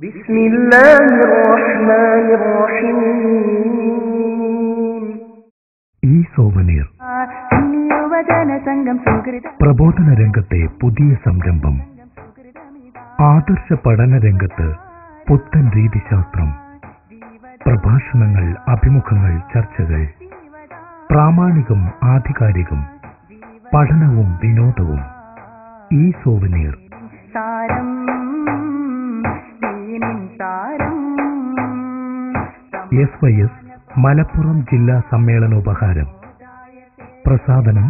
ഈ സോവനീർ പ്രബോധന രംഗത്തെ പുതിയ സംരംഭം. ആദർശ പഠന രംഗത്ത് പുത്തൻ രീതിശാസ്ത്രം. പ്രഭാഷണങ്ങൾ, അഭിമുഖങ്ങൾ, ചർച്ചകൾ. പ്രാമാണികം, ആധികാരികം. പഠനവും വിനോദവും. ഈ സോവനീർ. SYS മലപ്പുറം ജില്ലാ സമ്മേളനോപഹാരം. പ്രസാധനം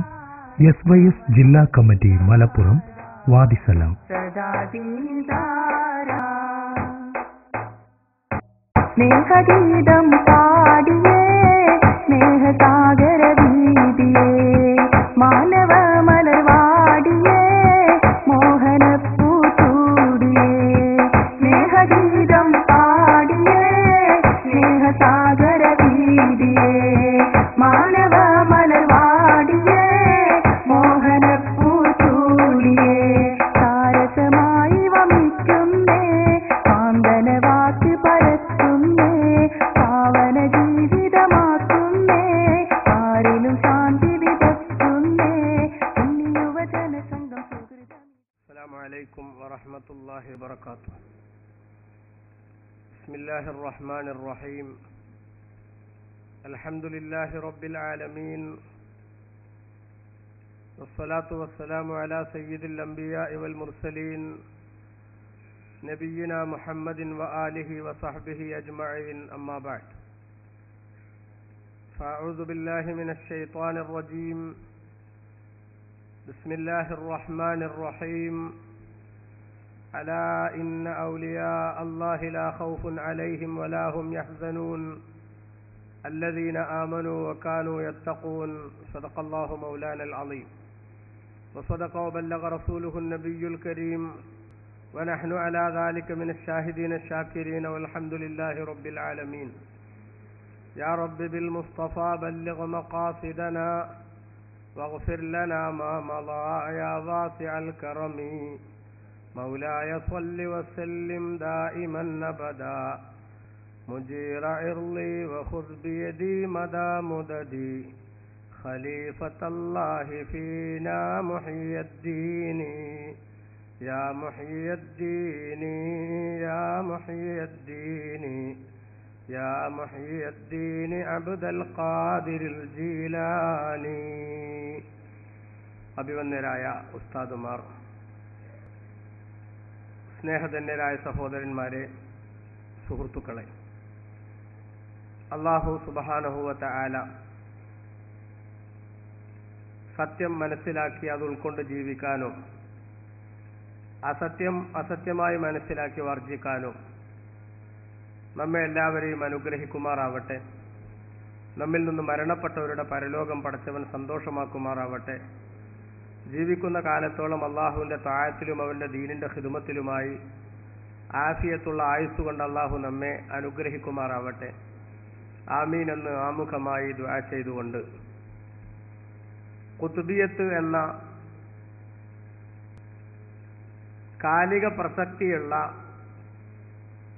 SYS ജില്ലാ കമ്മിറ്റി മലപ്പുറം. വാദിസലാം. സ്നേഹഗീതം പാടിയേ സ്നേഹസാഗര വീതിയേ മാനവ മലർവാടിയേ മോഹനപ്പൂ ചൂടിയേ സ്നേഹഗീതം പാടിയേ സ്നേഹസാഗര വീതിയേ മാനവ മലർവാടിയേ മോഹനപ്പൂ ചൂടിയേ താരസമായി വമിക്കുന്നേ കാന്തനവാക്ക് പരത്തുന്നേ പാവന ജീവിതമാക്കുന്നേ ആരിലും ശാന്തി വിതക്കുന്നേ യുവജന സംഘം. അസ്സലാമു അലൈക്കും വറഹ്മത്തുള്ളാഹി വബറകാതുഹു. ബിസ്മില്ലാഹിർ റഹ്മാനിർ റഹീം. അൽഹംദുലില്ലാഹി റബ്ബിൽ ആലമീൻ. വസ്സലാത്തു വസ്സലാമു അലാ സയ്യിദിൽ അംബിയാഇ വൽ മുർസലീൻ നബിയ്യിനാ മുഹമ്മദിൻ വആലിഹി വസഹ്ബിഹി അജ്മഈൻ. അമ്മാ ബഅദ്. ഫഅഊദു ബില്ലാഹി മിനശ് ശൈത്വാനിർ റജീം. ബിസ്മില്ലാഹിർ റഹ്മാനിർ റഹീം. അലാ ഇന്ന ഔലിയാ അല്ലാഹി ലാ ഖൗഫുൻ അലൈഹിം വലാ ഹും യഹ്സനൂൻ الذين آمنوا وكانوا يتقون. صدق الله مولانا العظيم وصدق وبلغ رسوله النبي الكريم ونحن على ذلك من الشاهدين الشاكرين والحمد لله رب العالمين. يا رب بالمصطفى بلغ مقاصدنا واغفر لنا ما مضى يا واسع الكرم. مولاي صل وسلم دائما أبدا مجير عرضي وخذ بيدي مدى مددي خليفة الله فينا محيي الدين يا محيي الدين يا محيي الدين يا محيي الدين عبد القادر الجيلاني. അഭിവന്ദരായ ഉസ്താദുമാർ, സ്നേഹധന്യരായ സഹോദരന്മാരെ, സുഹൃത്തുക്കളെ, അല്ലാഹു സുബ്ഹാനഹു വ തആല സത്യം മനസ്സിലാക്കി അത് ഉൾക്കൊണ്ട് ജീവിക്കാനും അസത്യം അസത്യമായി മനസ്സിലാക്കി വർജിക്കാനും നമ്മെ എല്ലാവരെയും അനുഗ്രഹിക്കുമാറാവട്ടെ. നമ്മിൽ നിന്ന് മരണപ്പെട്ടവരുടെ പരലോകം പടച്ചവൻ സന്തോഷമാക്കുമാറാവട്ടെ. ജീവിക്കുന്ന കാലത്തോളം അള്ളാഹുവിൻ്റെ താഴത്തിലും അവൻ്റെ ദീനിൻ്റെ ഖിദ്മത്തിലുമായി ആഫിയത്തുള്ള ആയുസ് കൊണ്ട് അള്ളാഹു നമ്മെ അനുഗ്രഹിക്കുമാറാവട്ടെ. ആമീൻ എന്ന് ആമുഖമായി ദുആ ചെയ്തുകൊണ്ട് ഖുത്ബിയത്ത് എന്ന കാലിക പ്രസക്തിയുള്ള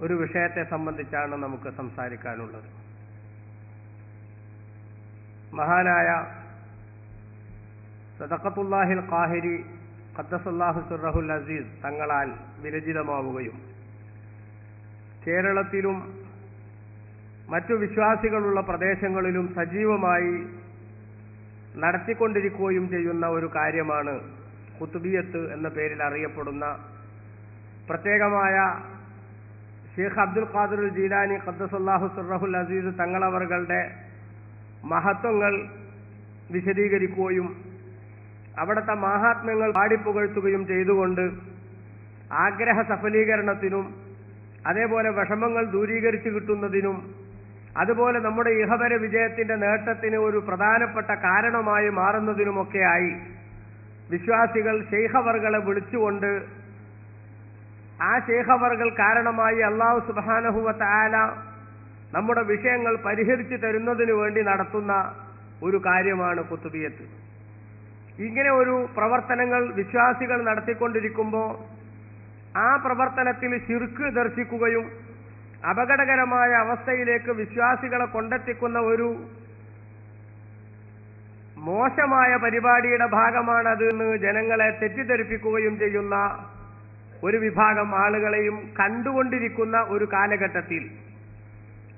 ഒരു വിഷയത്തെ സംബന്ധിച്ചാണ് നമുക്ക് സംസാരിക്കാനുള്ളത്. മഹാനായ സദഖത്തുല്ലാഹിൽ ഖാഹിരി ഖദ്ദസല്ലാഹു സിർറഹുൽ അസീസ് തങ്ങളാൽ വിരചിതമാവുകയും കേരളത്തിലും മറ്റു വിശ്വാസികളുള്ള പ്രദേശങ്ങളിലും സജീവമായി നടത്തിക്കൊണ്ടിരിക്കുകയും ചെയ്യുന്ന ഒരു കാര്യമാണ് ഖുത്ബിയത്ത് എന്ന പേരിൽ അറിയപ്പെടുന്ന പ്രത്യേകമായ ഷെയ്ഖ് അബ്ദുൽ ഖാദിർ ജീലാനി ഖദ്ദസല്ലാഹു സിർറഹുൽ അസീസ് തങ്ങളവറുകളുടെ മഹത്വങ്ങൾ വിശദീകരിക്കുകയും അവിടുത്തെ മഹാത്മ്യങ്ങൾ പാടിപ്പുകഴ്ത്തുകയും ചെയ്തുകൊണ്ട് ആഗ്രഹ സഫലീകരണത്തിനും അതേപോലെ വിഷമങ്ങൾ ദൂരീകരിച്ചു കിട്ടുന്നതിനും അതുപോലെ നമ്മുടെ ഇഹപര വിജയത്തിന്റെ നേട്ടത്തിന് ഒരു പ്രധാനപ്പെട്ട കാരണമായി മാറുന്നതിനുമൊക്കെയായി വിശ്വാസികൾ ശൈഖവർകളെ വിളിച്ചുകൊണ്ട് ആ ശൈഖവർകൾ കാരണമായി അല്ലാഹു സുബ്ഹാനഹു വ തആല നമ്മുടെ വിഷയങ്ങൾ പരിഹരിച്ചു തരുന്നതിനു വേണ്ടി നടത്തുന്ന ഒരു കാര്യമാണ് ഖുത്ബിയത്ത്. ഇങ്ങനെ ഒരു പ്രവർത്തനങ്ങൾ വിശ്വാസികൾ നടത്തിക്കൊണ്ടിരിക്കുമ്പോൾ ആ പ്രവർത്തനത്തിൽ ശിർക്ക് ദർശിക്കുകയും അപകടകരമായ അവസ്ഥയിലേക്ക് വിശ്വാസികളെ കൊണ്ടെത്തിക്കുന്ന ഒരു മോശമായ പരിപാടിയുടെ ഭാഗമാണത് എന്ന് ജനങ്ങളെ തെറ്റിദ്ധരിപ്പിക്കുകയും ചെയ്യുന്ന ഒരു വിഭാഗം ആളുകളെയും കണ്ടുകൊണ്ടിരിക്കുന്ന ഒരു കാലഘട്ടത്തിൽ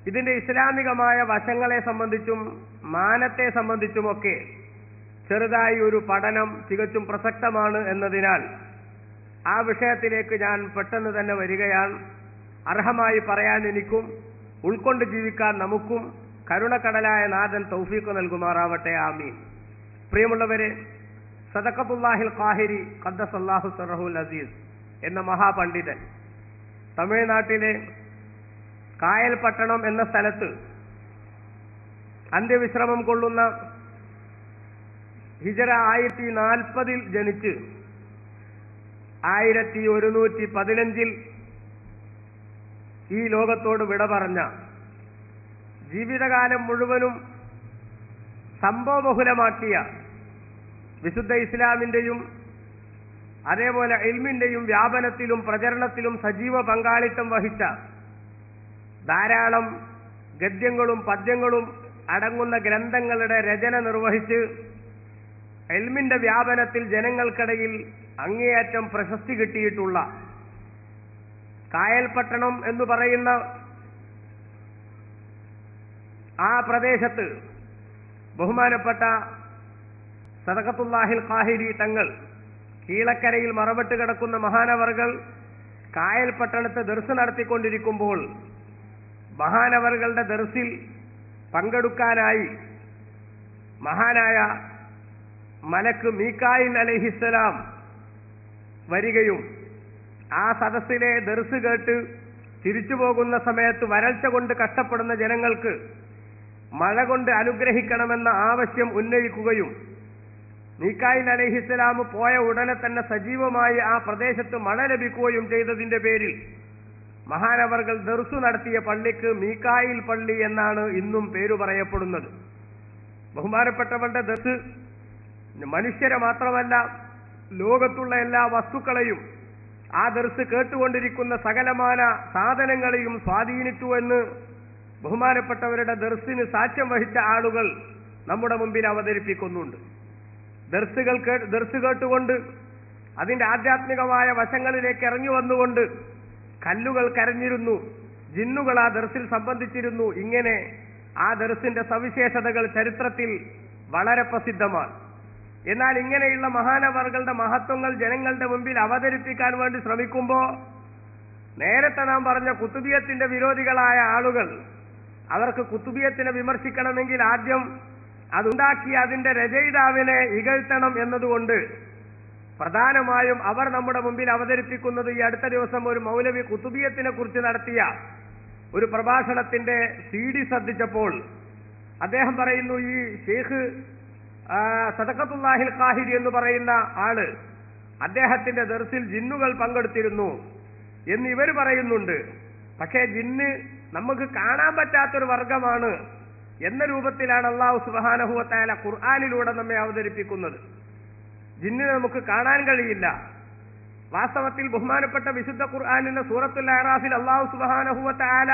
ഇതിന്റെ ഇസ്ലാമികമായ വശങ്ങളെ സംബന്ധിച്ചും മാനത്തെ സംബന്ധിച്ചുമൊക്കെ ചെറുതായി ഒരു പഠനം തികച്ചും പ്രസക്തമാണ് എന്നതിനാൽ ആ വിഷയത്തിലേക്ക് ഞാൻ പെട്ടെന്ന് തന്നെ വരികയാണ്. അർഹമായി പറയാൻ എനിക്കും ഉൾക്കൊണ്ട് ജീവിക്കാൻ നമുക്കും കരുണക്കടലായ നാഥൻ തൗഫീഖ് നൽകുമാറാവട്ടെ. ആമീൻ. പ്രിയമുള്ളവരെ, സദഖത്തുല്ലാഹിൽ ഖാഹിരി ഖദ്ദസല്ലാഹു സിർറഹുൽ അസീസ് എന്ന മഹാപണ്ഡിതൻ തമിഴ്നാട്ടിലെ കായൽപട്ടണം എന്ന സ്ഥലത്ത് അന്ത്യവിശ്രമം കൊള്ളുന്ന ഹിജറ 1040 ജനിച്ച് 1115 ഈ ലോകത്തോട് വിട പറഞ്ഞ, ജീവിതകാലം മുഴുവനും സംഭവബഹുലമാക്കിയ, വിശുദ്ധ ഇസ്ലാമിന്റെയും അതേപോലെ ഇൽമിന്റെയും വ്യാപനത്തിലും പ്രചരണത്തിലും സജീവ പങ്കാളിത്തം വഹിച്ച ധാരാളം ഗദ്യങ്ങളും പദ്യങ്ങളും അടങ്ങുന്ന ഗ്രന്ഥങ്ങളുടെ രചന നിർവഹിച്ച് ഇൽമിന്റെ വ്യാപനത്തിൽ ജനങ്ങൾക്കിടയിൽ അങ്ങേയറ്റം പ്രശസ്തി കിട്ടിയിട്ടുള്ള കായൽപട്ടണം എന്ന് പറയുന്ന ആ പ്രദേശത്ത് ബഹുമാനപ്പെട്ട സദഖത്തുല്ലാഹിൽ ഖാഹിരി തങ്ങൾ, കീഴക്കരയിൽ മറവിട്ട് കിടക്കുന്ന മഹാനവർകൾ കായൽപട്ടണത്ത് ദർസ് നടത്തിക്കൊണ്ടിരിക്കുമ്പോൾ മഹാനവർകളുടെ ദർസിൽ പങ്കെടുക്കാനായി മഹാനായ മലക്ക് മീകായിൽ അലൈഹിസ്സലാം വരികയും ആ സദസ്സിലെ ദർസ് കേട്ട് തിരിച്ചു പോകുന്ന സമയത്ത് വരൾച്ച കൊണ്ട് കഷ്ടപ്പെടുന്ന ജനങ്ങൾക്ക് മഴ കൊണ്ട് അനുഗ്രഹിക്കണമെന്ന ആവശ്യം ഉന്നയിക്കുകയും മീകായിൽ അലൈഹിസ്സലാം പോയ ഉടനെ തന്നെ സജീവമായി ആ പ്രദേശത്ത് മഴ ലഭിക്കുകയും ചെയ്തതിന്റെ പേരിൽ മഹാനവർകൾ ദർസു നടത്തിയ പള്ളിക്ക് മീകായിൽ പള്ളി എന്നാണ് ഇന്നും പേരു പറയപ്പെടുന്നത്. ബഹുമാനപ്പെട്ടവരുടെ ദർസ് മനുഷ്യരെ മാത്രമല്ല, ലോകത്തുള്ള എല്ലാ വസ്തുക്കളെയും ആ ദർസ് കേട്ടുകൊണ്ടിരിക്കുന്ന സകലമാന സാധനങ്ങളെയും സ്വാധീനിച്ചു എന്ന് ബഹുമാനപ്പെട്ടവരുടെ ദർസിന് സാക്ഷ്യം വഹിച്ച ആളുകൾ നമ്മുടെ മുമ്പിൽ അവതരിപ്പിക്കുന്നുണ്ട്. ദർസ് കേട്ടുകൊണ്ട് അതിന്റെ ആധ്യാത്മികമായ വശങ്ങളിലേക്ക് ഇറങ്ങി വന്നുകൊണ്ട് കല്ലുകൾ കരഞ്ഞിരുന്നു, ജിന്നുകൾ ആ ദർസിൽ സംബന്ധിച്ചിരുന്നു. ഇങ്ങനെ ആ ദർസിന്റെ സവിശേഷതകൾ ചരിത്രത്തിൽ വളരെ പ്രസിദ്ധമാണ്. എന്നാൽ ഇങ്ങനെയുള്ള മഹാനവർകളുടെ മഹത്വങ്ങൾ ജനങ്ങളുടെ മുമ്പിൽ അവതരിപ്പിക്കാൻ വേണ്ടി ശ്രമിക്കുമ്പോൾ നേരത്തെ നാം പറഞ്ഞ കുത്തുബിയത്തിന്റെ വിരോധികളായ ആളുകൾ, അവർക്ക് കുത്തുബിയത്തിനെ വിമർശിക്കണമെങ്കിൽ ആദ്യം അതുണ്ടാക്കിയ അതിന്റെ രചയിതാവിനെ ഇകഴ്ത്തണം എന്നതുകൊണ്ട് പ്രധാനമായും അവർ നമ്മുടെ മുമ്പിൽ അവതരിപ്പിക്കുന്നത്, ഈ അടുത്ത ദിവസം ഒരു മൗലവി കുത്തുബിയത്തിനെ കുറിച്ച് നടത്തിയ ഒരു പ്രഭാഷണത്തിന്റെ CD ശ്രദ്ധിച്ചപ്പോൾ അദ്ദേഹം പറയുന്നു, ഈ ഷെയ്ഖ് സദഖത്തുല്ലാഹിൽ ഖാഹിരി എന്ന് പറയുന്ന ആള് അദ്ദേഹത്തിന്റെ ദർസിൽ ജിന്നുകൾ പങ്കെടുത്തിരുന്നു എന്ന് ഇവർ പറയുന്നുണ്ട്. പക്ഷേ ജിന്ന് നമുക്ക് കാണാൻ പറ്റാത്തൊരു വർഗമാണ് എന്ന രൂപത്തിലാണ് അല്ലാഹു സുബ്ഹാനഹു വ തആല ഖുർആനിലൂടെ നമ്മെ അവതരിപ്പിക്കുന്നത്. ജിന്നിനെ നമുക്ക് കാണാൻ കഴിയില്ല. വാസ്തവത്തിൽ ബഹുമാനപ്പെട്ട വിശുദ്ധ ഖുർആനിലെ സൂറത്തുൽ അറാഫിൽ അല്ലാഹു സുബ്ഹാനഹു വ തആല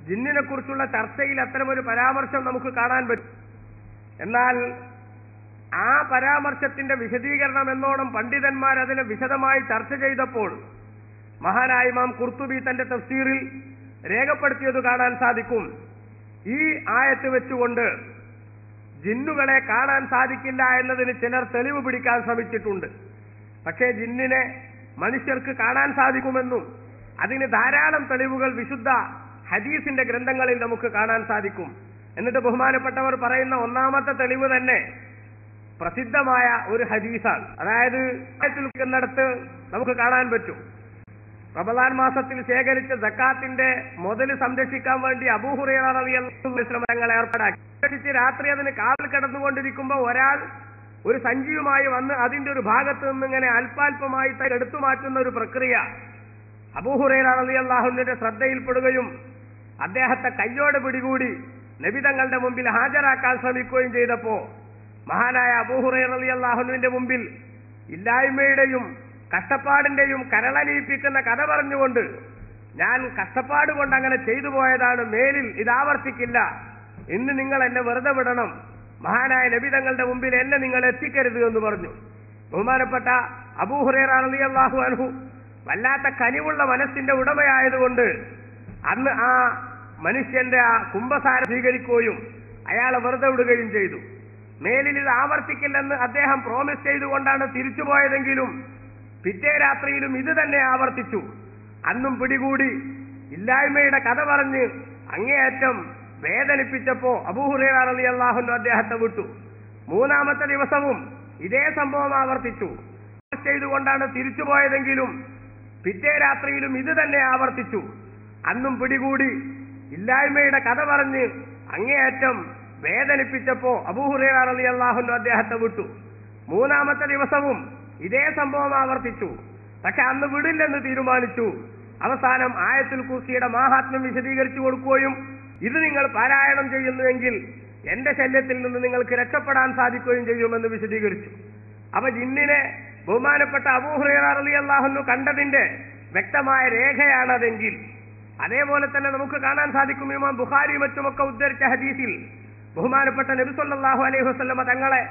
ജിന്നിനെ കുറിച്ചുള്ള ചർച്ചയിൽ അത്തരമൊരു പരാമർശം നമുക്ക് കാണാൻ പറ്റും. എന്നാൽ ആ പരാമർശത്തിന്റെ വിശദീകരണം എന്നോണം പണ്ഡിതന്മാർ അതിനെ വിശദമായി ചർച്ച ചെയ്തപ്പോൾ മഹാനായ ഇമാം ഖുർത്തുബി തന്റെ തഫ്സീറിൽ രേഖപ്പെടുത്തിയത് കാണാൻ സാധിക്കും. ഈ ആയത്ത് വെച്ചുകൊണ്ട് ജിന്നുകളെ കാണാൻ സാധിക്കില്ല എന്നതിന് ചിലർ തെളിവ് പിടിക്കാൻ ശ്രമിച്ചിട്ടുണ്ട്. പക്ഷേ ജിന്നിനെ മനുഷ്യർക്ക് കാണാൻ സാധിക്കുമെന്നും അതിന് ധാരാളം തെളിവുകൾ വിശുദ്ധ ഹദീസിന്റെ ഗ്രന്ഥങ്ങളിൽ നമുക്ക് കാണാൻ സാധിക്കും. എന്നിട്ട് ബഹുമാനപ്പെട്ടവർ പറയുന്ന ഒന്നാമത്തെ തെളിവ് തന്നെ പ്രസിദ്ധമായ ഒരു ഹദീസാണ്. അതായത് എന്നിടത്ത് നമുക്ക് കാണാൻ പറ്റും, റമദാൻ മാസത്തിൽ ശേഖരിച്ച സക്കാത്തിന്റെ മുതൽ സംരക്ഷിക്കാൻ വേണ്ടി അബൂ ഹുറൈറ റളിയല്ലാഹു അൻഹു ശ്രമങ്ങൾ ഏർപ്പാടാക്കി. രാത്രി അതിന് കാവൽ കിടന്നുകൊണ്ടിരിക്കുമ്പോൾ ഒരാൾ ഒരു സഞ്ചിയുമായി വന്ന് അതിന്റെ ഒരു ഭാഗത്ത് നിന്ന് ഇങ്ങനെ അല്പാൽപമായി എടുത്തു മാറ്റുന്ന ഒരു പ്രക്രിയ അബൂ ഹുറൈറ റളിയല്ലാഹു അൻഹുവിന്റെ ശ്രദ്ധയിൽപ്പെടുകയും അദ്ദേഹത്തെ കയ്യോടെ പിടികൂടി നബി തങ്ങളുടെ മുമ്പിൽ ഹാജരാക്കാൻ ശ്രമിക്കുകയും ചെയ്തപ്പോ മഹാനായ അബൂ ഹുറൈറ റളിയല്ലാഹു അൻഹുവിന്റെ മുമ്പിൽ ഇല്ലായ്മയുടെയും കഷ്ടപ്പാടിന്റെയും കരളലിയിപ്പിക്കുന്ന കഥ പറഞ്ഞുകൊണ്ട് ഞാൻ കഷ്ടപ്പാട് കൊണ്ട് അങ്ങനെ ചെയ്തു പോയതാണ്, മേലിൽ ഇത് ആവർത്തിക്കില്ല, ഇന്ന് നിങ്ങൾ എന്നെ വെറുതെ വിടണം, മഹാനായ നബി തങ്ങളുടെ മുമ്പിൽ എന്നെ നിങ്ങൾ എത്തിക്കരുത് എന്ന് പറഞ്ഞു. ബഹുമാനപ്പെട്ട അബൂ ഹുറൈറ റളിയല്ലാഹു അൻഹു വല്ലാത്ത കനിവുള്ള മനസ്സിന്റെ ഉടമയായതുകൊണ്ട് അന്ന് ആ മനുഷ്യന്റെ ആ കുംഭസാരം സ്വീകരിക്കുകയും അയാളെ വെറുതെ വിടുകയും ചെയ്തു. മേലിൽ ഇത് ആവർത്തിക്കില്ലെന്ന് അദ്ദേഹം പ്രോമിസ് ചെയ്തുകൊണ്ടാണ് തിരിച്ചുപോയതെങ്കിലും പിറ്റേ രാത്രിയിലും ഇത് തന്നെ ആവർത്തിച്ചു. അന്നും പിടികൂടി ഇല്ലായ്മയുടെ കഥ പറഞ്ഞ് അങ്ങേയറ്റം വേദനിപ്പിച്ചപ്പോ അബൂ ഹുറൈറ റളിയല്ലാഹു അൻഹു അദ്ദേഹത്തെ വിട്ടു. മൂന്നാമത്തെ ദിവസവും ഇതേ സംഭവം ആവർത്തിച്ചു. ചെയ്തുകൊണ്ടാണ് തിരിച്ചുപോയതെങ്കിലും പിറ്റേ രാത്രിയിലും ഇത് തന്നെ ആവർത്തിച്ചു. അന്നും പിടികൂടി ഇല്ലായ്മയുടെ കഥ പറഞ്ഞ് അങ്ങേയറ്റം വേദനിപ്പിച്ചപ്പോ അബൂ ഹുറൈറ റളിയല്ലാഹു അൻഹു അദ്ദേഹത്തെ വിട്ടു. മൂന്നാമത്തെ ദിവസവും ഇതേ സംഭവം ആവർത്തിച്ചു. പക്ഷെ അന്ന് വിടില്ലെന്ന് തീരുമാനിച്ചു. അവസാനം ആയത്തുൽ കുർസിയുടെ മാഹാത്മ്യം വിശദീകരിച്ചു കൊടുക്കുകയും ഇത് നിങ്ങൾ പാരായണം ചെയ്യുന്നുവെങ്കിൽ എന്റെ ശല്യത്തിൽ നിന്ന് നിങ്ങൾക്ക് രക്ഷപ്പെടാൻ സാധിക്കുകയും ചെയ്യുമെന്ന് വിശദീകരിച്ചു. അപ്പൊ ജിന്നിനെ ബഹുമാനപ്പെട്ട അബൂ ഹുറൈറ റളിയല്ലാഹു അൻഹു കണ്ടതിന്റെ വ്യക്തമായ രേഖയാണതെങ്കിൽ അതേപോലെ തന്നെ നമുക്ക് കാണാൻ സാധിക്കും. ഇമാം ബുഖാരി മറ്റുമൊക്കെ ഉദ്ധരിച്ച ഹദീസിൽ ബഹുമാനപ്പെട്ട നബി സല്ലല്ലാഹു അലൈഹി വസല്ലമ തങ്ങളെ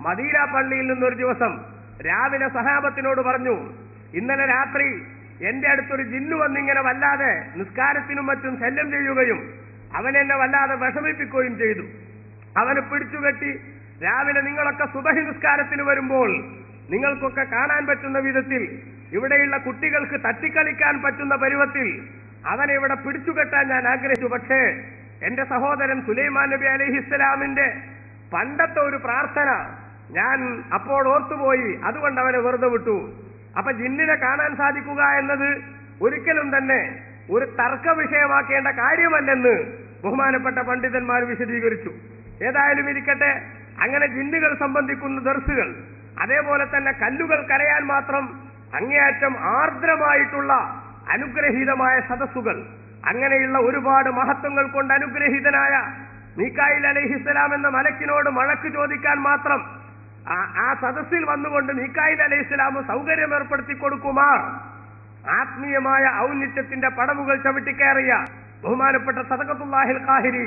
മദീന പള്ളിയിൽ നിന്നൊരു ദിവസം രാവിലെ സഹാബത്തിനോട് പറഞ്ഞു, ഇന്നലെ രാത്രി എന്റെ അടുത്തൊരു ജിന്നു വന്നിങ്ങനെ വല്ലാതെ നിസ്കാരത്തിനും മറ്റും ശല്യം ചെയ്യുകയും അവൻ എന്നെ വല്ലാതെ വിഷമിപ്പിക്കുകയും ചെയ്തു. അവന് പിടിച്ചുകെട്ടി രാവിലെ നിങ്ങളൊക്കെ സുബഹി നിസ്കാരത്തിന് വരുമ്പോൾ നിങ്ങൾക്കൊക്കെ കാണാൻ പറ്റുന്ന വിധത്തിൽ ഇവിടെയുള്ള കുട്ടികൾക്ക് തട്ടിക്കളിക്കാൻ പറ്റുന്ന പരുവത്തിൽ അവനെ ഇവിടെ പിടിച്ചുകെട്ടാൻ ഞാൻ ആഗ്രഹിച്ചു. പക്ഷേ എന്റെ സഹോദരൻ സുലൈമാൻ നബി അലൈഹിസ്സലാമിന്റെ പണ്ടത്തെ ഒരു പ്രാർത്ഥന ഞാൻ അപ്പോൾ ഓർത്തുപോയി, അതുകൊണ്ട് അവനെ വെറുതെ വിട്ടു. അപ്പൊ ജിന്നിനെ കാണാൻ സാധിക്കുക എന്നത് ഒരിക്കലും തന്നെ ഒരു തർക്ക വിഷയമാക്കേണ്ട കാര്യമല്ലെന്ന് ബഹുമാനപ്പെട്ട പണ്ഡിതന്മാർ വിശദീകരിച്ചു. ഏതായാലും ഇരിക്കട്ടെ, അങ്ങനെ ജിന്നുകൾ സംബന്ധിക്കുന്ന ദർസുകൾ, അതേപോലെ തന്നെ കല്ലുകൾ കരയാൻ മാത്രം അങ്ങേയറ്റം ആർദ്രമായിട്ടുള്ള അനുഗ്രഹീതമായ സദസ്സുകൾ, അങ്ങനെയുള്ള ഒരുപാട് മഹത്വങ്ങൾ കൊണ്ട് അനുഗ്രഹീതനായ മീകായിൽ അലൈഹിസ്സലാം എന്ന മലക്കിനോട് മഴക്ക് ചോദിക്കാൻ മാത്രം ആ സദസ്സിൽ വന്നുകൊണ്ട് മീകായിൽ അലൈഹിസ്സലാം സൗകര്യം ഏർപ്പെടുത്തി കൊടുക്കുമാർ ആത്മീയമായ ഔന്നിത്യത്തിന്റെ പടവുകൾ ചവിട്ടിക്കയറിയ ബഹുമാനപ്പെട്ട സദഖത്തുല്ലാഹിൽ ഖാഹിരി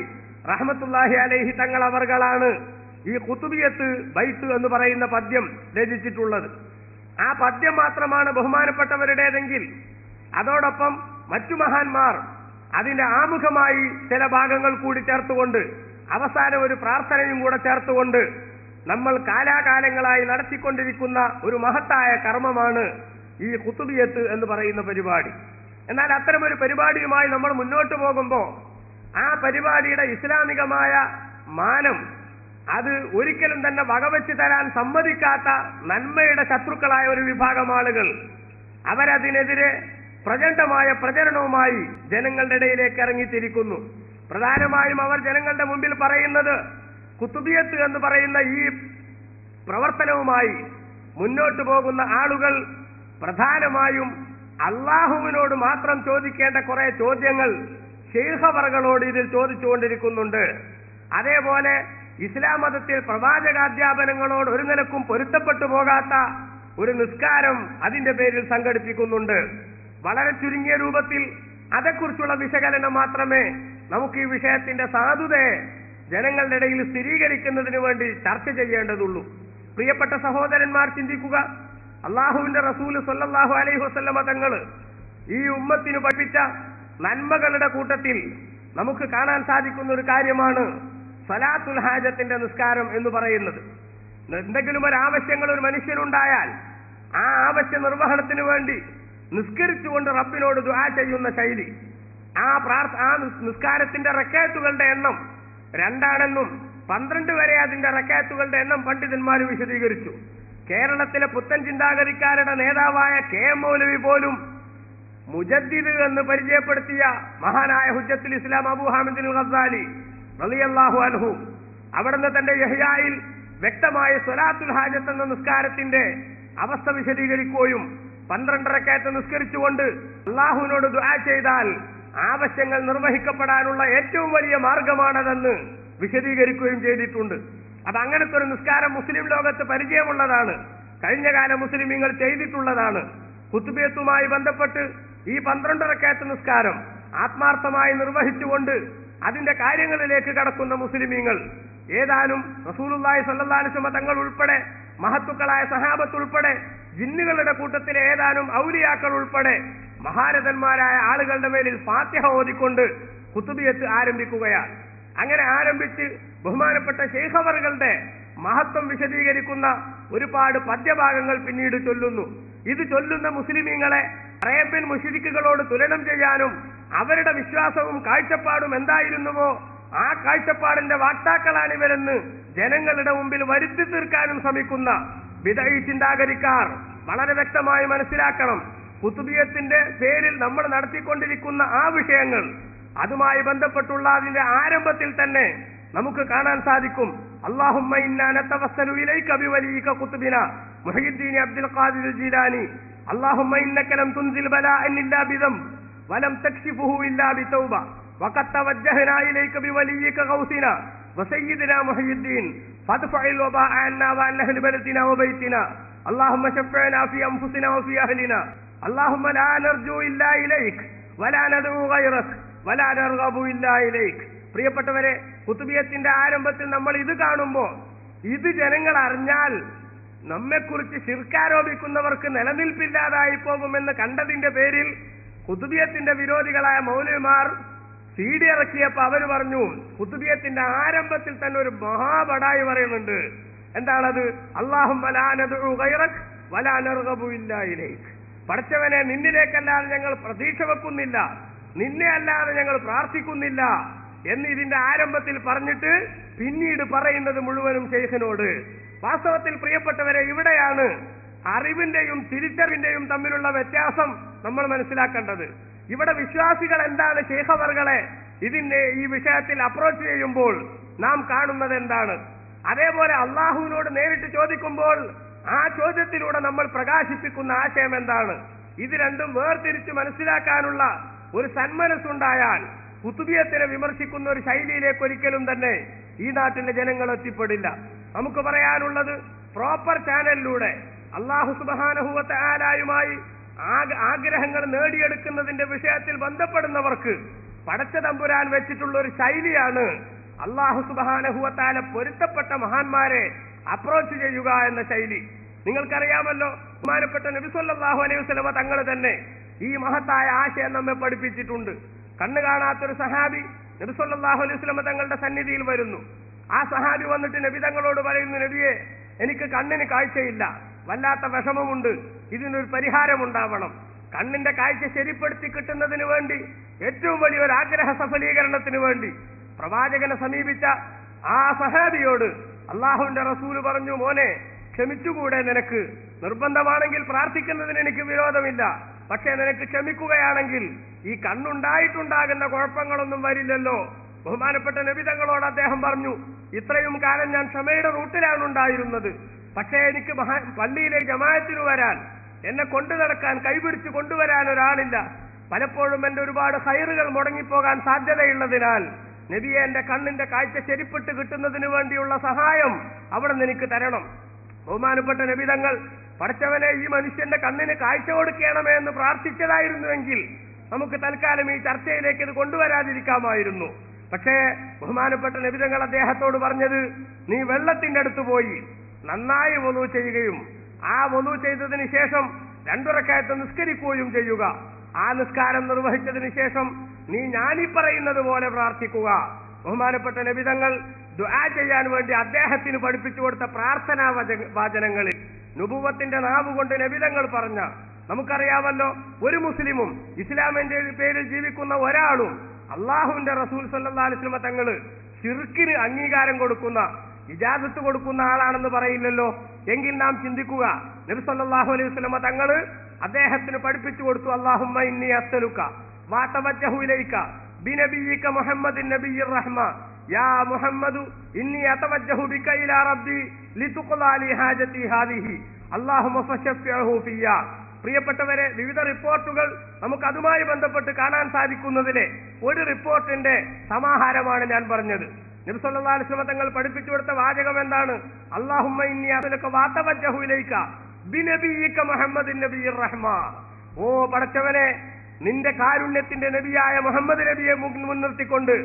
റഹ്മത്തുല്ലാഹി അലൈഹി തങ്ങൾ അവർകളാണ് ഈ ഖുതുബിയത്ത് ബൈത്ത് എന്ന് പറയുന്ന പദ്യം രചിച്ചിട്ടുള്ളത്. ആ പദ്യം മാത്രമാണ് ബഹുമാനപ്പെട്ടവരുടേതെങ്കിൽ അതോടൊപ്പം മറ്റു മഹാന്മാർ അതിന്റെ ആമുഖമായി ചില ഭാഗങ്ങൾ കൂടി ചേർത്തുകൊണ്ട് അവസാനം ഒരു പ്രാർത്ഥനയും കൂടെ ചേർത്തുകൊണ്ട് നമ്മൾ കാലാകാലങ്ങളായി നടത്തിക്കൊണ്ടിരിക്കുന്ന ഒരു മഹത്തായ കർമ്മമാണ് ഈ ഖുതുബിയത്ത് എന്ന് പറയുന്ന പരിപാടി. എന്നാൽ അത്തരമൊരു പരിപാടിയുമായി നമ്മൾ മുന്നോട്ട് പോകുമ്പോൾ ആ പരിപാടിയുടെ ഇസ്ലാമികമായ മാനം അത് ഒരിക്കലും തന്നെ വകവെച്ച് തരാൻ സമ്മതിക്കാത്ത നന്മയുടെ ശത്രുക്കളായ ഒരു വിഭാഗം ആളുകൾ അവരതിനെതിരെ പ്രചണ്ഡമായ പ്രചരണവുമായി ജനങ്ങളുടെ ഇടയിലേക്ക് ഇറങ്ങിത്തിരിക്കുന്നു. പ്രധാനമായും അവർ ജനങ്ങളുടെ മുമ്പിൽ പറയുന്നത് ഖുതുബിയത്ത് എന്ന് പറയുന്ന ഈ പ്രവർത്തനവുമായി മുന്നോട്ട് പോകുന്ന ആളുകൾ പ്രധാനമായും അള്ളാഹുവിനോട് മാത്രം ചോദിക്കേണ്ട കുറെ ചോദ്യങ്ങൾ ശൈഖവറുകളോട് ഇതിൽ ചോദിച്ചുകൊണ്ടിരിക്കുന്നുണ്ട്. അതേപോലെ ഇസ്ലാം മതത്തിൽ പ്രവാചകാധ്യാപനങ്ങളോട് ഒരു നിലക്കും പൊരുത്തപ്പെട്ടു പോകാത്ത ഒരു നിസ്കാരം അതിന്റെ പേരിൽ സംഘടിപ്പിക്കുന്നുണ്ട്. വളരെ ചുരുങ്ങിയ രൂപത്തിൽ അതേക്കുറിച്ചുള്ള വിശകലനം മാത്രമേ നമുക്ക് ഈ വിഷയത്തിന്റെ സാധുതയെ ജനങ്ങളുടെ ഇടയിൽ സ്ഥിരീകരിക്കുന്നതിന് വേണ്ടി ചർച്ച ചെയ്യേണ്ടതുള്ളൂ. പ്രിയപ്പെട്ട സഹോദരന്മാർ, ചിന്തിക്കുക, അള്ളാഹുവിന്റെ റസൂൽ സല്ലല്ലാഹു അലൈഹി വസല്ലമ തങ്ങൾ ഈ ഉമ്മത്തിന് പഠിപ്പിച്ച നന്മകളുടെ കൂട്ടത്തിൽ നമുക്ക് കാണാൻ സാധിക്കുന്ന ഒരു കാര്യമാണ് സലാത്തുൽ ഹാജത്തിന്റെ നിസ്കാരം എന്ന് പറയുന്നത്. എന്തെങ്കിലും ഒരു ആവശ്യങ്ങൾ ഒരു മനുഷ്യനുണ്ടായാൽ ആ ആവശ്യ നിർവഹണത്തിന് വേണ്ടി നിസ്കരിച്ചുകൊണ്ട് റബ്ബിനോട് ദുആ ചെയ്യുന്ന ശൈലി, ആ നിസ്കാരത്തിന്റെ റക്അത്തുകളുടെ എണ്ണം 2 12 വരെ അതിന്റെ റക്അത്തുകളുടെ എണ്ണം പണ്ഡിതന്മാർ വിശദീകരിച്ചു. കേരളത്തിലെ പുത്തൻ ചിന്താഗതിക്കാരുടെ നേതാവായ കെ.എം. മൗലവി പോലും മുജദ്ദിദ് എന്ന് പരിചയപ്പെടുത്തിയ മഹാനായ ഹുജ്ജത്തുൽ ഇസ്ലാം അബൂ ഹാമിദ് അൽ ഗസാലി റളിയല്ലാഹു അൻഹു അവിടുന്ന് തന്റെ യഹ്യായിൽ വ്യക്തമായ സ്വലാത്തുൽ ഹാജത്ത് എന്ന നിസ്കാരത്തിന്റെ അവസ്ഥ വിശദീകരിക്കുകയും 12 റക്അത്ത് നിസ്കരിച്ചുകൊണ്ട് അള്ളാഹുവിനോട് ദുആ ചെയ്താൽ ആവശ്യങ്ങൾ നിർവഹിക്കപ്പെടാനുള്ള ഏറ്റവും വലിയ മാർഗമാണതെന്ന് വിശദീകരിക്കുകയും ചെയ്തിട്ടുണ്ട്. അത് അങ്ങനത്തെ ഒരു നിസ്കാരം മുസ്ലിം ലോകത്ത് പരിചയമുള്ളതാണ്. കഴിഞ്ഞകാല മുസ്ലിമീങ്ങൾ ചെയ്തിട്ടുള്ളതാണ്. ഖുത്ബിയത്തുമായി ബന്ധപ്പെട്ട് ഈ 12 റക്അത്ത് നിസ്കാരം ആത്മാർത്ഥമായി നിർവഹിച്ചുകൊണ്ട് അതിന്റെ കാര്യങ്ങളിലേക്ക് കടക്കുന്ന മുസ്ലിമീങ്ങൾ ഏതാനും റസൂലുള്ളാഹി സ്വല്ലല്ലാഹു അലൈഹി വസല്ലം തങ്ങൾ ഉൾപ്പെടെ മഹത്തുക്കളായ സഹാബത്ത് ഉൾപ്പെടെ ജിന്നുകളുടെ കൂട്ടത്തിലെ ഏതാനും ഔലിയാക്കൾ ഉൾപ്പെടെ മഹാരഥന്മാരായ ആളുകളുടെ മേലിൽ ഫാത്തിഹ ഓതിക്കൊണ്ട് ഖുത്ബിയത്ത് ആരംഭിക്കുകയാണ്. അങ്ങനെ ആരംഭിച്ച് ബഹുമാനപ്പെട്ട ശൈഖ് അവറുകളുടെ മഹത്വം വിശദീകരിക്കുന്ന ഒരുപാട് പദ്യഭാഗങ്ങൾ പിന്നീട് ചൊല്ലുന്നു. ഇത് ചൊല്ലുന്ന മുസ്ലിമീങ്ങളെ അറേബ്യൻ മുശ്രിക്കുകളോട് തുലനം ചെയ്യാനും അവരുടെ വിശ്വാസവും കാഴ്ചപ്പാടും എന്തായിരുന്നുവോ ആ കാഴ്ചപ്പാടിന്റെ വാക്താക്കളാണ് ഇവരെന്ന് ജനങ്ങളുടെ മുമ്പിൽ വരുത്തി തീർക്കാനും ശ്രമിക്കുന്ന ബിദ്അഈ ചിന്താഗതിക്കാർ വളരെ വ്യക്തമായി മനസ്സിലാക്കണം. ഖുത്ബിയത്തിന്റെ പേരിൽ നമ്മൾ നടത്തിക്കൊണ്ടിരിക്കുന്ന ആ വിഷയങ്ങൾ അതുമായി ബന്ധപ്പെട്ടുള്ള അതിന്റെ ആരംഭത്തിൽ തന്നെ നമുക്ക് കാണാൻ സാധിക്കും. അല്ലാഹുമ്മ ഇന്നാ നതവസ്സലു ഇലൈക ബിവലിയിക ഖുത്ബിന മുഹയ്യിദ്ദീൻ അബ്ദുൽ ഖാദിർ ജീലാനി അല്ലാഹുമ്മ ഇന്നക ലം തുൻസിൽ ബലാഅൻ ഇല്ലാ ബിദം വലം തക്ഷിഫുഹു ഇല്ലാ ബിതൗബ വഖദ് തവജ്ജഹനാ ഇലൈക ബിവലിയിക ഗൗസിന വസയ്യിദിനാ മുഹയ്യിദ്ദീൻ ഫദ്ഫഇൽ വബാഅ അന്നാ വഅൻ അഹ്ലി ബലദിനാ വബൈതിനാ അല്ലാഹുമ്മ ശഫ്ഇനാ ഫീ അൻഫുസിനാ വഫീ അഹ്ലിനാ അല്ലാഹുമ്മ ലാ നർജു ഇല്ലാ ഇലൈക വലാ നദഉ ഗൈറക വലാ നർഗബു ഇല്ലാ ഇലൈക. പ്രിയപ്പെട്ടവരെ, ഖുത്ബിയത്തിന്റെ ആരംഭത്തിൽ നമ്മൾ ഇത് കാണുമ്പോൾ ഇത് ജനങ്ങൾ അറിഞ്ഞാൽ നമ്മെക്കുറിച്ച് ശിർക്കാരോപിക്കുന്നവർക്ക് നിലനിൽപ്പില്ലാതായി പോകുമെന്ന് കണ്ടതിന്റെ പേരിൽ ഖുത്ബിയത്തിന്റെ വിരോധികളായ മൗലവിമാർ CD ഇറക്കിയപ്പോൾ അവർ പറഞ്ഞു, ഖുത്ബിയത്തിന്റെ ആരംഭത്തിൽ തന്നെ ഒരു മഹാബടായി പറയുന്നുണ്ട്. എന്താണത്? അല്ലാഹുമ്മ ലാ നദഉ ഗൈറക വലാ നർഗബു ഇല്ലാ ഇലൈക. പടച്ചവനെ, നിന്നിലേക്കല്ലാതെ ഞങ്ങൾ പ്രതീക്ഷ വെക്കുന്നില്ല, നിന്നെ അല്ലാതെ ഞങ്ങൾ പ്രാർത്ഥിക്കുന്നില്ല എന്ന് ഇതിന്റെ ആരംഭത്തിൽ പറഞ്ഞിട്ട് പിന്നീട് പറയുന്നത് മുഴുവനും ശൈഖിനോട്. വാസ്തവത്തിൽ പ്രിയപ്പെട്ടവരെ, ഇവിടെയാണ് അറിവിന്റെയും തിരിച്ചറിവിന്റെയും തമ്മിലുള്ള വ്യത്യാസം നമ്മൾ മനസ്സിലാക്കേണ്ടത്. ഇവിടെ വിശ്വാസികൾ എന്താണ് ശൈഖ് അവർകളെ ഇതിന്റെ ഈ വിഷയത്തിൽ അപ്രോച്ച് ചെയ്യുമ്പോൾ നാം കാണുന്നത് എന്താണ്? അതേപോലെ അള്ളാഹുവിനോട് നേരിട്ട് ചോദിക്കുമ്പോൾ ആ ചോദ്യത്തിലൂടെ നമ്മൾ പ്രകാശിപ്പിക്കുന്ന ആശയം എന്താണ്? ഇത് രണ്ടും വേർതിരിച്ച് മനസ്സിലാക്കാനുള്ള ഒരു സന്മനസ്സുണ്ടായാൽ ഖുത്ബിയത്തിനെ വിമർശിക്കുന്ന ഒരു ശൈലിയിലേക്ക് ഒരിക്കലും തന്നെ ഈ നാട്ടിലെ ജനങ്ങൾ എത്തിപ്പെടില്ല. നമുക്ക് പറയാനുള്ളത്, പ്രോപ്പർ ചാനലിലൂടെ അല്ലാഹു സുബ്ഹാനഹു വ തആലയുമായി ആഗ്രഹങ്ങൾ നേടിയെടുക്കുന്നതിന്റെ വിഷയത്തിൽ ബന്ധപ്പെടുന്നവർക്ക് പടച്ച തമ്പുരാൻ വെച്ചിട്ടുള്ള ഒരു ശൈലിയാണ് അല്ലാഹു സുബ്ഹാനഹു വ തആല പൊരുത്തപ്പെട്ട മഹാന്മാരെ അപ്രോച്ച് ചെയ്യുക എന്ന ശൈലി. നിങ്ങൾക്കറിയാമല്ലോ, ബഹുമാനപ്പെട്ട നബി സല്ലല്ലാഹു അലൈഹി വസല്ലമ തങ്ങൾ തന്നെ ഈ മഹത്തായ ആശയം നമ്മെ പഠിപ്പിച്ചിട്ടുണ്ട്. കണ്ണു കാണാത്തൊരു സഹാബി നബി സല്ലല്ലാഹു അലൈഹി വസല്ലമ തങ്ങളുടെ സന്നിധിയിൽ വരുന്നു. ആ സഹാബി വന്നിട്ട് നബി തങ്ങളോട് പറയുന്നു, നബിയെ, എനിക്ക് കണ്ണിന് കാഴ്ചയില്ല, വല്ലാത്ത വിഷമമുണ്ട്, ഇതിനൊരു പരിഹാരമുണ്ടാവണം. കണ്ണിന്റെ കാഴ്ച ശരിപ്പെടുത്തി കിട്ടുന്നതിന് വേണ്ടി, ഏറ്റവും വലിയൊരു ആഗ്രഹ സഫലീകരണത്തിന് വേണ്ടി പ്രവാചകനെ സമീപിച്ച ആ സഹാബിയോട് അള്ളാഹുവിന്റെ റസൂല് പറഞ്ഞു, മോനെ, ക്ഷമിച്ചുകൂടെ നിനക്ക്? നിർബന്ധമാണെങ്കിൽ പ്രാർത്ഥിക്കുന്നതിന് എനിക്ക് വിരോധമില്ല, പക്ഷേ നിനക്ക് ക്ഷമിക്കുകയാണെങ്കിൽ ഈ കണ്ണുണ്ടായിട്ടുണ്ടാകുന്ന കുഴപ്പങ്ങളൊന്നും വരില്ലല്ലോ. ബഹുമാനപ്പെട്ട നബി തങ്ങളോട് അദ്ദേഹം പറഞ്ഞു, ഇത്രയും കാലം ഞാൻ ക്ഷമയുടെ റൂട്ടിലാണ് ഉണ്ടായിരുന്നത്, പക്ഷേ എനിക്ക് പള്ളിയിലേക്ക് ജമാഅത്തിന് വരാൻ, എന്നെ കൊണ്ടു നടക്കാൻ, കൈപിടിച്ച് കൊണ്ടുവരാൻ ഒരാളില്ല. പലപ്പോഴും എന്റെ ഒരുപാട് ഖൈറുകൾ മുടങ്ങിപ്പോകാൻ സാധ്യതയുള്ളതിനാൽ നബിയെ, എന്റെ കണ്ണിന്റെ കാഴ്ച ശരിപ്പെട്ട് കിട്ടുന്നതിന് വേണ്ടിയുള്ള സഹായം അവിടെ നിന്ന് എനിക്ക് തരണം. ബഹുമാനപ്പെട്ട നബി തങ്ങൾ, പടച്ചവനെ, ഈ മനുഷ്യന്റെ കണ്ണിന് കാഴ്ച കൊടുക്കണമേ എന്ന് പ്രാർത്ഥിച്ചതായിരുന്നുവെങ്കിൽ നമുക്ക് തൽക്കാലം ഈ ചർച്ചയിലേക്ക് ഇത് കൊണ്ടുവരാതിരിക്കാമായിരുന്നു. പക്ഷേ ബഹുമാനപ്പെട്ട നബി തങ്ങൾ അദ്ദേഹത്തോട് പറഞ്ഞത്, നീ വെള്ളത്തിന്റെ അടുത്ത് പോയി നന്നായി വുളൂ ചെയ്യുകയും ആ വുളൂ ചെയ്തതിന് ശേഷം 2 റക്അത്ത് നിസ്കരിക്കുകയും ചെയ്യുക. ആ നിസ്കാരം നിർവഹിച്ചതിന് ശേഷം നീ ഞാനീ പറയുന്നത് പോലെ പ്രാർത്ഥിക്കുക. ബഹുമാനപ്പെട്ട നബി തങ്ങൾ ദുആ ചെയ്യാൻ വേണ്ടി അദ്ദേഹത്തിന് പഠിപ്പിച്ചു കൊടുത്ത പ്രാർത്ഥനാ വാചനങ്ങളിൽ നുബുവത്തിന്റെ നാവ് കൊണ്ട് നബി തങ്ങൾ പറഞ്ഞ, നമുക്കറിയാമല്ലോ, ഒരു മുസ്ലിമും ഇസ്ലാമിന്റെ പേരിൽ ജീവിക്കുന്ന ഒരാളും അള്ളാഹുവിന്റെ റസൂൽ സല്ലല്ലാഹു അലൈഹി വസല്ലം തങ്ങള് ശിർക്കിന് അംഗീകാരം കൊടുക്കുന്ന, ഇജാസത്ത് കൊടുക്കുന്ന ആളാണെന്ന് പറയില്ലല്ലോ. എങ്കിൽ നാം ചിന്തിക്കുക, നബി സല്ലല്ലാഹു അലൈഹി വസല്ലം തങ്ങള് അദ്ദേഹത്തിന് പഠിപ്പിച്ചു കൊടുത്തു, അല്ലാഹുമ്മ ഇന്നി അസ്അലുക വഅതവജ്ജഹു ഇലൈക ബിനബിയിക മുഹമ്മദിൻ നബിയ്യിർ റഹ്മ യാ മുഹമ്മദു ഇന്നി അതവജ്ജഹു ബിക ഇലാ റബ്ബി ലിതുഖ്ലാ ലി ഹാജതി ഹാദിഹി അല്ലാഹുമ്മ ഫശഫ്ഇഹു ഫിയ്യാ. പ്രിയപ്പെട്ടവരെ, വിവിധ റിപ്പോർട്ടുകൾ നമുക്ക് അതുമായി ബന്ധപ്പെട്ട് കാണാൻ സാധിക്കുന്നതിലെ ഒരു റിപ്പോർട്ടിന്റെ സമാഹാരമാണ് ഞാൻ പറഞ്ഞത്. നബി സല്ലല്ലാഹു അലൈഹി വസല്ലം തങ്ങൾ പഠിപ്പിച്ചു കൊടുത്ത വാചകം എന്താണ്? അല്ലാഹുമ്മ ഇന്നി അസ്അലുക വഅതവജ്ജഹു ഇലൈക ബിനബിയിക മുഹമ്മദിൻ നബിയിർ റഹ്മ. ഓ പടച്ചവനെ, നിന്റെ കാരുണ്യത്തിന്റെ നബിയായ മുഹമ്മദ് നബിയെ മുൻനിർത്തിക്കൊണ്ട്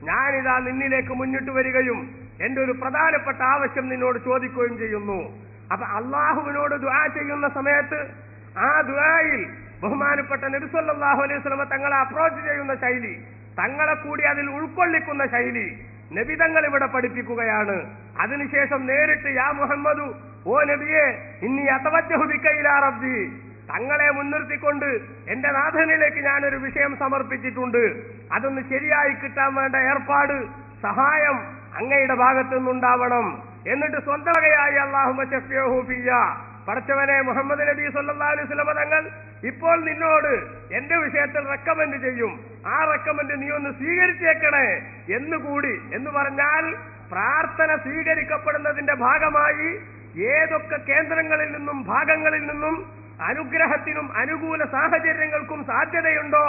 ഞാനിതാ നിന്നിലേക്ക് മുന്നിട്ട് വരികയും എന്റെ ഒരു പ്രധാനപ്പെട്ട ആവശ്യം നിന്നോട് ചോദിക്കുകയും ചെയ്യുന്നു. അപ്പൊ അള്ളാഹുവിനോട് ദുആ ചെയ്യുന്ന സമയത്ത് ആ ദുആയിൽ ബഹുമാനപ്പെട്ട നബി സല്ലല്ലാഹു അലൈഹി വസല്ലം തങ്ങളെ അപ്രോച്ച് ചെയ്യുന്ന ശൈലി, തങ്ങളെ കൂടി അതിൽ ഉൾക്കൊള്ളിക്കുന്ന ശൈലി നബി തങ്ങൾ ഇവിടെ പഠിപ്പിക്കുകയാണ്. അതിനുശേഷം നേരിട്ട് യാ മുഹമ്മദു, ഓ നബിയെ, ഇന്നി അതവജ്ജഹു ബിക ഇലാ റബ്ബി, തങ്ങളെ മുൻനിർത്തിക്കൊണ്ട് എന്റെ നാഥനിലേക്ക് ഞാനൊരു വിഷയം സമർപ്പിച്ചിട്ടുണ്ട്. അതൊന്ന് ശരിയായി കിട്ടാൻ വേണ്ട ഏർപ്പാട്, സഹായം അങ്ങയുടെ ഭാഗത്തു നിന്നുണ്ടാവണം. എന്നിട്ട് സ്വന്തം വകയായി അല്ലാഹുമ്മ ശഫിഉഹു ഫിയ്യ, പടച്ചവനെ മുഹമ്മദ് നബി സല്ലല്ലാഹു അലൈഹി വസല്ലം തങ്ങൾ ഇപ്പോൾ നിന്നോട് എന്റെ വിഷയത്തിൽ റെക്കമെൻഡ് ചെയ്യും. ആ റെക്കമെൻഡ് നീ ഒന്ന് സ്വീകരിച്ചേക്കണേ എന്നുകൂടി. എന്ന് പറഞ്ഞാൽ പ്രാർത്ഥന സ്വീകരിക്കപ്പെടുന്നതിന്റെ ഭാഗമായി ഏതൊക്കെ കേന്ദ്രങ്ങളിൽ നിന്നും ഭാഗങ്ങളിൽ നിന്നും അനുഗ്രഹത്തിനും അനുകൂല സാഹചര്യങ്ങൾക്കും സാധ്യതയുണ്ടോ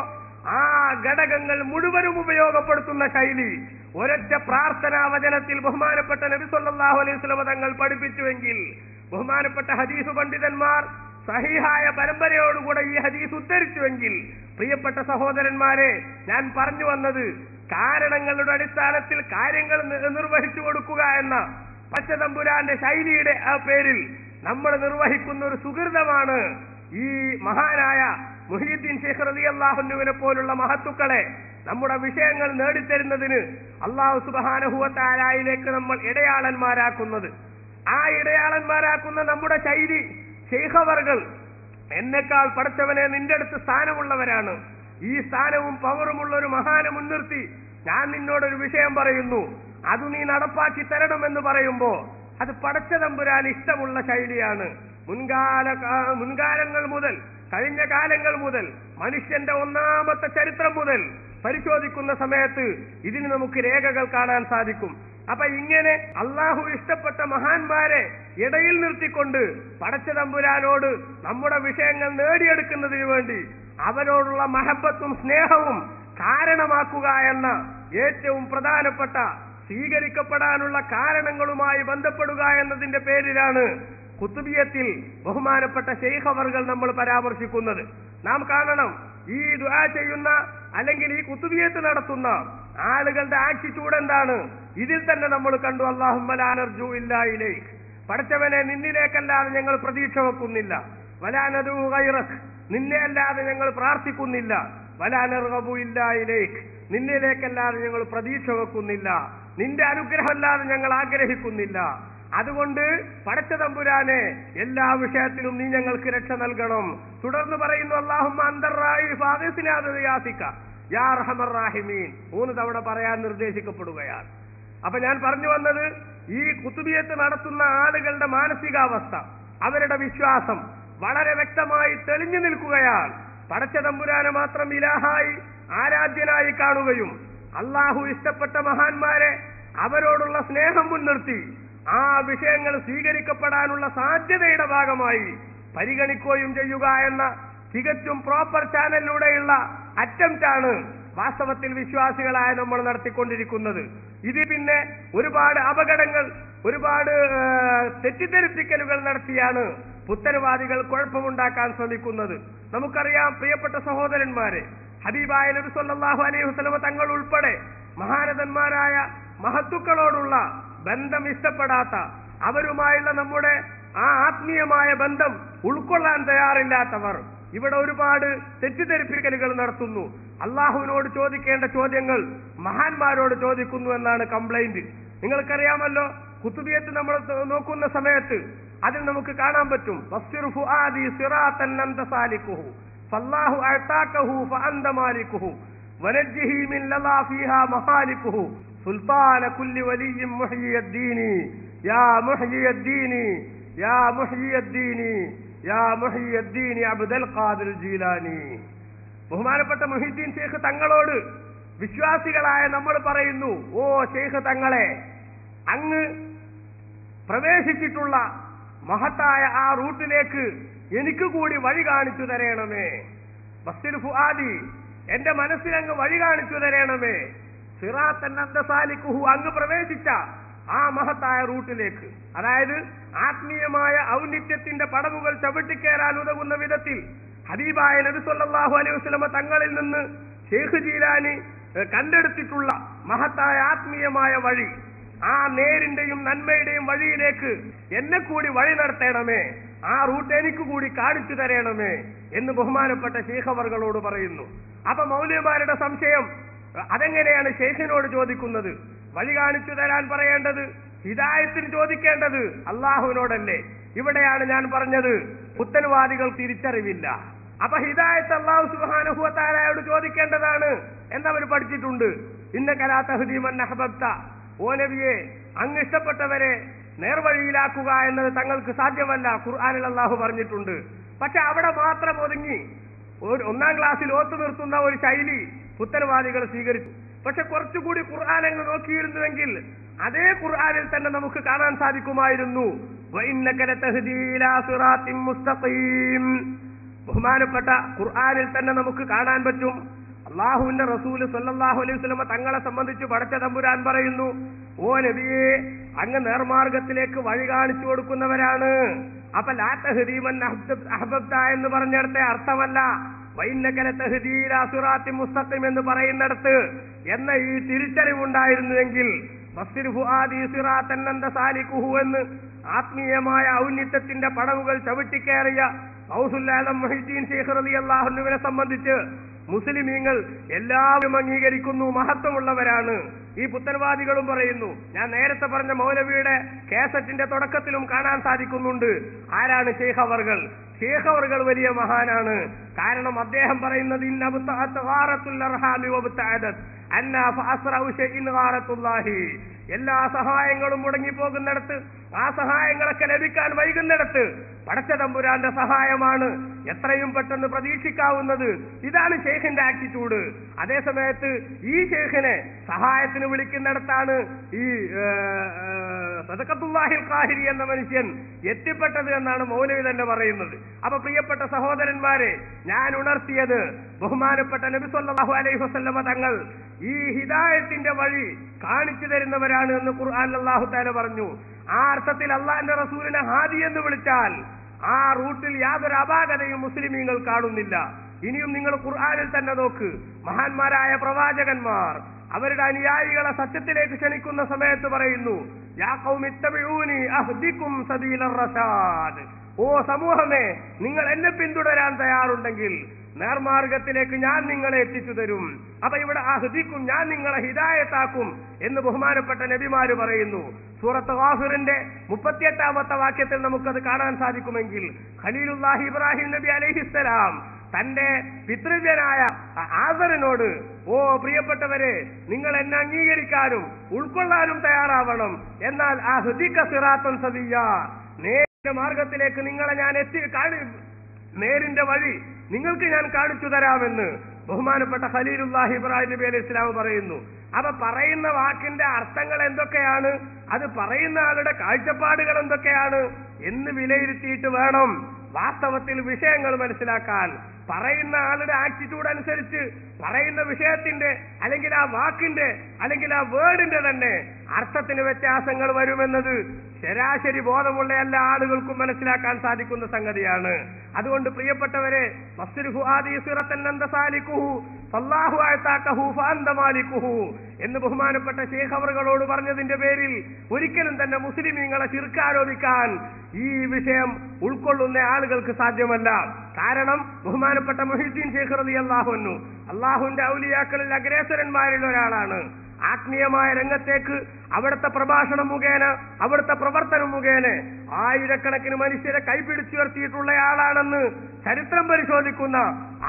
ആ ഘടകങ്ങൾ മുഴുവനും ഉപയോഗപ്പെടുത്തുന്ന ശൈലി ഒരൊറ്റ പ്രാർത്ഥനാ വചനത്തിൽ ബഹുമാനപ്പെട്ട നബി സല്ലല്ലാഹു അലൈഹി വസല്ലം തങ്ങൾ പഠിപ്പിച്ചുവെങ്കിൽ, ബഹുമാനപ്പെട്ട ഹദീസ് പണ്ഡിതന്മാർ സഹീഹായ പരമ്പരയോടുകൂടെ ഈ ഹദീസ് ഉദ്ധരിച്ചുവെങ്കിൽ, പ്രിയപ്പെട്ട സഹോദരന്മാരെ, ഞാൻ പറഞ്ഞു വന്നത് കാരണങ്ങളുടെ അടിസ്ഥാനത്തിൽ കാര്യങ്ങൾ നിർവഹിച്ചു കൊടുക്കുക എന്ന പച്ചതമ്പുരാന്റെ ശൈലിയുടെ ആ പേരിൽ നമ്മൾ നിർവഹിക്കുന്ന ഒരു സുഹൃതമാണ് ഈ മഹാനായ മുഹ്യിദ്ദീൻ ശൈഖ് റളിയല്ലാഹു അൻഹുവിനെ പോലുള്ള മഹത്തുക്കളെ നമ്മുടെ വിഷയങ്ങൾ നേടിത്തരുന്നതിന് അല്ലാഹു സുബ്ഹാനഹു വ തആലയിലേക്ക് നമ്മൾ ഇടയാളന്മാരാക്കുന്നത്. ആ ഇടയാളന്മാരാക്കുന്ന നമ്മുടെ ശൈലി, ശൈഖവർകൾ എന്നെക്കാൾ പടച്ചവനെ നിന്റെ അടുത്ത് സ്ഥാനമുള്ളവരാണ്, ഈ സ്ഥാനവും പവറുമുള്ള ഒരു മഹാനെ മുൻനിർത്തി ഞാൻ നിന്നോടൊരു വിഷയം പറയുന്നു, അത് നീ നടപ്പാക്കി തരണമെന്ന് പറയുമ്പോ അത് പടച്ച തമ്പുരാൻ ഇഷ്ടമുള്ള ശൈലിയാണ്. മുൻകാലങ്ങൾ മുതൽ, കഴിഞ്ഞ കാലങ്ങൾ മുതൽ, മനുഷ്യന്റെ ഒന്നാമത്തെ ചരിത്രം മുതൽ പരിശോധിക്കുന്ന സമയത്ത് ഇതിന് നമുക്ക് രേഖകൾ കാണാൻ സാധിക്കും. അപ്പൊ ഇങ്ങനെ അള്ളാഹു ഇഷ്ടപ്പെട്ട മഹാന്മാരെ ഇടയിൽ നിർത്തിക്കൊണ്ട് പടച്ച തമ്പുരാനോട് നമ്മുടെ വിഷയങ്ങൾ നേടിയെടുക്കുന്നതിന് വേണ്ടി അവരോടുള്ള മഹബത്തും സ്നേഹവും കാരണമാക്കുക എന്ന ഏറ്റവും പ്രധാനപ്പെട്ട സ്വീകരിക്കപ്പെടാനുള്ള കാരണങ്ങളുമായി ബന്ധപ്പെടുക എന്നതിന്റെ പേരിലാണ് ഖുതുബിയത്തിൽ ബഹുമാനപ്പെട്ട ശൈഖവർകൾ നമ്മൾ പരാമർശിക്കുന്നത്. നാം കാണണം, ഈ ദുആ ചെയ്യുന്ന അല്ലെങ്കിൽ ഈ ഖുതുബിയത്ത് നടത്തുന്ന ആളുകളുടെ ആറ്റിറ്റ്യൂഡ് എന്താണ്. ഇതിൽ തന്നെ നമ്മൾ കണ്ടു, അല്ലാഹുമ്മ ലാ നർജു ഇല്ലാ ഇലൈക്, പടച്ചവനെ നിന്നിലേക്കല്ലാതെ ഞങ്ങൾ പ്രതീക്ഷ വെക്കുന്നില്ല. വലാ നദൂ ഗൈറക്, നിന്നെ അല്ലാതെ ഞങ്ങൾ പ്രാർത്ഥിക്കുന്നില്ല. വലാ നർഗബു ഇല്ലാ ഇലൈക്, നിന്നിലേക്കല്ലാതെ ഞങ്ങൾ പ്രതീക്ഷ വെക്കുന്നില്ല. നിന്റെ അനുഗ്രഹമല്ലാതെ ഞങ്ങൾ ആഗ്രഹിക്കുന്നില്ല. അതുകൊണ്ട് പടച്ച തമ്പുരാനെ എല്ലാ വിഷയത്തിലും നീ ഞങ്ങൾക്ക് രക്ഷ നൽകണം. തുടർന്ന് പറയുന്നു, അല്ലാഹുമ്മ അന്തർ റായി ഫാഗിസ്നാ ബിയാസിക യാ അർഹമർ റാഹിമീൻ, 3 തവണ പറയാൻ നിർദ്ദേശിക്കപ്പെടുകയാണ്. അപ്പൊ ഞാൻ പറഞ്ഞു വന്നത്, ഈ ഖുതുബിയത്ത് നടത്തുന്ന ആളുകളുടെ മാനസികാവസ്ഥ, അവരുടെ വിശ്വാസം വളരെ വ്യക്തമായി തെളിഞ്ഞു നിൽക്കുകയാണ്. പടച്ച തമ്പുരാനെ മാത്രം ഇലാഹായി ആരാധ്യനായി കാണുകയും അള്ളാഹു ഇഷ്ടപ്പെട്ട മഹാന്മാരെ അവരോടുള്ള സ്നേഹം മുൻനിർത്തി ആ വിഷയങ്ങൾ സ്വീകരിക്കപ്പെടാനുള്ള സാധ്യതയുടെ ഭാഗമായി പരിഗണിക്കുകയും ചെയ്യുക എന്ന തികച്ചും പ്രോപ്പർ ചാനലിലൂടെയുള്ള അറ്റംപ്റ്റാണ് വാസ്തവത്തിൽ വിശ്വാസികളായ നമ്മൾ നടത്തിക്കൊണ്ടിരിക്കുന്നത്. ഇത് പിന്നെ ഒരുപാട് അപകടങ്ങൾ, ഒരുപാട് തെറ്റിദ്ധരിപ്പിക്കലുകൾ നടത്തിയാണ് പുത്തൻവാദികൾ കുഴപ്പമുണ്ടാക്കാൻ ശ്രമിക്കുന്നത്. നമുക്കറിയാം പ്രിയപ്പെട്ട സഹോദരന്മാരെ, ഹബീബായ നബി സല്ലല്ലാഹു അലൈഹി വസല്ലം തങ്ങൾ ഉൾപ്പെടെ മഹാരഥന്മാരായ മഹത്തുക്കളോടുള്ള ബന്ധം ഇഷ്ടപ്പെടാത്ത, അവരുമായുള്ള നമ്മുടെ ആ ആത്മീയമായ ബന്ധം ഉൾക്കൊള്ളാൻ തയ്യാറില്ലാത്തവർ ഇവിടെ ഒരുപാട് തെറ്റിദ്ധരിപ്പിക്കലുകൾ നടത്തുന്നു. അള്ളാഹുവിനോട് ചോദിക്കേണ്ട ചോദ്യങ്ങൾ മഹാന്മാരോട് ചോദിക്കുന്നു എന്നാണ് കംപ്ലൈന്റ്. നിങ്ങൾക്കറിയാമല്ലോ, ഖുതുബിയത്ത് നമ്മൾ നോക്കുന്ന സമയത്ത് അതിൽ നമുക്ക് കാണാൻ പറ്റും, വസ്തിർ ഫുആദി സിറാത്തൻ അൻത സാലികുഹു ഫല്ലാഹു അഅതാകഹു ഫഅൻത മാലികുഹു വനജ്ജിഹി മിൻ ലദാ ഫീഹാ മഹാലികുഹു സുൽത്താന കുല്ലി വലിയ്യിൻ മുഹ്യിയദ്ദീനി യാ മുഹ്യിയദ്ദീനി യാ മുഹ്യിയദ്ദീനി യാ മുഹ്യിയദ്ദീനി അബ്ദുൽ ഖാദിർ ജീലാനി. ബഹുമാനപ്പെട്ട മുഹ്യിദ്ദീൻ ശൈഖ് തങ്ങളോട് വിശ്വാസികളായ നമ്മൾ പറയുന്നു, ഓ ശൈഖ് തങ്ങളെ, അങ്ങ് പ്രവേശിച്ചിട്ടുള്ള മഹത്തായ ആ റൂട്ടിലേക്ക് എനിക്ക് കൂടി വഴി കാണിച്ചു തരണമേ. ബസ്തിൽ ഫുആദി, എന്റെ മനസ്സിലങ്ങ് വഴി കാണിച്ചു തരണമേ. സിറാത്തൻ അൻത സാലികുഹു, അങ്ങ് പ്രവേശിച്ച ആ മഹത്തായ റൂട്ടിലേക്ക്, അതായത് ആത്മീയമായ ഔന്നിത്യത്തിന്റെ പടവുകൾ ചവിട്ടിക്കേറാൻ ഉതകുന്ന വിധത്തിൽ ഹബീബായ നബി സല്ലല്ലാഹു അലൈഹി വസല്ലമ തങ്ങളിൽ നിന്ന് ഷെയ്ഖ് ജീലാനി കണ്ടെടുത്തിട്ടുള്ള മഹത്തായ ആത്മീയമായ വഴി, ആ നേരിന്റെയും നന്മയുടെയും വഴിയിലേക്ക് എന്നെ കൂടി വഴി നടത്തണമേ, ആ റൂട്ട് എനിക്ക് കൂടി കാണിച്ചു തരണമേ എന്ന് ബഹുമാനപ്പെട്ട ഷെയ്ഖ് അവർകളോട് പറയുന്നു. അപ്പൊ മൗലവിമാരുടെ സംശയം, അതെങ്ങനെയാണ് ഷെയ്ഖിനോട് ചോദിക്കുന്നത്? വഴി കാണിച്ചു തരാൻ പറയേണ്ടത്, ഹിദായത്തിന് ചോദിക്കേണ്ടത് അള്ളാഹുവിനോടല്ലേ? ഇവിടെയാണ് ഞാൻ പറഞ്ഞത് പുത്തൻവാദികൾ തിരിച്ചറിവില്ല. അപ്പൊ ഹിദായത്ത് അല്ലാഹു സുബ്ഹാനഹു വ തആലയോട് ചോദിക്കേണ്ടതാണ് എന്നവർ പഠിച്ചിട്ടുണ്ട്. ഇന്നക ലാ തഹ്ദീ മൻ അഹ്ബബ്ത, ഓ നബിയെ, അങ്ങ് ഇഷ്ടപ്പെട്ടവരെ നേർവഴിയിലാക്കുക എന്നത് തങ്ങൾക്ക് സാധ്യമല്ല, ഖുർആനിൽ അല്ലാഹു പറഞ്ഞിട്ടുണ്ട്. പക്ഷെ അവിടെ മാത്രം ഒതുങ്ങി ഒന്നാം ക്ലാസ്സിൽ ഓത്തു നിർത്തുന്ന ഒരു ശൈലി പുത്തൻവാദികൾ സ്വീകരിച്ചു. പക്ഷെ കുറച്ചുകൂടി ഖുർആൻ അങ്ങ് നോക്കിയിരുന്നുവെങ്കിൽ അതേ ഖുർആനിൽ തന്നെ നമുക്ക് കാണാൻ സാധിക്കുമായിരുന്നു, വഇന്നക ലതഹ്ദീ ഇലാ സിറാത്തിൻ മുസ്തഖീം. ബഹുമാനപ്പെട്ട ഖുർആനിൽ തന്നെ നമുക്ക് കാണാൻ പറ്റും, അള്ളാഹുവിന്റെ റസൂൽ സല്ലല്ലാഹു അലൈഹി വസല്ലം തങ്ങളെ സംബന്ധിച്ച് പടച്ച തമ്പുരാൻ പറയുന്നു, ഓ നബിയെ, അങ്ങ് നേർമാർഗത്തിലേക്ക് വഴി കാണിച്ചു കൊടുക്കുന്നവരാണ്. അപ്പൊ ലാ തഹ്ദീ മൻ അഹ്ബബ്ത എന്ന് പറഞ്ഞിടത്തെ അർത്ഥമല്ല വഇന്നക ലതഹ്ദീ ഇലാ സിറാത്തിൻ മുസ്തഖീം എന്ന് പറയുന്നിടത്ത് എന്ന ഈ തിരിച്ചറിവുണ്ടായിരുന്നുവെങ്കിൽ ഫസ്സിർ ഫുആദി സിറാത്തൻ അൻത സാലികുഹു എന്ന് ആത്മീയമായ ഔന്നിത്യത്തിന്റെ പടവുകൾ ചവിട്ടിക്കേറിയ ഗൗസുൽ ആലം മുഹീദ്ദീൻ ശൈഖ് റളിയല്ലാഹു അൻഹുവിനെ സംബന്ധിച്ച് മുസ്ലിമീങ്ങൾ എല്ലാവരും അംഗീകരിക്കുന്നു, മഹത്വമുള്ളവരാണ്. ഈ പുത്തൻവാദികളും പറയുന്നു. ഞാൻ നേരത്തെ പറഞ്ഞ മൗലവിയുടെ കേസറ്റിന്റെ തുടക്കത്തിലും കാണാൻ സാധിക്കുന്നുണ്ട്. ആരാണ് ഷെയ്ഖ് അവർകൾ? ഷെയ്ഖ് അവർകൾ വലിയ മഹാനാണ്. കാരണം അദ്ദേഹം പറയുന്നത് എല്ലാ സഹായങ്ങളും മുടങ്ങിപ്പോകുന്നിടത്ത്, ആ സഹായങ്ങളൊക്കെ ലഭിക്കാൻ വൈകുന്നിടത്ത് പടച്ച തമ്പുരാന്റെ സഹായമാണ് എത്രയും പെട്ടെന്ന് പ്രതീക്ഷിക്കാവുന്നത്. ഇതാണ് ഷെയ്ഖിന്റെ ആറ്റിറ്റ്യൂഡ്. അതേസമയത്ത് ഈ ഷെയ്ഖിനെ സഹായത്തിന് വിളിക്കുന്നിടത്താണ് ഈ സദഖത്തുല്ലാഹിൽ ഖാഹിരി എന്ന മനുഷ്യൻ എത്തിപ്പെട്ടത് എന്നാണ് മൗലവി തന്നെ പറയുന്നത്. അപ്പൊ പ്രിയപ്പെട്ട സഹോദരന്മാരെ, ഞാൻ ഉണർത്തിയത് ബഹുമാനപ്പെട്ട നബി സല്ലല്ലാഹു അലൈഹി വസല്ലമ തങ്ങൾ ഈ ഹിദായത്തിന്റെ വഴി കാണിച്ചു തരുന്നവരാണ് എന്ന് ഖുർആനിൽ അല്ലാഹു തആല പറഞ്ഞു. ആ അർത്ഥത്തിൽ അള്ളാഹിന്റെ റസൂലിനെ ഹാദി എന്ന് വിളിച്ചാൽ ആ റൂട്ടിൽ യാതൊരു അപാകതയും മുസ്ലിമീങ്ങൾ കാണുന്നില്ല. ഇനിയും നിങ്ങൾ ഖുർആനിൽ തന്നെ നോക്ക്, മഹാന്മാരായ പ്രവാചകന്മാർ അവരുടെ അനുയായികളെ സത്യത്തിലേക്ക് ക്ഷണിക്കുന്ന സമയത്ത് പറയുന്നു, യാ ഖൗമി ഇത്തബിഊനി അഹ്ദികും സബീലർ റശാദ്. ഓ സമൂഹമേ, നിങ്ങൾ എന്നെ പിന്തുടരാൻ തയ്യാറുണ്ടെങ്കിൽ നേർമാർഗത്തിലേക്ക് ഞാൻ നിങ്ങളെ എത്തിച്ചു തരും. അപ്പൊ ഇവിടെ അഹ്ദിക്കും, ഞാൻ നിങ്ങളെ ഹിദായത്താക്കും എന്ന് ബഹുമാനപ്പെട്ട നബിമാര് പറയുന്നു. സൂറത്ത് ഗാഫിറിന്റെ 38-ാമത്തെ വാക്യത്തിൽ നമുക്കത് കാണാൻ സാധിക്കുമെങ്കിൽ ഖലീലുല്ലാഹി ഇബ്രാഹിം നബി അലൈഹിസ്സലാം തന്റെ പിതൃവ്യനായ ആസറിനോട്, ഓ പ്രിയപ്പെട്ടവരെ, നിങ്ങൾ എന്നെ അംഗീകരിക്കാനും ഉൾക്കൊള്ളാനും തയ്യാറാവണം, എന്നാൽ അഹ്ദിക സിറാത്തൻ സവിയ്യ, നേരിന്റെ മാർഗത്തിലേക്ക് നിങ്ങളെ ഞാൻ നേരിന്റെ വഴി നിങ്ങൾക്ക് ഞാൻ കാണിച്ചു തരാമെന്ന് ബഹുമാനപ്പെട്ട ഖലീലുല്ലാഹി ഇബ്രാഹിം നബി അലൈഹി ഇസ്ലാം പറയുന്നു. അപ്പൊ പറയുന്ന വാക്കിന്റെ അർത്ഥങ്ങൾ എന്തൊക്കെയാണ്, അത് പറയുന്ന ആളുടെ കാഴ്ചപ്പാടുകൾ എന്തൊക്കെയാണ് എന്ന് വിലയിരുത്തിയിട്ട് വേണം വാസ്തവത്തിൽ വിഷയങ്ങൾ മനസ്സിലാക്കാൻ. പറയുന്ന ആളുടെ ആറ്റിറ്റ്യൂഡ് അനുസരിച്ച് പറയുന്ന വിഷയത്തിന്റെ അല്ലെങ്കിൽ ആ വാക്കിന്റെ അല്ലെങ്കിൽ ആ വേർഡിന്റെ തന്നെ അർത്ഥത്തിന് വ്യത്യാസങ്ങൾ വരുമെന്നത് ശരാശരി ബോധമുള്ള എല്ലാ ആളുകൾക്കും മനസ്സിലാക്കാൻ സാധിക്കുന്ന സംഗതിയാണ്. അതുകൊണ്ട് പ്രിയപ്പെട്ടവരെ, എന്ന് ബഹുമാനപ്പെട്ട ശൈഖ് അവറുകളോട് പറഞ്ഞതിന്റെ പേരിൽ ഒരിക്കലും തന്നെ മുസ്ലിമീങ്ങളെ ശിർക്കാരോപിക്കാൻ ഈ വിഷയം ഉൾക്കൊള്ളുന്ന ആളുകൾക്ക് സാധ്യമല്ല. കാരണം ബഹുമാനപ്പെട്ട മുഹീദ്ദീൻ ശൈഖ് റളിയല്ലാഹു അൻഹു അള്ളാഹുവിന്റെ ഔലിയാക്കളിൽ അഗ്രേസരന്മാരിൽ ഒരാളാണ്. ആത്മീയമായ രംഗത്തേക്ക് അവിടുത്തെ പ്രഭാഷണം മുഖേന അവിടുത്തെ പ്രവർത്തനം മുഖേന ആയിരക്കണക്കിന് മനുഷ്യരെ കൈപിടിച്ചുയർത്തിയിട്ടുള്ളയാളാണെന്ന് ചരിത്രം പരിശോധിക്കുന്ന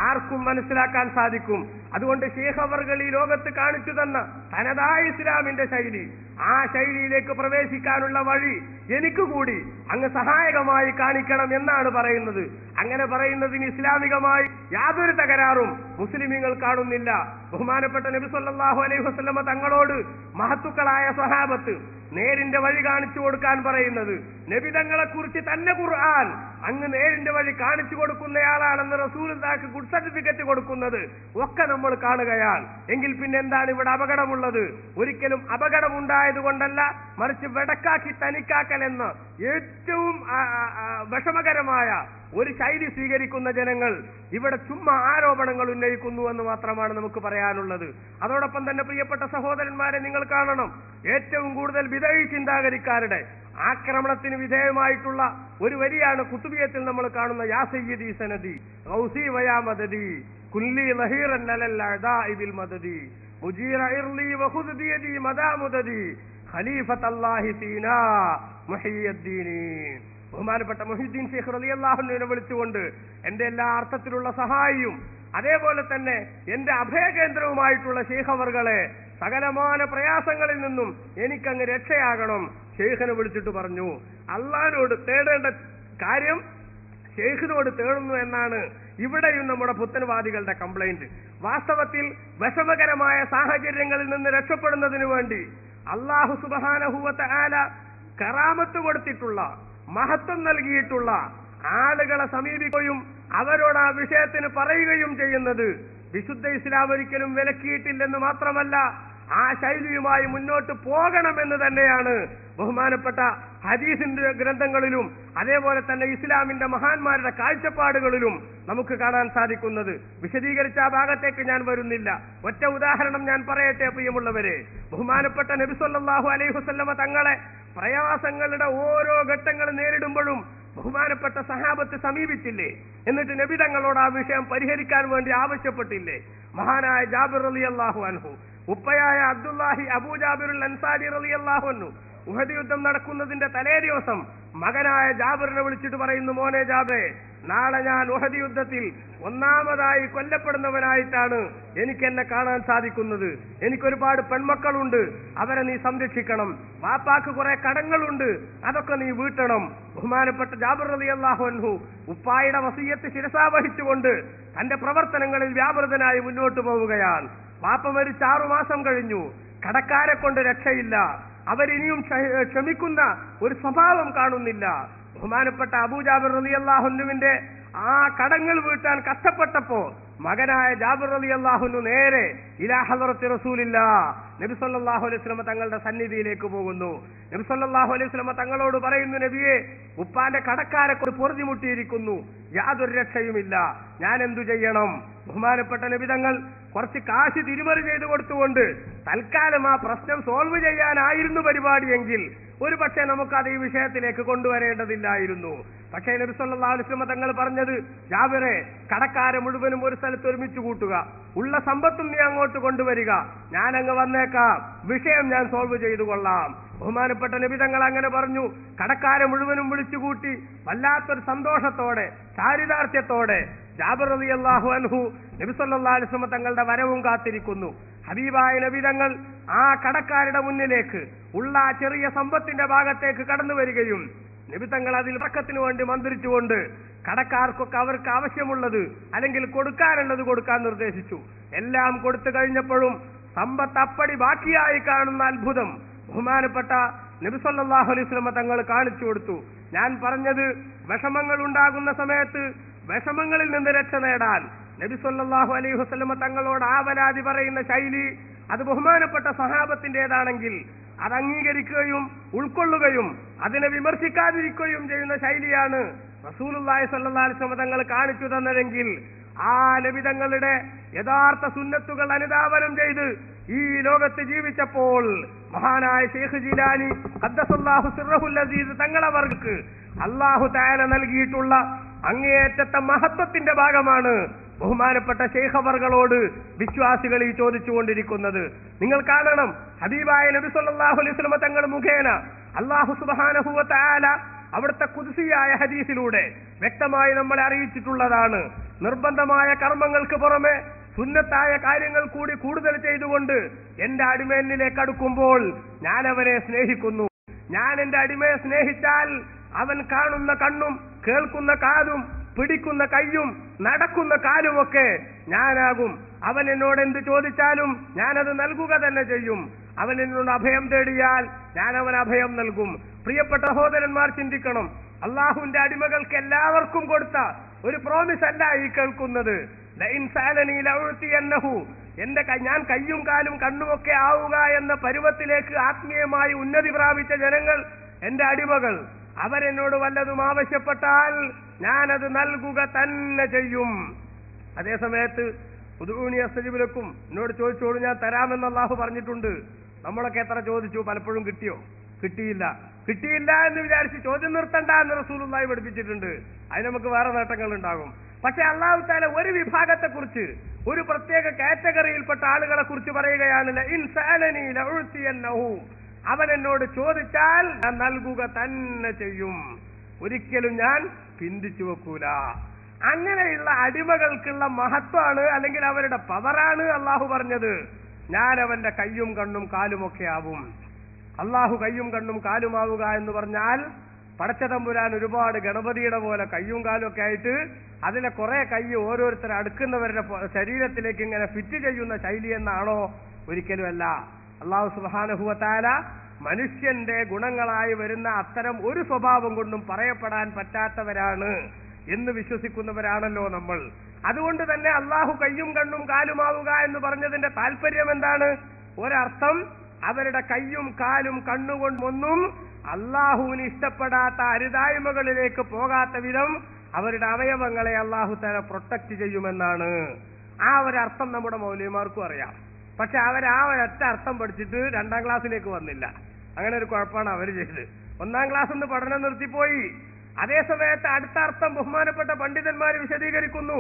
ആർക്കും മനസ്സിലാക്കാൻ സാധിക്കും. അതുകൊണ്ട് ശൈഖ് അവർകൾ ഈ ലോകത്ത് കാണിച്ചു തന്ന തനതായ ഇസ്ലാമിന്റെ ശൈലി, ആ ശൈലിയിലേക്ക് പ്രവേശിക്കാനുള്ള വഴി എനിക്ക് കൂടി അങ്ങ് സഹായകമായി കാണിക്കണം എന്നാണ് പറയുന്നത്. അങ്ങനെ പറയുന്നതിന് ഇസ്ലാമികമായി യാതൊരു തകരാറും മുസ്ലിമീങ്ങൾ കാണുന്നില്ല. ബഹുമാനപ്പെട്ട നബി സല്ലല്ലാഹു അലൈഹി വസല്ലമ തങ്ങളോട് മഹത്തുക്കളായ സ്വഹാബത്ത് നേരിന്റെ വഴി കാണിച്ചു കൊടുക്കാൻ പറയുന്നത്, നബി തങ്ങളെ കുറിച്ച് തന്നെ ഖുർആൻ അങ്ങ് നേരിന്റെ വഴി കാണിച്ചു കൊടുക്കുന്നയാളാണെന്ന് റസൂലുള്ളാഹിക്ക് ഗുഡ് സർട്ടിഫിക്കറ്റ് കൊടുക്കുന്നത് ഒക്കെ നമ്മൾ കാണുകയാണ്. എങ്കിൽ പിന്നെ എന്താണ് ഇവിടെ അപകടമുള്ളത്? ഒരിക്കലും അപകടമുണ്ടായത് കൊണ്ടല്ല, മറിച്ച് വെടക്കാക്കി തനിക്കാക്കൽ എന്ന ഏറ്റവും വിഷമകരമായ ഒരു ശൈലി സ്വീകരിക്കുന്ന ജനങ്ങൾ ഇവിടെ ചുമ്മാ ആരോപണങ്ങൾ ഉന്നയിക്കുന്നു എന്ന് മാത്രമാണ് നമുക്ക് പറയാനുള്ളത്. അതോടൊപ്പം തന്നെ പ്രിയപ്പെട്ട സഹോദരന്മാരെ, നിങ്ങൾ കാണണം, ഏറ്റവും കൂടുതൽ വിദഗ്ധ ചിന്താഗതിക്കാരുടെ ആക്രമണത്തിന് വിധേയമായിട്ടുള്ള ഒരു വരിയാണ് കുത്തുബിയത്തിൽ നമ്മൾ കാണുന്ന യാ സയ്യിദി സനദി ഗൗസി വയാ മദദി കുല്ലി ലഹീറൻ അലൽ അദാഇ ബിൽ മദദി മുജീറ ഇർലി വഖുദ് ബിയദി മദാ മുദദി ഖലീഫത്തല്ലാഹി ഫീനാ മുഹിയ്യദ്ദീനി. ബഹുമാനപ്പെട്ട മുഹിദ്ദീൻ ശൈഖ് റളിയല്ലാഹു അൻഹുവിനെ വിളിച്ചുകൊണ്ട് എന്റെ എല്ലാ അർത്ഥത്തിലുള്ള സഹായിയും അതേപോലെ തന്നെ എന്റെ അഭയകേന്ദ്രവുമായിട്ടുള്ള ശൈഖ് അവർകളെ സകലമാന പ്രയാസങ്ങളിൽ നിന്നും എനിക്കങ്ങ് രക്ഷയാകണം. ശൈഖിനെ വിളിച്ചിട്ട് പറഞ്ഞു, അള്ളാഹിനോട് തേടേണ്ട കാര്യം ശൈഖിനോട് തേടുന്നു എന്നാണ് ഇവിടെയും നമ്മുടെ പുത്തൻവാദികളുടെ കംപ്ലൈന്റ്. വാസ്തവത്തിൽ വിഷമകരമായ സാഹചര്യങ്ങളിൽ നിന്ന് രക്ഷപ്പെടുന്നതിന് വേണ്ടി അല്ലാഹു സുബ്ഹാനഹു വ തആല കറാമത്ത് കൊടുത്തിട്ടുള്ള, മഹത്വം നൽകിയിട്ടുള്ള ആളുകളെ സമീപിക്കുകയും അവരോട് ആ വിഷയത്തിന് പറയുകയും ചെയ്യുന്നത് വിശുദ്ധ ഇസ്ലാം ഒരിക്കലും വിലക്കിയിട്ടില്ലെന്ന് മാത്രമല്ല, ആ ശൈലിയുമായി മുന്നോട്ട് പോകണമെന്ന് തന്നെയാണ് ബഹുമാനപ്പെട്ട ഹദീസിന്റെ ഗ്രന്ഥങ്ങളിലും അതേപോലെ തന്നെ ഇസ്ലാമിന്റെ മഹാന്മാരുടെ കാഴ്ചപ്പാടുകളിലും നമുക്ക് കാണാൻ സാധിക്കുന്നത്. വിശദീകരിച്ച ആ ഭാഗത്തേക്ക് ഞാൻ വരുന്നില്ല. ഒറ്റ ഉദാഹരണം ഞാൻ പറയട്ടെ പ്രിയമുള്ളവരെ. ബഹുമാനപ്പെട്ട നബി സല്ലല്ലാഹു അലൈഹി വസല്ലമ തങ്ങളെ പ്രയാസങ്ങളുടെ ഓരോ ഘട്ടങ്ങൾ നേരിടുമ്പോഴും ബഹുമാനപ്പെട്ട സഹാബത്ത് സമീപിച്ചില്ലേ? എന്നിട്ട് നബി തങ്ങളോട് ആ വിഷയം പരിഹരിക്കാൻ വേണ്ടി ആവശ്യപ്പെട്ടില്ലേ? മഹാനായ ജാബിർ റളിയല്ലാഹു അൻഹു, ഉപ്പയായ അബ്ദുല്ലാഹി അബൂ ജാബിറുൽ അൻസാരി റളിയല്ലാഹു അൻഹു ഉഹദ് യുദ്ധം നടക്കുന്നതിന്റെ തലേ ദിവസം മകനായ ജാബിറിനെ വിളിച്ചിട്ട് പറയുന്നു, മോനെ ജാബിറേ, നാളെ ഞാൻ ഉഹദ് യുദ്ധത്തിൽ ഒന്നാമതായി കൊല്ലപ്പെടുന്നവനായിട്ടാണ് എനിക്ക് എന്നെ കാണാൻ സാധിക്കുന്നത്. എനിക്കൊരുപാട് പെൺമക്കളുണ്ട്, അവരെ നീ സംരക്ഷിക്കണം. വാപ്പാക്ക് കുറെ കടങ്ങളുണ്ട്, അതൊക്കെ നീ വീട്ടണം. ബഹുമാനപ്പെട്ട ജാബിർ റളിയല്ലാഹു അൻഹു ഉപ്പായുടെ വസിയത്ത് ശിരസാവഹിച്ചുകൊണ്ട് തന്റെ പ്രവർത്തനങ്ങളിൽ വ്യാപൃതനായി മുന്നോട്ട് പോവുകയാണ്. വാപ്പ മരിച്ച് 6 മാസം കഴിഞ്ഞു. കടക്കാരെ കൊണ്ട് രക്ഷയില്ല. അവരിനിയും ക്ഷമിക്കുന്ന ഒരു സ്വഭാവം കാണുന്നില്ല. ബഹുമാനപ്പെട്ട അബൂ ജാബിർ റളിയല്ലാഹു അൻഹുവിന്റെ ആ കടങ്ങൾ വീട്ടാൻ കഷ്ടപ്പെട്ടപ്പോ മകനായ ജാബിർ റളിയല്ലാഹു അൻഹു നേരെ ഇലാ ഹളറത്തി റസൂലില്ലാഹ് നബി സല്ലല്ലാഹു അലൈഹി വസല്ലം തങ്ങളുടെ സന്നിധിയിലേക്ക് പോകുന്നു. നബി സല്ലല്ലാഹു അലൈഹി വസല്ലം തങ്ങളോട് പറയുന്നു, നബിയെ, ഉപ്പാന്റെ കടക്കാരെ കൊണ്ട് പൊറുതിമുട്ടിയിരിക്കുന്നു, യാതൊരു രക്ഷയുമില്ല, ഞാൻ എന്തു ചെയ്യണം? ബഹുമാനപ്പെട്ട നബി തങ്ങൾ കുറച്ച് കാശ് തിരിമറി ചെയ്തു കൊടുത്തുകൊണ്ട് തൽക്കാലം ആ പ്രശ്നം സോൾവ് ചെയ്യാനായിരുന്നു പരിപാടിയെങ്കിൽ ഒരു പക്ഷേ നമുക്കത് ഈ വിഷയത്തിലേക്ക് കൊണ്ടുവരേണ്ടതില്ലായിരുന്നു. പക്ഷേ നബി സല്ലല്ലാഹു അലൈഹി വസല്ലം തങ്ങൾ പറഞ്ഞത്, ജാബിറെ, കടക്കാരെ മുഴുവനും ഒരു സ്ഥലത്ത് ഒരുമിച്ച് കൂട്ടുക, ഉള്ള സമ്പത്തും നീ അങ്ങോട്ട് കൊണ്ടുവരിക, ഞാൻ അങ്ങ് വന്നേക്കാം, വിഷയം ഞാൻ സോൾവ് ചെയ്തു കൊള്ളാം. ബഹുമാനപ്പെട്ട നബി തങ്ങൾ അങ്ങനെ പറഞ്ഞു. കടക്കാരെ മുഴുവനും വിളിച്ചുകൂട്ടി വല്ലാത്തൊരു സന്തോഷത്തോടെ ചാരിതാർത്ഥ്യത്തോടെ ജാബിർ റളിയല്ലാഹു അൻഹു നബി സല്ലല്ലാഹു അലൈഹി വസല്ലം തങ്ങളുടെ വരവും കാത്തിരിക്കുന്നു. ഹബീബായ നബി തങ്ങൾ ആ കടക്കാരുടെ മുന്നിലേക്ക് ഉള്ള ആ ചെറിയ സമ്പത്തിന്റെ ഭാഗത്തേക്ക് കടന്നു വരികയും നബി തങ്ങൾ അതിൽ ബർക്കത്തിന് വേണ്ടി മന്ത്രിച്ചുകൊണ്ട് കടക്കാർക്കൊക്കെ അവർക്ക് ആവശ്യമുള്ളത് അല്ലെങ്കിൽ കൊടുക്കാനുള്ളത് കൊടുക്കാൻ നിർദ്ദേശിച്ചു. എല്ലാം കൊടുത്തു കഴിഞ്ഞപ്പോഴും സമ്പത്ത് അപ്പടി ബാക്കിയായി കാണുന്ന അത്ഭുതം ബഹുമാനപ്പെട്ട നബി സല്ലല്ലാഹു അലൈഹി വസല്ലം തങ്ങൾ കാണിച്ചു കൊടുത്തു. ഞാൻ പറഞ്ഞത്, വിഷമങ്ങൾ ഉണ്ടാകുന്ന സമയത്ത് വിഷമങ്ങളിൽ നിന്ന് രക്ഷ നേടാൻ നബി സല്ലല്ലാഹു അലൈഹി വസല്ലം തങ്ങളോട് ആവലാതി പറയുന്ന ശൈലി അത് ബഹുമാനപ്പെട്ട സഹാബത്തിന്റേതാണെങ്കിൽ അത് അംഗീകരിക്കുകയും ഉൾക്കൊള്ളുകയും അതിനെ വിമർശിക്കാതിരിക്കുകയും ചെയ്യുന്ന ശൈലിയാണ് റസൂലുള്ളാഹി സ്വല്ലല്ലാഹു അലൈഹി വസല്ലം തങ്ങൾ കാണിച്ചു തന്നതെങ്കിൽ ആ നബി തങ്ങളുടെ യഥാർത്ഥ സുന്നത്തുകൾ അനുധാവനം ചെയ്ത് ഈ ലോകത്ത് ജീവിച്ചപ്പോൾ മഹാനായ ശൈഖ് ജീലാനി ഖദ്ദസല്ലാഹു സിർറഹുൽ അസീസ് തങ്ങളവർക്ക് അല്ലാഹു തആല നൽകിയിട്ടുള്ള അങ്ങേയറ്റത്തെ മഹത്വത്തിന്റെ ഭാഗമാണ് ബഹുമാനപ്പെട്ട ശൈഖ് അവർകളോട് വിശ്വാസികൾ ഈ ചോദിച്ചുകൊണ്ടിരിക്കുന്നത്. നിങ്ങൾ കാണണം, ഹബീബായ നബി സല്ലല്ലാഹു അലൈഹി വസല്ലം തങ്ങൾ മുഖേന അല്ലാഹു സുബ്ഹാനഹു വ തആല അവിടുത്തെ ഖുദ്സിയായ ഹദീസിലൂടെ വ്യക്തമായി നമ്മളെ അറിയിച്ചിട്ടുള്ളതാണ്. നിർബന്ധമായ കർമ്മങ്ങൾക്ക് പുറമെ സുന്നത്തായ കാര്യങ്ങൾ കൂടി കൂടുതൽ ചെയ്തുകൊണ്ട് എന്റെ അടിമേനിലേക്ക് അടുക്കുമ്പോൾ ഞാൻ അവനെ സ്നേഹിക്കുന്നു. ഞാൻ എന്റെ അടിമയെ സ്നേഹിച്ചാൽ അവൻ കാണുന്ന കണ്ണും കേൾക്കുന്ന കാതും പിടിക്കുന്ന കൈയും നടക്കുന്ന കാലുമൊക്കെ ഞാനാകും. അവൻ എന്നോട് എന്ത് ചോദിച്ചാലും ഞാനത് നൽകുക തന്നെ ചെയ്യും. അവൻ എന്നോട് അഭയം തേടിയാൽ ഞാൻ അവൻ അഭയം നൽകും. പ്രിയപ്പെട്ട സഹോദരന്മാർ, ചിന്തിക്കണം. അള്ളാഹുവിന്റെ അടിമകൾക്ക് എല്ലാവർക്കും കൊടുത്ത ഒരു പ്രോമിസ് അല്ല ഈ കേൾക്കുന്നത്. ഞാൻ കയ്യും കാലും കണ്ണുമൊക്കെ ആവുക എന്ന പരുവത്തിലേക്ക് ആത്മീയമായി ഉന്നതി പ്രാപിച്ച ജനങ്ങൾ, എന്റെ അടിമകൾ, അവരെന്നോട് വല്ലതും ആവശ്യപ്പെട്ടാൽ ഞാനത് നൽകുക തന്നെ ചെയ്യും. അതേ സമയത്ത് ഉദൂനി അസ്തജിബിലക്കും, എന്നോട് ചോദിച്ചോളൂ ഞാൻ തരാമെന്ന് അള്ളാഹു പറഞ്ഞിട്ടുണ്ട്. നമ്മളൊക്കെ എത്ര ചോദിച്ചു, പലപ്പോഴും കിട്ടിയോ? കിട്ടിയില്ല എന്ന് വിചാരിച്ച് ചോദ്യം നിർത്തണ്ട എന്ന് റസൂലുള്ളാഹി പഠിപ്പിച്ചിട്ടുണ്ട്. അതിന് നമുക്ക് വേറെ നേട്ടങ്ങൾ ഉണ്ടാകും. പക്ഷെ അള്ളാഹു തആല ഒരു വിഭാഗത്തെ കുറിച്ച്, ഒരു പ്രത്യേക കാറ്റഗറിയിൽപ്പെട്ട ആളുകളെ കുറിച്ച് പറയുകയാണ്, അവൻ എന്നോട് ചോദിച്ചാൽ ഞാൻ നൽകുക തന്നെ ചെയ്യും, ഒരിക്കലും ഞാൻ പിന്തിച്ചു വെക്കൂല. അങ്ങനെയുള്ള അടിമകൾക്കുള്ള മഹത്വമാണ്, അല്ലെങ്കിൽ അവരുടെ പവറാണ് അള്ളാഹു പറഞ്ഞത്. ഞാൻ അവന്റെ കയ്യും കണ്ണും കാലുമൊക്കെ ആവും. അള്ളാഹു കയ്യും കണ്ണും കാലുമാവുക എന്ന് പറഞ്ഞാൽ, പടച്ചതമ്പുരാൻ ഒരുപാട് ഗണപതിയുടെ പോലെ കയ്യും കാലും ഒക്കെ ആയിട്ട് അതിലെ കുറെ കൈ ഓരോരുത്തരെ അടുക്കുന്നവരുടെ ശരീരത്തിലേക്ക് ഇങ്ങനെ ഫിറ്റ് ചെയ്യുന്ന ശൈലി എന്നാണോ? ഒരിക്കലും അല്ല. അള്ളാഹു സുബ്ഹാനഹു വ തആല മനുഷ്യന്റെ ഗുണങ്ങളായി വരുന്ന അത്തരം ഒരു സ്വഭാവം കൊണ്ടും പറയപ്പെടാൻ പറ്റാത്തവരാണ് എന്ന് വിശ്വസിക്കുന്നവരാണല്ലോ നമ്മൾ. അതുകൊണ്ട് തന്നെ അള്ളാഹു കയ്യും കണ്ണും കാലുമാവുക എന്ന് പറഞ്ഞതിന്റെ താല്പര്യം എന്താണ്? ഒരർത്ഥം, അവരുടെ കയ്യും കാലും കണ്ണുകൊണ്ടൊന്നും അള്ളാഹുവിന് ഇഷ്ടപ്പെടാത്ത അരുതായ്മകളിലേക്ക് പോകാത്ത വിധം അവരുടെ അവയവങ്ങളെ അള്ളാഹു തആല പ്രൊട്ടക്ട് ചെയ്യുമെന്നാണ്. ആ ഒരർത്ഥം നമ്മുടെ മൗലവിമാർക്കും അറിയാം. പക്ഷെ ആ ഒരൊറ്റ അർത്ഥം പഠിച്ചിട്ട് 2ാം ക്ലാസ്സിലേക്ക് വന്നില്ല. അങ്ങനെ ഒരു കുഴപ്പമാണ് അവർ ചെയ്തത്. 1ാം ക്ലാസ്സിൽ നിന്ന് പഠനം നിർത്തിപ്പോയി. അതേ സമയത്ത് അടുത്ത അർത്ഥം ബഹുമാനപ്പെട്ട പണ്ഡിതന്മാർ വിശദീകരിക്കുന്നു.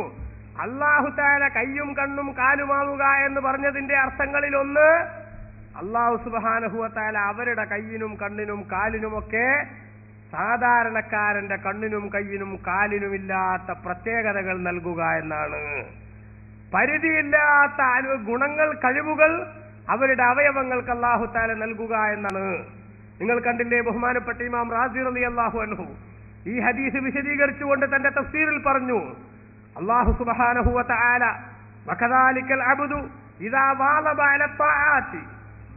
അള്ളാഹു തആല കയ്യും കണ്ണും കാലുമാവുക എന്ന് പറഞ്ഞതിന്റെ അർത്ഥങ്ങളിൽ ഒന്ന്, അള്ളാഹു സുബ്ഹാനഹു വ തആല അവരുടെ കയ്യിനും കണ്ണിനും കാലിനുമൊക്കെ സാധാരണക്കാരന്റെ കണ്ണിനും കയ്യിനും കാലിനുമില്ലാത്ത പ്രത്യേകതകൾ നൽകുക എന്നാണ്. പരിധിയില്ലാത്ത ഗുണങ്ങൾ, കഴിവുകൾ അവരുടെ അവയവങ്ങൾക്ക് അല്ലാഹു തആല നൽകുക എന്നാണ്. നിങ്ങൾ കണ്ടില്ലേ, ബഹുമാനപ്പെട്ട ഇമാം റാസി റളിയല്ലാഹു അൻഹു ഈ ഹദീസ് വിശദീകരിച്ചുകൊണ്ട് തന്റെ തഫ്സീറിൽ പറഞ്ഞു, അല്ലാഹു സുബ്ഹാനഹു വ തആല വകദാലിക്കൽ അബ്ദു ഇദാ വാലബ അല ത്വാഅതി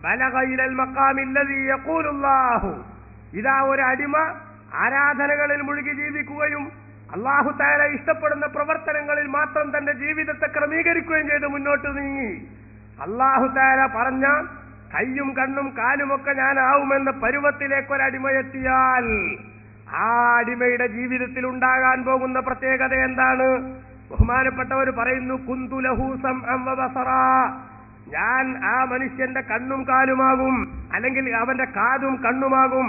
ബലഗ ഇലൽ മഖാമി അല്ലദീ യഖൂലുല്ലാഹു. ഇദാ ഒരു അടിമ ആരാധനകളിൽ മുഴുകി ജീവിക്കുകയും അല്ലാഹു തആല ഇഷ്ടപ്പെടുന്ന പ്രവർത്തനങ്ങളിൽ മാത്രം തന്റെ ജീവിതത്തെ ക്രമീകരിക്കുകയും ചെയ്ത് മുന്നോട്ട് നീങ്ങി, അല്ലാഹു തആല പറഞ്ഞ കയ്യും കണ്ണും കാലുമൊക്കെ ഞാനാവുമെന്ന പരുവത്തിലേക്ക് ഒരടിമയെത്തിയാൽ ആ അടിമയുടെ ജീവിതത്തിൽ ഉണ്ടാകാൻ പോകുന്ന പ്രത്യേകത എന്താണ്? ബഹുമാനപ്പെട്ടവർ പറയുന്നു, കുന്തുലഹു സംഅൻ വ ബസറാ, ഞാൻ ആ മനുഷ്യന്റെ കണ്ണും കാലുമാകും, അല്ലെങ്കിൽ അവന്റെ കാതും കണ്ണുമാകും.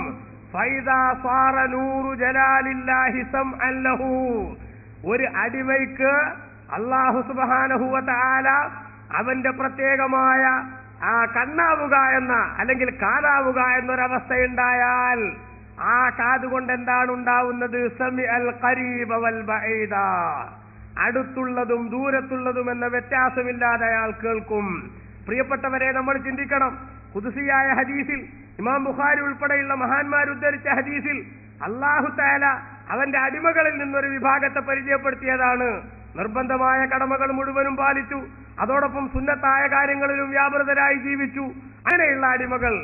ഫൈദാ സാറ നൂറു ജലാലില്ലാഹി സംഅൻ ലഹു, ഒരു അടിമയ്ക്ക് അല്ലാഹു സുബ്ഹാനഹു വ തആല അവന്റെ പ്രത്യേകമായ ആ കണ്ണാവുക എന്ന, അല്ലെങ്കിൽ കാതാവുക എന്നൊരവസ്ഥയുണ്ടായാൽ ആ കാതുകൊണ്ട് എന്താണ് ഉണ്ടാവുന്നത്? സമിഅൽ ഖരീബ വൽ ബഈദ, അടുത്തുള്ളതും ദൂരത്തുള്ളതും എന്ന വ്യത്യാസമില്ലാതെ അയാൾ കേൾക്കും. പ്രിയപ്പെട്ടവരെ, നമ്മൾ ചിന്തിക്കണം. ഖുദ്സിയായ ഹദീസിൽ, ഇമാം ബുഖാരി ഉൾപ്പെടെയുള്ള മഹാന്മാർ ഉദ്ധരിച്ച ഹദീസിൽ അല്ലാഹു തആല അവന്റെ അടിമകളിൽ നിന്നൊരു വിഭാഗത്തെ പരിചയപ്പെടുത്തിയതാണ്. നിർബന്ധമായ കടമകൾ മുഴുവനും പാലിച്ചു, അതോടൊപ്പം സുന്നത്തായ കാര്യങ്ങളിലും വ്യാപൃതരായി ജീവിച്ചു. അങ്ങനെയുള്ള അടിമകൾ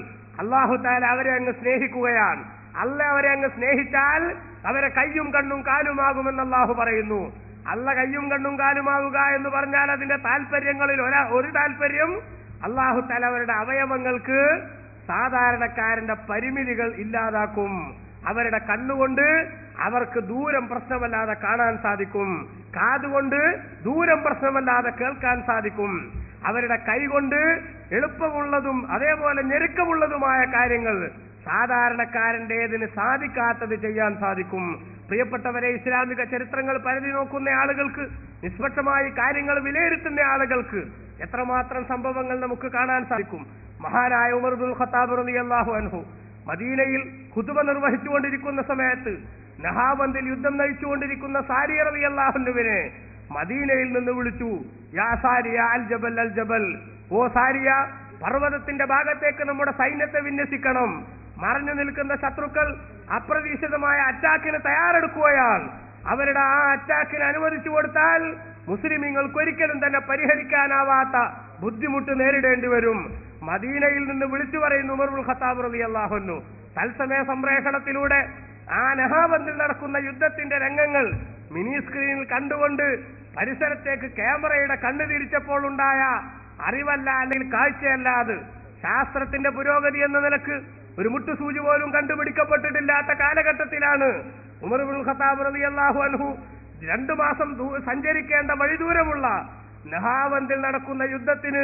അല്ലാഹു തആല അവരെ അങ്ങ് സ്നേഹിക്കുകയാണ്. അല്ല അവരെ അങ്ങ് സ്നേഹിച്ചാൽ അവരെ കയ്യും കണ്ണും കാലുമാകുമെന്ന് അല്ലാഹു പറയുന്നു. അല്ല കയ്യും കണ്ണും കാലുമാവുക എന്ന് പറഞ്ഞാൽ അതിന്റെ താല്പര്യങ്ങളിൽ ഒരു താല്പര്യം, അല്ലാഹു തആല അവരുടെ അവയവങ്ങൾക്ക് സാധാരണക്കാരന്റെ പരിമിതികൾ ഇല്ലാതാക്കും. അവരുടെ കണ്ണുകൊണ്ട് അവർക്ക് ദൂരം പ്രശ്നമല്ലാതെ കാണാൻ സാധിക്കും, കാതുകൊണ്ട് ദൂരം പ്രശ്നമല്ലാതെ കേൾക്കാൻ സാധിക്കും, അവരുടെ കൈകൊണ്ട് എളുപ്പമുള്ളതും അതേപോലെ ഞെരുക്കമുള്ളതുമായ കാര്യങ്ങൾ സാധാരണക്കാരൻ്റെതിന് സാധിക്കാത്തത് ചെയ്യാൻ സാധിക്കും. പ്രിയപ്പെട്ടവരെ, ഇസ്ലാമിക ചരിത്രങ്ങൾ പരിധി നോക്കുന്ന ആളുകൾക്ക്, നിഷ്പക്ഷമായി കാര്യങ്ങൾ വിലയിരുത്തുന്ന ആളുകൾക്ക് എത്രമാത്രം സംഭവങ്ങൾ നമുക്ക് കാണാൻ സാധിക്കും. മഹാനായ ഉമർ ഇബ്നുൽ ഖത്താബ് റളിയല്ലാഹു അൻഹു മദീനയിൽ ഖുതുബ നിർവഹിച്ചുകൊണ്ടിരിക്കുന്ന സമയത്ത് നഹാബന്ദിൽ യുദ്ധം നയിച്ചുകൊണ്ടിരിക്കുന്ന സാരിയ റളിയല്ലാഹു അൻഹുവിനെ മദീനയിൽ നിന്ന് വിളിച്ചു, യാ സാരിയ അൽ ജബൽ അൽ ജബൽ, ഓ സാരിയ, പർവ്വതത്തിന്റെ ഭാഗത്തേക്ക് നമ്മുടെ സൈന്യത്തെ വിന്യസിക്കണം. മറഞ്ഞു നിൽക്കുന്ന ശത്രുക്കൾ അപ്രതീക്ഷിതമായ അറ്റാക്കിന് തയ്യാറെടുക്കുകയാണ്. അവരുടെ ആ അറ്റാക്കിന് അനുവദിച്ചു കൊടുത്താൽ മുസ്ലിമീങ്ങൾക്ക് ഒരിക്കലും തന്നെ പരിഹരിക്കാനാവാത്ത ബുദ്ധിമുട്ട് നേരിടേണ്ടി വരും. മദീനയിൽ നിന്ന് വിളിച്ചു പറയുന്നു ഉമർ ഇബ്നുൽ ഖത്താബ് റളിയല്ലാഹു അൻഹു. തത്സമയ സംപ്രേഷണത്തിലൂടെ ആ നഹാബന്ദിൽ നടക്കുന്ന യുദ്ധത്തിന്റെ രംഗങ്ങൾ മിനി സ്ക്രീനിൽ കണ്ടുകൊണ്ട് പരിസരത്തേക്ക് ക്യാമറയുടെ കണ്ണു തിരിച്ചപ്പോൾ ഉണ്ടായ അറിവല്ല, അല്ലെങ്കിൽ കാഴ്ചയല്ല അത്. ശാസ്ത്രത്തിന്റെ പുരോഗതി എന്ന നിലക്ക് ഒരു മുട്ടുസൂചി പോലും കണ്ടുപിടിക്കപ്പെട്ടിട്ടില്ലാത്ത കാലഘട്ടത്തിലാണ് ഉമർ ഇബ്നുൽ ഖത്താബ് റളിയല്ലാഹു അൻഹു 2 മാസം സഞ്ചരിക്കേണ്ട വഴിദൂരമുള്ള നഹാബന്ദിൽ നടക്കുന്ന യുദ്ധത്തിന്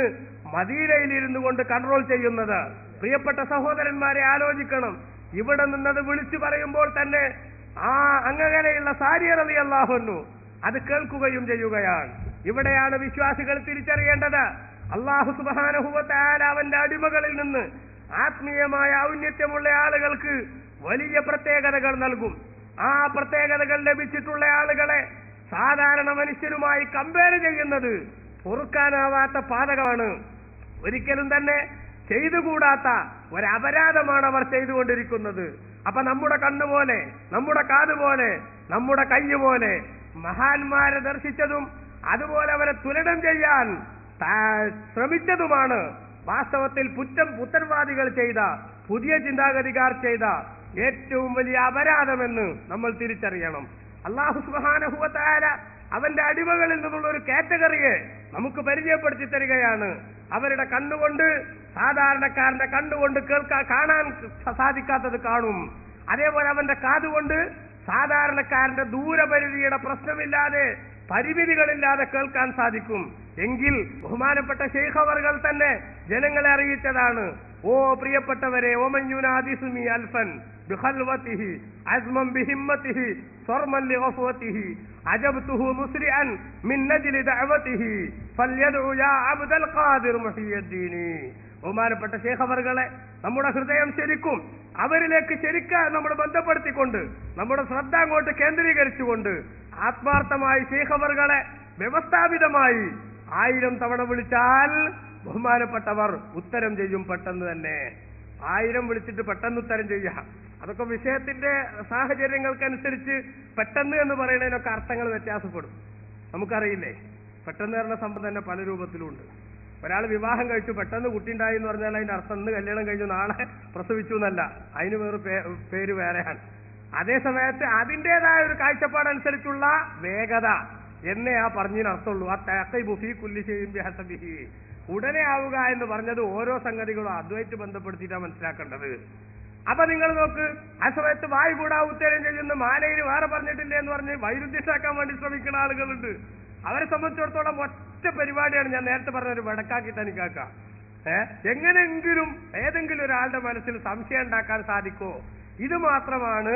മദീനയിൽ ഇരുന്നു കൊണ്ട് കൺട്രോൾ ചെയ്യുന്നത്. പ്രിയപ്പെട്ട സഹോദരന്മാരെ, ആലോചിക്കണം. ഇവിടെ നിന്നത് വിളിച്ചു പറയുമ്പോൾ തന്നെ ആ അങ്ങനെയുള്ള സാരിയ റളിയല്ലാഹു അൻഹു അത് കേൾക്കുകയും ചെയ്യുകയാണ്. ഇവിടെയാണ് വിശ്വാസികൾ തിരിച്ചറിയേണ്ടത്. അല്ലാഹു സുബ്ഹാനഹു വ തആല അവന്റെ അടിമകളിൽ നിന്ന് ആത്മീയമായ ഔന്നത്യമുള്ള ആളുകൾക്ക് വലിയ പ്രത്യേകതകൾ നൽകും. ആ പ്രത്യേകതകൾ ലഭിച്ചിട്ടുള്ള ആളുകളെ സാധാരണ മനുഷ്യരുമായി കമ്പയർ ചെയ്യുന്നത് പൊറുക്കാനാവാത്ത പാതകമാണ്. ഒരിക്കലും തന്നെ ചെയ്തുകൂടാത്ത ഒരപരാധമാണ് അവർ ചെയ്തുകൊണ്ടിരിക്കുന്നത്. അപ്പൊ നമ്മുടെ കണ്ണുപോലെ, നമ്മുടെ കാതുപോലെ, നമ്മുടെ കയ്യ് പോലെ മഹാന്മാരെ ദർശിച്ചതും അതുപോലെ അവരെ തുലനം ചെയ്യാൻ ശ്രമിച്ചതുമാണ് വാസ്തവത്തിൽ പുത്തൻവാദികൾ ചെയ്ത, പുതിയ ചിന്താഗതിക്കാർ ചെയ്ത ഏറ്റവും വലിയ അപരാധമെന്ന് നമ്മൾ തിരിച്ചറിയണം. അല്ലാഹു സുബ്ഹാനഹു വ തആല അവന്റെ അടിമകളിൽ നിന്നുള്ള ഒരു കാറ്റഗറിയെ നമുക്ക് പരിചയപ്പെടുത്തി തരികയാണ്. അവരുടെ കണ്ണുകൊണ്ട്, സാധാരണക്കാരന്റെ കണ്ണുകൊണ്ട് കാണാൻ സാധിക്കാത്തത് കാണും. അതേപോലെ അവന്റെ കാതുകൊണ്ട് സാധാരണക്കാരന്റെ ദൂരപരിധിയുടെ പ്രശ്നമില്ലാതെ, പരിമിതികളില്ലാതെ കേൾക്കാൻ സാധിക്കും. എങ്കിൽ ബഹുമാനപ്പെട്ട ശൈഖ് അവർകൾ തന്നെ ജനങ്ങളെ അറിയിച്ചതാണ്, ഓ പ്രിയപ്പെട്ടവരെ, ഓമൻ യുനാദിസുമി അൽഫൻ ബിഖൽവതിഹി അസ്മൻ ബിഹിമ്മതിഹി സർമൻ ലിഗഫവതിഹി അജബ്തുഹു മുസ്രിഅൻ മിൻ നജ്ലി ദഅവതിഹി ഫൽയദ്ഉ യാ അബ്ദൽ ഖാദിർ മുഹിയദ്ദീനി. ബഹുമാനപ്പെട്ട ശൈഖ് അവർകളെ നമ്മുടെ ഹൃദയം ശരിക്കും അവരിലേക്ക് നമ്മൾ ബന്ധപ്പെടുത്തിക്കൊണ്ട്, നമ്മുടെ ശ്രദ്ധ അങ്ങോട്ട് കേന്ദ്രീകരിച്ചുകൊണ്ട് ആത്മാർത്ഥമായി ശൈഖ് അവർകളെ വ്യവസ്ഥാപിതമായി 1000 തവണ വിളിച്ചാൽ ബഹുമാനപ്പെട്ടവർ ഉത്തരം ചെയ്യും. പെട്ടെന്ന് തന്നെ 1000 വിളിച്ചിട്ട് പെട്ടെന്ന് ഉത്തരം ചെയ്യാം. അതൊക്കെ വിഷയത്തിന്റെ സാഹചര്യങ്ങൾക്കനുസരിച്ച് പെട്ടെന്ന് എന്ന് പറയുന്നതിനൊക്കെ അർത്ഥങ്ങൾ വ്യത്യാസപ്പെടും. നമുക്കറിയില്ലേ, പെട്ടെന്ന് പറഞ്ഞ സംഭവം തന്നെ പല രൂപത്തിലുണ്ട്. ഒരാൾ വിവാഹം കഴിച്ചു, പെട്ടെന്ന് കുട്ടി ഉണ്ടായി എന്ന് പറഞ്ഞാൽ അതിന്റെ അർത്ഥം ഇന്ന് കല്യാണം കഴിഞ്ഞു നാളെ പ്രസവിച്ചു എന്നല്ല, അതിന് വേറെ പേര് വേറെയാണ്. അതേസമയത്ത് അതിൻ്റെതായ ഒരു കാഴ്ചപ്പാടനുസരിച്ചുള്ള വേഗത എന്നേ ആ പറഞ്ഞതിനർത്ഥമുള്ളൂ. ആ തഖീബു ഫീ കുല്ലി ശൈഇൻ ബിഹസബിഹി, ഉടനെ ആവുക എന്ന് പറഞ്ഞത് ഓരോ സംഗതികളും അതുമായിട്ട് ബന്ധപ്പെടുത്തിയിട്ടാണ് മനസ്സിലാക്കേണ്ടത്. അപ്പൊ നിങ്ങൾ നോക്ക്, ആ സമയത്ത് വായു കൂടാ ഉത്തരം ചെയ്യുന്ന മാലയിൽ വേറെ പറഞ്ഞിട്ടില്ല എന്ന് പറഞ്ഞ് വൈരുദ്ധ്യമാക്കാൻ വേണ്ടി ശ്രമിക്കുന്ന ആളുകളുണ്ട്. അവരെ സംബന്ധിച്ചിടത്തോളം ഒറ്റ പരിപാടിയാണ് ഞാൻ നേരത്തെ പറഞ്ഞൊരു വടക്കാക്കി തനിക്കാക്കാം. എങ്ങനെയെങ്കിലും ഏതെങ്കിലും ഒരാളുടെ മനസ്സിൽ സംശയം ഉണ്ടാക്കാൻ സാധിക്കോ? ഇത് മാത്രമാണ്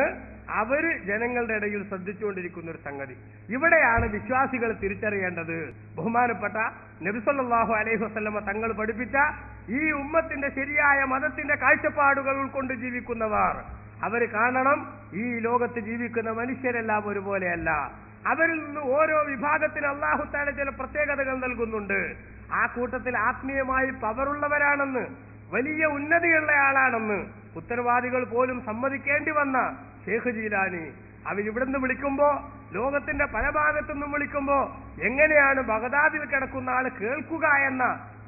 അവര് ജനങ്ങളുടെ ഇടയിൽ ശ്രദ്ധിച്ചുകൊണ്ടിരിക്കുന്ന ഒരു സംഗതി. ഇവിടെയാണ് വിശ്വാസികൾ തിരിച്ചറിയേണ്ടത്. ബഹുമാനപ്പെട്ട നബി സല്ലല്ലാഹു അലൈഹി വസല്ലമ തങ്ങൾ പഠിപ്പിച്ച ഈ ഉമ്മത്തിന്റെ ശരിയായ മതത്തിന്റെ കാഴ്ചപ്പാടുകൾ ഉൾക്കൊണ്ട് ജീവിക്കുന്നവർ അവർ കാണണം, ഈ ലോകത്ത് ജീവിക്കുന്ന മനുഷ്യരെല്ലാം ഒരുപോലെയല്ല. അവരിൽ നിന്ന് ഓരോ വിഭാഗത്തിന് അല്ലാഹു തആല ചില പ്രത്യേകതകൾ നൽകുന്നുണ്ട്. ആ കൂട്ടത്തിൽ ആത്മീയമായി പവറുള്ളവരാണെന്ന്, വലിയ ഉന്നതിയുള്ള ആളാണെന്ന് ഉത്തരവാദികൾ പോലും സമ്മതിക്കേണ്ടി വന്ന ഷേഖ് ജീലാനി അവരിവിടുന്ന് വിളിക്കുമ്പോ, ലോകത്തിന്റെ പല ഭാഗത്തുനിന്നും വിളിക്കുമ്പോ എങ്ങനെയാണ് ബഗ്ദാദിൽ കിടക്കുന്ന ആള് കേൾക്കുക എന്ന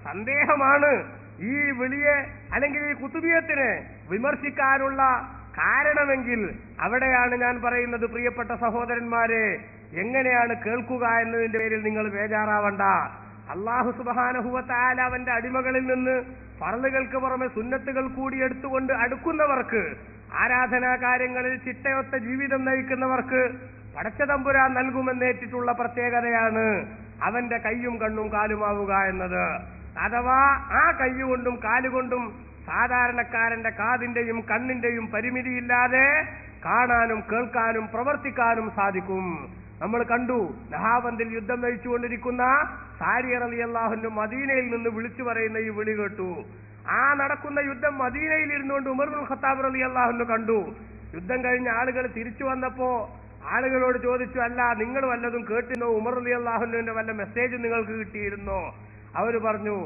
സന്ദേഹമാണ് ഈ വിളിയെ അല്ലെങ്കിൽ ഈ കുതുബിയത്തിനെ വിമർശിക്കാനുള്ള കാരണമെങ്കിൽ അവിടെയാണ് ഞാൻ പറയുന്നത്, പ്രിയപ്പെട്ട സഹോദരന്മാരെ, എങ്ങനെയാണ് കേൾക്കുക എന്നതിന്റെ പേരിൽ നിങ്ങൾ ബേജാറാവണ്ട. അല്ലാഹു സുബ്ഹാനഹു വ തആല അവന്റെ അടിമകളിൽ നിന്ന് ഫർളുകൾക്ക് പുറമെ സുന്നത്തുകൾ കൂടി എടുത്തുകൊണ്ട് അടുക്കുന്നവർക്ക്, ആരാധനാ കാര്യങ്ങളിൽ ചിട്ടയൊത്ത ജീവിതം നയിക്കുന്നവർക്ക് പടച്ചതമ്പുരാൻ നൽകുമെന്നേറ്റിട്ടുള്ള പ്രത്യേകതയാണ് അവന്റെ കയ്യും കണ്ണും കാലുമാവുക എന്നത്. അഥവാ ആ കയ്യുകൊണ്ടും കാലുകൊണ്ടും സാധാരണക്കാരന്റെ കാതിന്റെയും കണ്ണിന്റെയും പരിമിതിയില്ലാതെ കാണാനും കേൾക്കാനും പ്രവർത്തിക്കാനും സാധിക്കും. നമ്മൾ കണ്ടു, നഹാബന്ദിൽ യുദ്ധം നയിച്ചുകൊണ്ടിരിക്കുന്ന സാരിയ റളിയല്ലാഹു അൻഹു മദീനയിൽ നിന്ന് വിളിച്ചു പറയുന്ന ഈ വിളി കേട്ടു. ആ നടക്കുന്ന യുദ്ധം മദീനയിൽ ഇരുന്നുകൊണ്ട് ഉമർ ഇബ്നുൽ ഖത്താബ് റളിയല്ലാഹു അൻഹു കണ്ടു. യുദ്ധം കഴിഞ്ഞ ആളുകൾ തിരിച്ചു വന്നപ്പോ ആളുകളോട് ചോദിച്ചു, അല്ല നിങ്ങൾ വല്ലതും കേട്ടിരുന്നോ? ഉമർ റളിയല്ലാഹു അൻഹുവിന്റെ വല്ല മെസ്സേജ് നിങ്ങൾക്ക് കിട്ടിയിരുന്നോ? അവര് പറഞ്ഞു,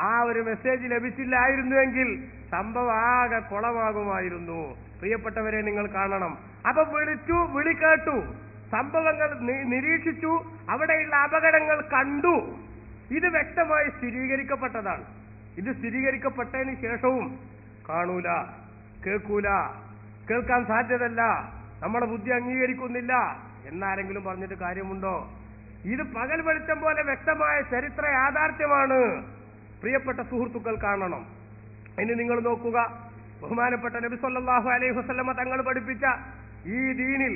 ആ ഒരു മെസ്സേജ് ലഭിച്ചില്ലായിരുന്നുവെങ്കിൽ സംഭവം ആകെ കുളമാകുമായിരുന്നു. പ്രിയപ്പെട്ടവരെ, നിങ്ങൾ കാണണം. അപ്പൊ വിളി കേട്ടു, സംഭവങ്ങൾ നിരീക്ഷിച്ചു, അവിടെയുള്ള അപകടങ്ങൾ കണ്ടു. ഇത് വ്യക്തമായി സ്ഥിരീകരിക്കപ്പെട്ടതാണ്. ഇത് സ്ഥിരീകരിക്കപ്പെട്ടതിന് ശേഷവും കാണൂല, കേൾക്കൂല, കേൾക്കാൻ സാധ്യതല്ല, നമ്മുടെ ബുദ്ധി അംഗീകരിക്കുന്നില്ല എന്നാരെങ്കിലും പറഞ്ഞിട്ട് കാര്യമുണ്ടോ? ഇത് പകൽ വെളിച്ചം പോലെ വ്യക്തമായ ചരിത്ര യാഥാർത്ഥ്യമാണ്. പ്രിയപ്പെട്ട സുഹൃത്തുക്കൾ, കാണണം. ഇനി നിങ്ങൾ നോക്കുക, ബഹുമാനപ്പെട്ട നബി സല്ലല്ലാഹു അലൈഹി വസല്ലമ തങ്ങൾ പഠിപ്പിച്ച ഈ ദീനിൽ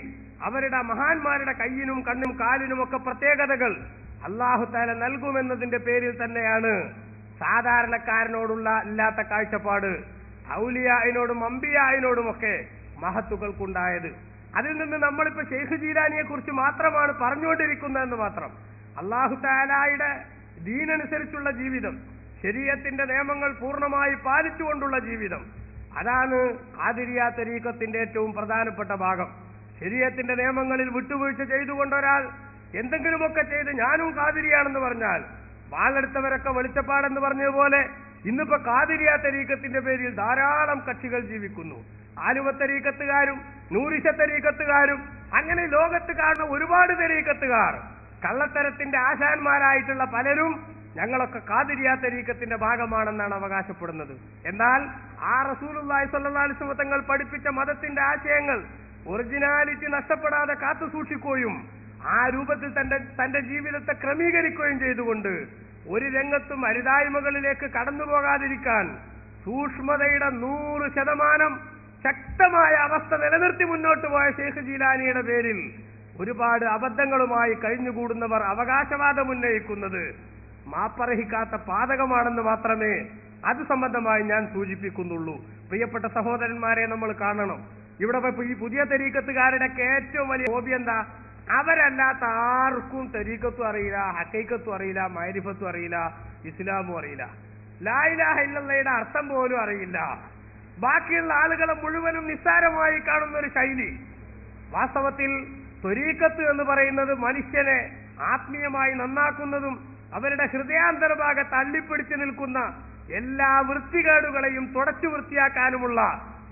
അവരുടെ മഹാന്മാരുടെ കയ്യിനും കണ്ണും കാലിനും ഒക്കെ പ്രത്യേകതകൾ അല്ലാഹു തആല നൽകുമെന്നതിന്റെ പേരിൽ തന്നെയാണ് സാധാരണക്കാരനോടുള്ള ഇല്ലാത്ത കാഴ്ചപ്പാട് ഔലിയായിനോടും അമ്പിയായിനോടുമൊക്കെ മഹത്തുക്കൾക്കുണ്ടായത്. അതിൽ നിന്ന് നമ്മളിപ്പോ ഷെയ്ഖ് ജീലാനിയെ കുറിച്ച് മാത്രമാണ് പറഞ്ഞുകൊണ്ടിരിക്കുന്നതെന്ന് മാത്രം. അല്ലാഹു തആലയുടെ ദീനനുസരിച്ചുള്ള ജീവിതം, ശരീഅത്തിന്റെ നിയമങ്ങൾ പൂർണ്ണമായി പാലിച്ചുകൊണ്ടുള്ള ജീവിതം, അതാണ് ഖാദിരിയ തരീഖത്തിന്റെ ഏറ്റവും പ്രധാനപ്പെട്ട ഭാഗം. ശരീഅത്തിന്റെ നിയമങ്ങളിൽ വിട്ടുവീഴ്ച ചെയ്തുകൊണ്ടൊരാൾ എന്തെങ്കിലുമൊക്കെ ചെയ്ത് ഞാനും ഖാദിരിയാണെന്ന് പറഞ്ഞാൽ വാളെടുത്തവരൊക്കെ വെളിച്ചപ്പാടെന്ന് പറഞ്ഞതുപോലെ ഇന്നിപ്പോ ഖാദിരിയ തരീഖത്തിന്റെ പേരിൽ ധാരാളം കക്ഷികൾ ജീവിക്കുന്നു. ആലുവ തരീഖത്തുകാരും നൂറിശ തരീഖത്തുകാരും അങ്ങനെ ലോകത്ത് കാണുന്ന ഒരുപാട് തരീഖത്തുകാർ, കള്ളത്തരത്തിന്റെ ആശാന്മാരായിട്ടുള്ള പലരും ഞങ്ങളൊക്കെ ഖാദിരിയ തരീഖത്തിന്റെ ഭാഗമാണെന്നാണ് അവകാശപ്പെടുന്നത്. എന്നാൽ ആ റസൂലുള്ളാഹി സ്വല്ലല്ലാഹു അലൈഹി വസല്ലം തങ്ങൾ പഠിപ്പിച്ച മതത്തിന്റെ ആശയങ്ങൾ ഒറിജിനാലിറ്റി നഷ്ടപ്പെടാതെ കാത്തു സൂക്ഷിക്കുകയും ആ രൂപത്തിൽ തന്റെ ജീവിതത്തെ ക്രമീകരിക്കുകയും ചെയ്തുകൊണ്ട് ഒരു രംഗത്തും അരുതായ്മകളിലേക്ക് കടന്നു പോകാതിരിക്കാൻ സൂക്ഷ്മതയുടെ 100% ശക്തമായ അവസ്ഥ നിലനിർത്തി മുന്നോട്ട് പോയ ഷെയ്ഖ് ജീലാനിയുടെ പേരിൽ ഒരുപാട് അബദ്ധങ്ങളുമായി കഴിഞ്ഞുകൂടുന്നവർ അവകാശവാദം ഉന്നയിക്കുന്നത് മാപ്പർഹിക്കാത്ത പാതകമാണെന്ന് മാത്രമേ അത് സംബന്ധമായി ഞാൻ സൂചിപ്പിക്കുന്നുള്ളൂ. പ്രിയപ്പെട്ട സഹോദരന്മാരെ, നമ്മൾ കാണണം, ഇവിടെ ഈ പുതിയ തരീഖത്തുകാരുടെ ഏറ്റവും വലിയ ഹോബി എന്താ? അവരല്ലാത്ത ആർക്കും തരീഖത്തും അറിയില്ല, ഹഖീഖത്തും അറിയില്ല, മഅരിഫത്തും അറിയില്ല, ഇസ്ലാമും അറിയില്ല, ലാ ഇലാഹ ഇല്ലല്ലാഹയുടെ അർത്ഥം പോലും അറിയില്ല. ബാക്കിയുള്ള ആളുകളെ മുഴുവനും നിസ്സാരമായി കാണുന്ന ഒരു ശൈലി. വാസ്തവത്തിൽ ത്വരീഖത്ത് എന്ന് പറയുന്നത് മനുഷ്യനെ ആത്മീയമായി നന്നാക്കുന്നതും അവരുടെ ഹൃദയാന്തരഭാഗത്ത് അള്ളിപ്പിടിച്ചു നിൽക്കുന്ന എല്ലാ വൃത്തികേടുകളെയും തുടച്ചു വൃത്തിയാക്കാനുമുള്ള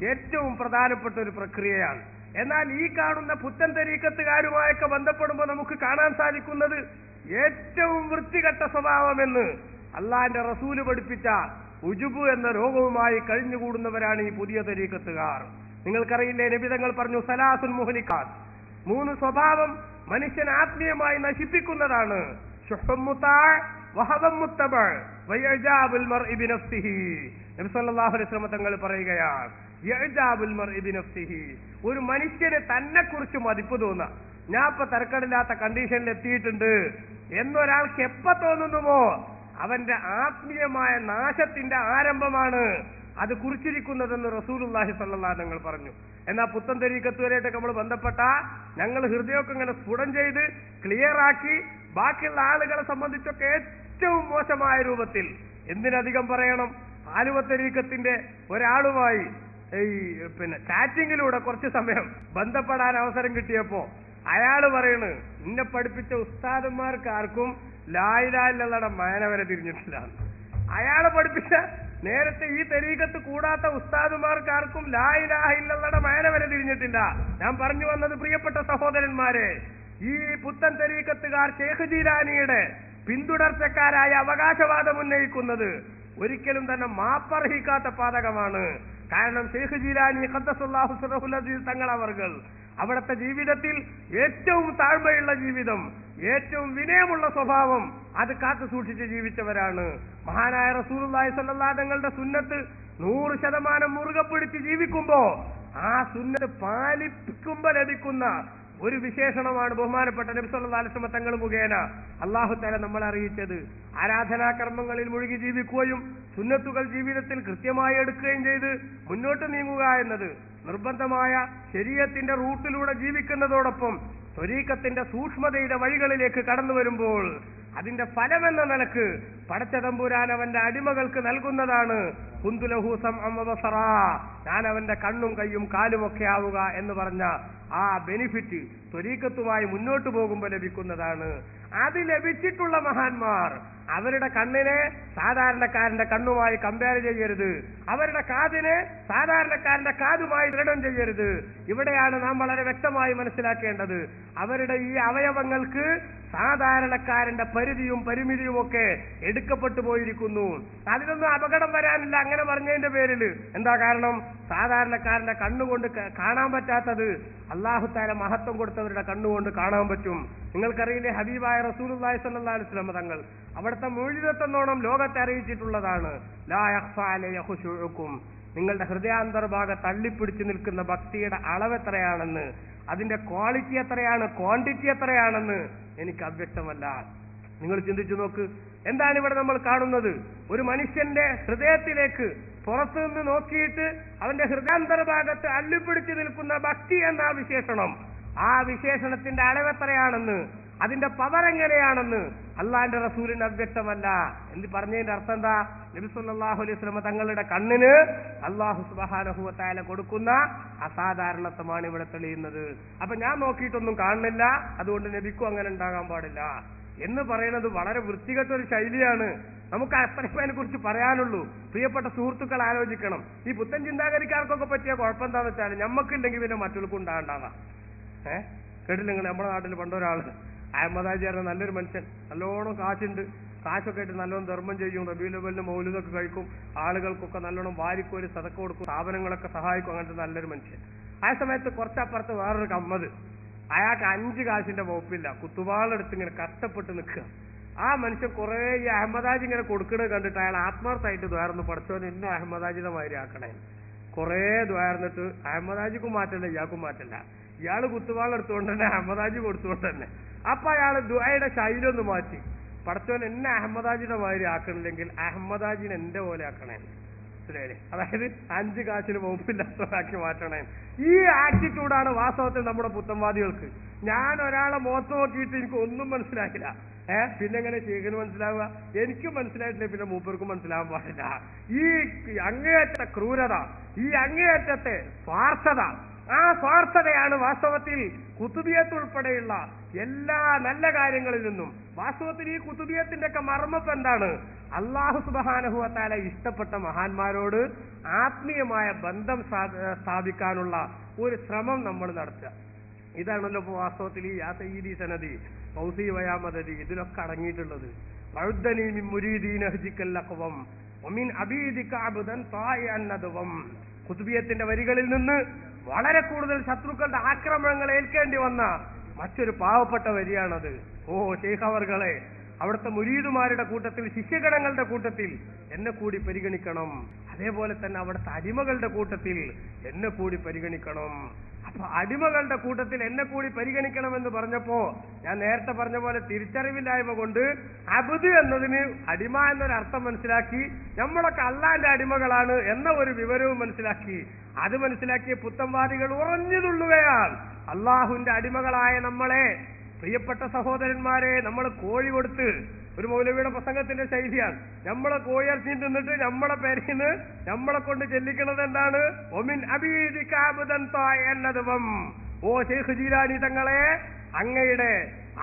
ഏറ്റവും പ്രധാനപ്പെട്ട ഒരു പ്രക്രിയയാണ്. എന്നാൽ ഈ കാണുന്ന പുത്തൻ തരീഖത്തുകാരുമായൊക്കെ ബന്ധപ്പെടുമ്പോൾ നമുക്ക് കാണാൻ സാധിക്കുന്നത് ഏറ്റവും വൃത്തികെട്ട സ്വഭാവമെന്ന് അള്ളാന്റെ റസൂല് പഠിപ്പിച്ച ഉജുബ് എന്ന രോഗവുമായി കഴിഞ്ഞുകൂടുന്നവരാണ് ഈ പുതിയ തരീഖത്തുകാർ. നിങ്ങൾക്കറിയില്ലേ, നബിതങ്ങൾ പറഞ്ഞു സലാസുൽ മുഹ്ലിക്കാത്ത്, 3 സ്വഭാവം മനുഷ്യൻ ആത്മീയമായി നശിപ്പിക്കുന്നതാണ്. ശുഹ്ബും മുതാഅ് വഹവം മുത്തബഅ് വയജാബുൽ മർഇ ബിനഫ്സിഹി. നബി സല്ലല്ലാഹു അലൈഹി വസല്ലം തങ്ങൾ പറയുകയാണ്, യജാബുൽ മർഇ ബിനഫ്സിഹി, ഒരു മനുഷ്യന് തന്നെ കുറിച്ച് മതിപ്പ് തോന്നുക. ഞാൻ ഇപ്പൊ തരക്കേടില്ലാത്ത കണ്ടീഷനിൽ എത്തിയിട്ടുണ്ട് എന്നൊരാൾക്ക് എപ്പോ തോന്നുന്നുവോ അവന്റെ ആത്മീയമായ നാശത്തിന്റെ ആരംഭമാണ് അത് കുറിച്ചിരിക്കുന്നതെന്ന് റസൂലുള്ളാഹി സ്വല്ലല്ലാഹു അലൈഹി വസല്ലം പറഞ്ഞു. എന്നാൽ പുത്തൻ തരീഖത്തുവരെയായിട്ടൊക്കെ നമ്മൾ ബന്ധപ്പെട്ട ഞങ്ങൾ ഹൃദയമൊക്കെ ഇങ്ങനെ സ്ഫുടം ചെയ്ത് ക്ലിയർ ആക്കി ബാക്കിയുള്ള ആളുകളെ സംബന്ധിച്ചൊക്കെ ഏറ്റവും മോശമായ രൂപത്തിൽ, എന്തിനധികം പറയണം, ആലുവ തരീഖത്തിന്റെ ഒരാളുമായി ചാറ്റിങ്ങിലൂടെ കുറച്ച് സമയം ബന്ധപ്പെടാൻ അവസരം കിട്ടിയപ്പോ അയാള് പറയണ്, ഇന്നെ പഠിപ്പിച്ച ഉസ്താദന്മാർക്ക് ആർക്കും ലാ ഇലാഹ ഇല്ലല്ലാഹയുടെ മാന വരെ തിരിഞ്ഞിട്ടില്ല. അയാളെ പഠിപ്പിച്ച നേരത്തെ ഈ തരീഖത്ത് കൂടാത്ത ഉസ്താദുമാർക്കാർക്കും ലാ ഇലാഹ ഇല്ലല്ലാഹയുടെ മാന വരെ തിരിഞ്ഞിട്ടില്ല. ഞാൻ പറഞ്ഞു വന്നത്, പ്രിയപ്പെട്ട സഹോദരന്മാരെ, ഈ പുത്തൻ തരീഖത്തുകാർ ഷെയ്ഖ് ജീലാനിയുടെ പിന്തുടർച്ചക്കാരായ അവകാശവാദം ഉന്നയിക്കുന്നത് ഒരിക്കലും തന്നെ മാപ്പർഹിക്കാത്ത പാതകമാണ്. കാരണം ഷെയ്ഖ് ജീലാനി ഖദ്ദസല്ലാഹു സിറഹുൽ അസീസ് തങ്ങളവർകൾ അവിടുത്തെ ജീവിതത്തിൽ ഏറ്റവും താഴ്മയുള്ള ജീവിതം, ഏറ്റവും വിനയമുള്ള സ്വഭാവം അത് കാത്തു സൂക്ഷിച്ച് ജീവിച്ചവരാണ്. മഹാനായ റസൂലുള്ളാഹി സ്വല്ലല്ലാഹു അലൈഹി തങ്ങളുടെ സുന്നത്ത് 100% മുറുകെ പിടിച്ച് ജീവിക്കുമ്പോ ആ സുന്നത്ത് പാലിപ്പിക്കുമ്പോ ലഭിക്കുന്ന ഒരു വിശേഷണമാണ് ബഹുമാനപ്പെട്ട നബി സല്ലല്ലാഹു അലൈഹി വസല്ലം തങ്ങൾ മുഖേന അല്ലാഹു തആല നമ്മളെ അറിയിച്ചത്. ആരാധനാ കർമ്മങ്ങളിൽ മുഴുകി ജീവിക്കുകയും സുന്നത്തുകൾ ജീവിതത്തിൽ കൃത്യമായി എടുക്കുകയും ചെയ്ത് മുന്നോട്ട് നീങ്ങുക എന്നത് നിർബന്ധമായ ശരീഅത്തിന്റെ റൂട്ടിലൂടെ ജീവിക്കുന്നതോടൊപ്പം ത്വരീഖത്തിന്റെ സൂക്ഷ്മതയുടെ വഴികളിലേക്ക് കടന്നു വരുമ്പോൾ അതിന്റെ ഫലമെന്ന നിലക്ക് പടച്ച തമ്പുരാൻ അവന്റെ അടിമകൾക്ക് നൽകുന്നതാണ് കുന്തുലഹു സമഅൻ വബസറാ, ഞാൻ അവന്റെ കണ്ണും കയ്യും കാലുമൊക്കെ ആവുക എന്ന് പറഞ്ഞ ആ ബെനിഫിറ്റ് ത്വരീഖത്തുമായി മുന്നോട്ട് പോകുമ്പോൾ ലഭിക്കുന്നതാണ്. അത് ലഭിച്ചിട്ടുള്ള മഹാന്മാർ അവരുടെ കണ്ണിനെ സാധാരണക്കാരന്റെ കണ്ണുമായി കമ്പയർ ചെയ്യരുത്, അവരുടെ കാതിനെ സാധാരണക്കാരന്റെ കാതുമായി ദൃഢം ചെയ്യരുത്. ഇവിടെയാണ് നാം വളരെ വ്യക്തമായി മനസ്സിലാക്കേണ്ടത്. അവരുടെ ഈ അവയവങ്ങൾക്ക് സാധാരണക്കാരന്റെ പരിധിയും പരിമിതിയും ഒക്കെ എടുക്കപ്പെട്ടു പോയിരിക്കുന്നു. അതിനൊന്നും അപകടം വരാനില്ല അങ്ങനെ പറഞ്ഞതിന്റെ പേരിൽ. എന്താ കാരണം? സാധാരണക്കാരന്റെ കണ്ണുകൊണ്ട് കാണാൻ പറ്റാത്തത് അല്ലാഹു തആല മഹത്വം കൊടുത്തവരുടെ കണ്ണുകൊണ്ട് കാണാൻ പറ്റും. നിങ്ങൾക്കറിയില്ലേ, ഹബീബായ റസൂലുള്ളാഹി സ്വല്ലല്ലാഹു അലൈഹി വസല്ലം തങ്ങൾ അവിടുത്തെ മുഅ്ജിസത്തെന്നോണം ലോകത്തെ അറിയിച്ചിട്ടുള്ളതാണ്, ലാ യഖ്ഫാ അലൈഹി ഖുശൂഉക്കും, നിങ്ങളുടെ ഹൃദയാന്തർഭാഗം തള്ളിപ്പിടിച്ചു നിൽക്കുന്ന ഭക്തിയുടെ അളവ് എത്രയാണെന്ന്, അതിന്റെ ക്വാളിറ്റി എത്രയാണ്, ക്വാണ്ടിറ്റി എത്രയാണെന്ന് എനിക്ക് അവ്യക്തമല്ല. നിങ്ങൾ ചിന്തിച്ചു നോക്ക്, എന്താണ് ഇവിടെ നമ്മൾ കാണുന്നത്? ഒരു മനുഷ്യന്റെ ഹൃദയത്തിലേക്ക് പുറത്തു നിന്ന് നോക്കിയിട്ട് അവന്റെ ഹൃദയാന്തർഭാഗത്ത് അള്ളിപ്പിടിച്ചു നിൽക്കുന്ന ഭക്തി എന്ന വിശേഷണം, ആ വിശേഷണത്തിന്റെ അളവ് എത്രയാണെന്ന്, അതിന്റെ പവർ എങ്ങനെയാണെന്ന് അള്ളാന്റെ റസൂലിന് അവ്യക്തമല്ല. എന്ന് പറഞ്ഞതിന്റെ അർത്ഥം എന്താ? നബി സല്ലല്ലാഹു അലൈഹി വസല്ലം തങ്ങളുടെ കണ്ണിന് അല്ലാഹു സുബ്ഹാനഹു വ തആല കൊടുക്കുന്ന അസാധാരണത്വമാണ് ഇവിടെ തെളിയുന്നത്. അപ്പൊ ഞാൻ നോക്കിയിട്ടൊന്നും കാണുന്നില്ല, അതുകൊണ്ട് നബിക്കും അങ്ങനെ ഉണ്ടാകാൻ പാടില്ല എന്ന് പറയുന്നത് വളരെ വൃത്തികെട്ട ഒരു ശൈലിയാണ്. നമുക്ക് അത്രയും അതിനെ കുറിച്ച് പറയാനുള്ളൂ. പ്രിയപ്പെട്ട സുഹൃത്തുക്കൾ ആലോചിക്കണം, ഈ പുത്തൻ ചിന്താഗതിക്കാർക്കൊക്കെ പറ്റിയ കുഴപ്പം എന്താന്ന് വെച്ചാൽ ഞമ്മക്കില്ലെങ്കിൽ പിന്നെ മറ്റുള്ളവർക്കും ഉണ്ടാകണ്ടാകാം. കേട്ടില്ല നിങ്ങൾ? നമ്മുടെ നാട്ടിൽ പണ്ടൊരാള് അഹമ്മദാജിയായിരുന്ന നല്ലൊരു മനുഷ്യൻ, നല്ലോണം കാശുണ്ട്, കാശൊക്കെ ആയിട്ട് നല്ലോണം ധർമ്മം ചെയ്യും, റബീഉൽ അവ്വലിന് മൗലിദൊക്കെ കഴിക്കും, ആളുകൾക്കൊക്കെ നല്ലോണം വാരിക്കോരി സദക്ക കൊടുക്കും, സ്ഥാപനങ്ങളൊക്കെ സഹായിക്കും, അങ്ങനത്തെ നല്ലൊരു മനുഷ്യൻ. ആ സമയത്ത് കുറച്ചപ്പുറത്ത് വേറൊരു കമ്മത്, അയാൾക്ക് 5 കാശിന്റെ വകുപ്പില്ല, കുത്തുവാളെടുത്ത് ഇങ്ങനെ കഷ്ടപ്പെട്ട് നിൽക്കുക. ആ മനുഷ്യൻ കുറെ ഈ അഹമ്മദാജി ഇങ്ങനെ കൊടുക്കുന്നത് കണ്ടിട്ട് അയാൾ ആത്മാർത്ഥമായിട്ട് ദ്വാരന്ന് പഠിച്ചവന് എന്നെ അഹമ്മദാജിയുടെ മാതിരി ആക്കണേ. കുറെ ദ്വാരന്നിട്ട് അഹമ്മദാജിക്കും മാറ്റല്ല, ഇയാൾക്കും മാറ്റല്ല. ഇയാള് കുത്തുവാളെടുത്തുകൊണ്ട് തന്നെ അഹമ്മദാജി കൊടുത്തുകൊണ്ട് തന്നെ. അപ്പൊ അയാൾ ദുആയുടെ ശൈലി ഒന്ന് മാറ്റി, പഠിച്ചവൻ എന്നെ അഹമ്മദാജിയുടെ മാതിരി ആക്കണില്ലെങ്കിൽ അഹമ്മദാജിനെ എന്റെ പോലെ ആക്കണേ. മനസ്സിലായില്ലേ? അതായത് 5 കാശിന് വകുപ്പില്ലാത്തവരാക്കി മാറ്റണേ. ഈ ആറ്റിറ്റ്യൂഡാണ് വാസ്തവത്തിൽ നമ്മുടെ പുത്തൻവാദികൾക്ക്. ഞാൻ ഒരാളെ മുഖത്ത് നോക്കിയിട്ട് എനിക്ക് ഒന്നും മനസ്സിലാക്കില്ല, പിന്നെ എങ്ങനെ ശേഖന് മനസ്സിലാവുക? എനിക്കും മനസ്സിലായിട്ടില്ല, പിന്നെ മൂപ്പർക്കും മനസ്സിലാവാൻ പാടില്ല. ഈ അങ്ങേയറ്റ ക്രൂരത, ഈ അങ്ങേയറ്റത്തെ സ്വാർത്ഥത, ആ സ്വാർത്ഥതയാണ് വാസ്തവത്തിൽ കുതുബിയത്ത് ഉൾപ്പെടെയുള്ള എല്ലാ നല്ല കാര്യങ്ങളിൽ നിന്നും. വാസ്തവത്തിൽ ഈ കുതുബിയത്തിന്റെ ഒക്കെ മർമ്മം എന്താണ്? അല്ലാഹു സുബ്ഹാനഹു വ തആല ഇഷ്ടപ്പെട്ട മഹാന്മാരോട് ആത്മീയമായ ബന്ധം സ്ഥാപിക്കാനുള്ള ഒരു ശ്രമം നമ്മൾ നടത്തുക. ഇതാണല്ലോ ഇപ്പോൾ വാസ്തവത്തിൽ ഈ യാ സയ്യിദി സനദി ഫൗസി വയാ മദദി ഇതിലൊക്കെ അടങ്ങിയിട്ടുള്ളത്. വഉദ്ദനി മിൻ മുരീദീന ഹജിക്കൽ അഖവം വമിൻ അബീദിക അബ്ദൻ തായിഅൻ നദവം. കുതുബിയത്തിന്റെ വരികളിൽ നിന്ന് വളരെ കൂടുതൽ ശത്രുക്കളുടെ ആക്രമണങ്ങൾ ഏൽക്കേണ്ടി വന്ന മറ്റൊരു പാവപ്പെട്ട വരിയാണത്. ഓ ശൈഖ് അവർകളെ, അവിടുത്തെ മുരീദുമാരുടെ കൂട്ടത്തിൽ, ശിഷ്യഗണങ്ങളുടെ കൂട്ടത്തിൽ എന്നെ കൂടി പരിഗണിക്കണം. അതേപോലെ തന്നെ അവിടുത്തെ അടിമകളുടെ കൂട്ടത്തിൽ എന്നെ കൂടി പരിഗണിക്കണം. അപ്പൊ അടിമകളുടെ കൂട്ടത്തിൽ എന്നെ കൂടി പരിഗണിക്കണമെന്ന് പറഞ്ഞപ്പോ ഞാൻ നേരത്തെ പറഞ്ഞ പോലെ തിരിച്ചറിവില്ലായ്മ കൊണ്ട് അബ്ദ് എന്നതിന് അടിമ എന്നൊരർത്ഥം മനസ്സിലാക്കി, നമ്മളൊക്കെ അള്ളാന്റെ അടിമകളാണ് എന്ന ഒരു വിവരവും മനസ്സിലാക്കി. അത് മനസ്സിലാക്കിയ പുത്തൻവാദികൾ ഉറഞ്ഞുതുള്ളുകയാണ്. അള്ളാഹുവിന്റെ അടിമകളായ നമ്മളെ, പ്രിയപ്പെട്ട സഹോദരന്മാരെ, നമ്മൾ കോഴി കൊടുത്ത്, ഒരു മൗലവിയുടെ പ്രസംഗത്തിന്റെ ശൈലിയാണ്, നമ്മളെ കോഴി ഇറച്ചി തിന്നിട്ട് നമ്മളെ പേരിന്ന് നമ്മളെ കൊണ്ട് ചെല്ലിക്കുന്നത് എന്താണ്? ഒമിൻ അബീദിക അബ്ദൻ തായിഅൻ നദവം. ഓ ശൈഖ് ജീലാനി തങ്ങളെ, അങ്ങയുടെ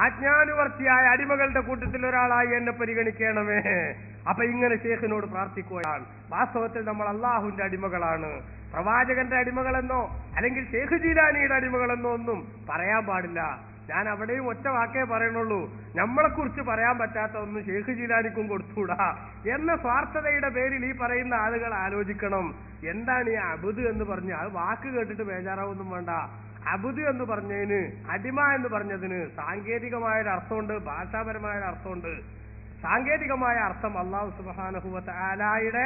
ആജ്ഞാനുവർത്തിയായ അടിമകളുടെ കൂട്ടത്തിൽ ഒരാളായി എന്നെ പരിഗണിക്കണമേ. അപ്പൊ ഇങ്ങനെ ശൈഖിനോട് പ്രാർത്ഥിക്കുകയാണ്. വാസ്തവത്തിൽ നമ്മൾ അള്ളാഹുവിന്റെ അടിമകളാണ്. പ്രവാചകന്റെ അടിമകളെന്നോ അല്ലെങ്കിൽ ശൈഖ് ജീലാനിയുടെ അടിമകളെന്നോ ഒന്നും പറയാൻ പാടില്ല. ഞാൻ അവിടെയും ഒറ്റ വാക്കേ പറയുന്നുള്ളൂ, നമ്മളെ കുറിച്ച് പറയാൻ പറ്റാത്ത ഒന്നും ശൈഖ് ജീലാനിക്കും കൊടുത്തുകൂടാ എന്ന സ്വാർത്ഥതയുടെ പേരിൽ ഈ പറയുന്ന ആളുകൾ ആലോചിക്കണം. എന്താണ് ഈ അബ്ദ് എന്ന് പറഞ്ഞ്? അത് വാക്ക് കേട്ടിട്ട് ബേജാറാവൊന്നും വേണ്ട. അബ്ദ് എന്ന് പറഞ്ഞതിന്, അടിമ എന്ന് പറഞ്ഞതിന് സാങ്കേതികമായൊരു അർത്ഥമുണ്ട്, ഭാഷാപരമായൊരു അർത്ഥമുണ്ട്. സാങ്കേതികമായ അർത്ഥം അല്ലാഹു സുബ്ഹാനഹു വ തആലയുടെ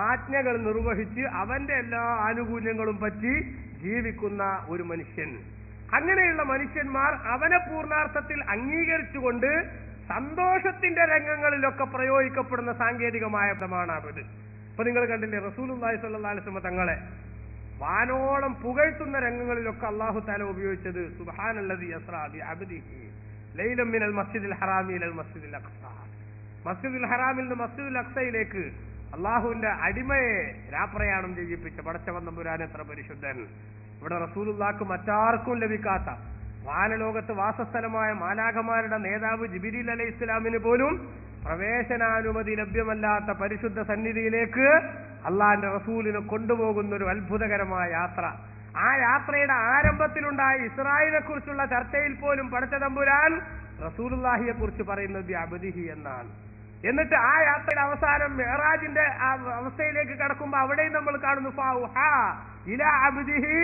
ആജ്ഞകൾ നിർവഹിച്ച് അവന്റെ എല്ലാ ആനുകൂല്യങ്ങളും പറ്റി ജീവിക്കുന്ന ഒരു മനുഷ്യൻ. അങ്ങനെയുള്ള മനുഷ്യന്മാർ അവനെ പൂർണ്ണാർത്ഥത്തിൽ അംഗീകരിച്ചുകൊണ്ട് സന്തോഷത്തിന്റെ രംഗങ്ങളിലൊക്കെ പ്രയോഗിക്കപ്പെടുന്ന സാങ്കേതികമായ പദമാണ് അബ്ദ്. ഇപ്പൊ നിങ്ങൾ കണ്ടില്ലേ, റസൂലുള്ളാഹി സ്വല്ലല്ലാഹു അലൈഹി വസല്ലം തങ്ങളെ വാനോളം പുകഴ്ത്തുന്ന രംഗങ്ങളിലൊക്കെ അല്ലാഹു തആല ഉപയോഗിച്ചത് സുബ്ഹാനല്ലദി യസ്റാ ബി അബ്ദിഹി ലൈലൻ മിനൽ മസ്ജിദിൽ ഹറാമി ഇലൽ മസ്ജിദിൽ അഖ്സ. മസ്ജിദുൽ ഹറാമിൽ നിന്ന് മസ്ജിദുൽ അഖ്സയിലേക്ക് അള്ളാഹുവിന്റെ അടിമയെ രാപ്രയാണം ചെയ്യിപ്പിച്ച പടച്ചവൻ തമ്പുരാൻ എത്ര പരിശുദ്ധൻ. ഇവിടെ റസൂലുള്ളാഹിക്ക് മറ്റാർക്കും ലഭിക്കാത്ത, വാനലോകത്ത് വാസസ്ഥലമായ മാലാഖമാരുടെ നേതാവ് ജിബ്രീൽ അലൈഹിസ്സലാമിന് പോലും പ്രവേശനാനുമതി ലഭ്യമല്ലാത്ത പരിശുദ്ധ സന്നിധിയിലേക്ക് അള്ളാഹിന്റെ റസൂലിനെ കൊണ്ടുപോകുന്ന ഒരു അത്ഭുതകരമായ യാത്ര. ആ യാത്രയുടെ ആരംഭത്തിലുണ്ടായ ഇസ്രായേലിനെ കുറിച്ചുള്ള ചർച്ചയിൽ പോലും പടച്ച തമ്പുരാൻ റസൂലുള്ളാഹിയെ കുറിച്ച് പറയുന്നത് അബ്ദിഹി എന്നാണ്. എന്നിട്ട് ആ യാത്രയുടെ അവസാനം മിഅ്റാജിന്റെ ആ അവസ്ഥയിലേക്ക് കടക്കുമ്പോൾ അവിടെയും നമ്മൾ കാണുന്നു ഫൗഹാ ഇലാ അബ്ദിഹി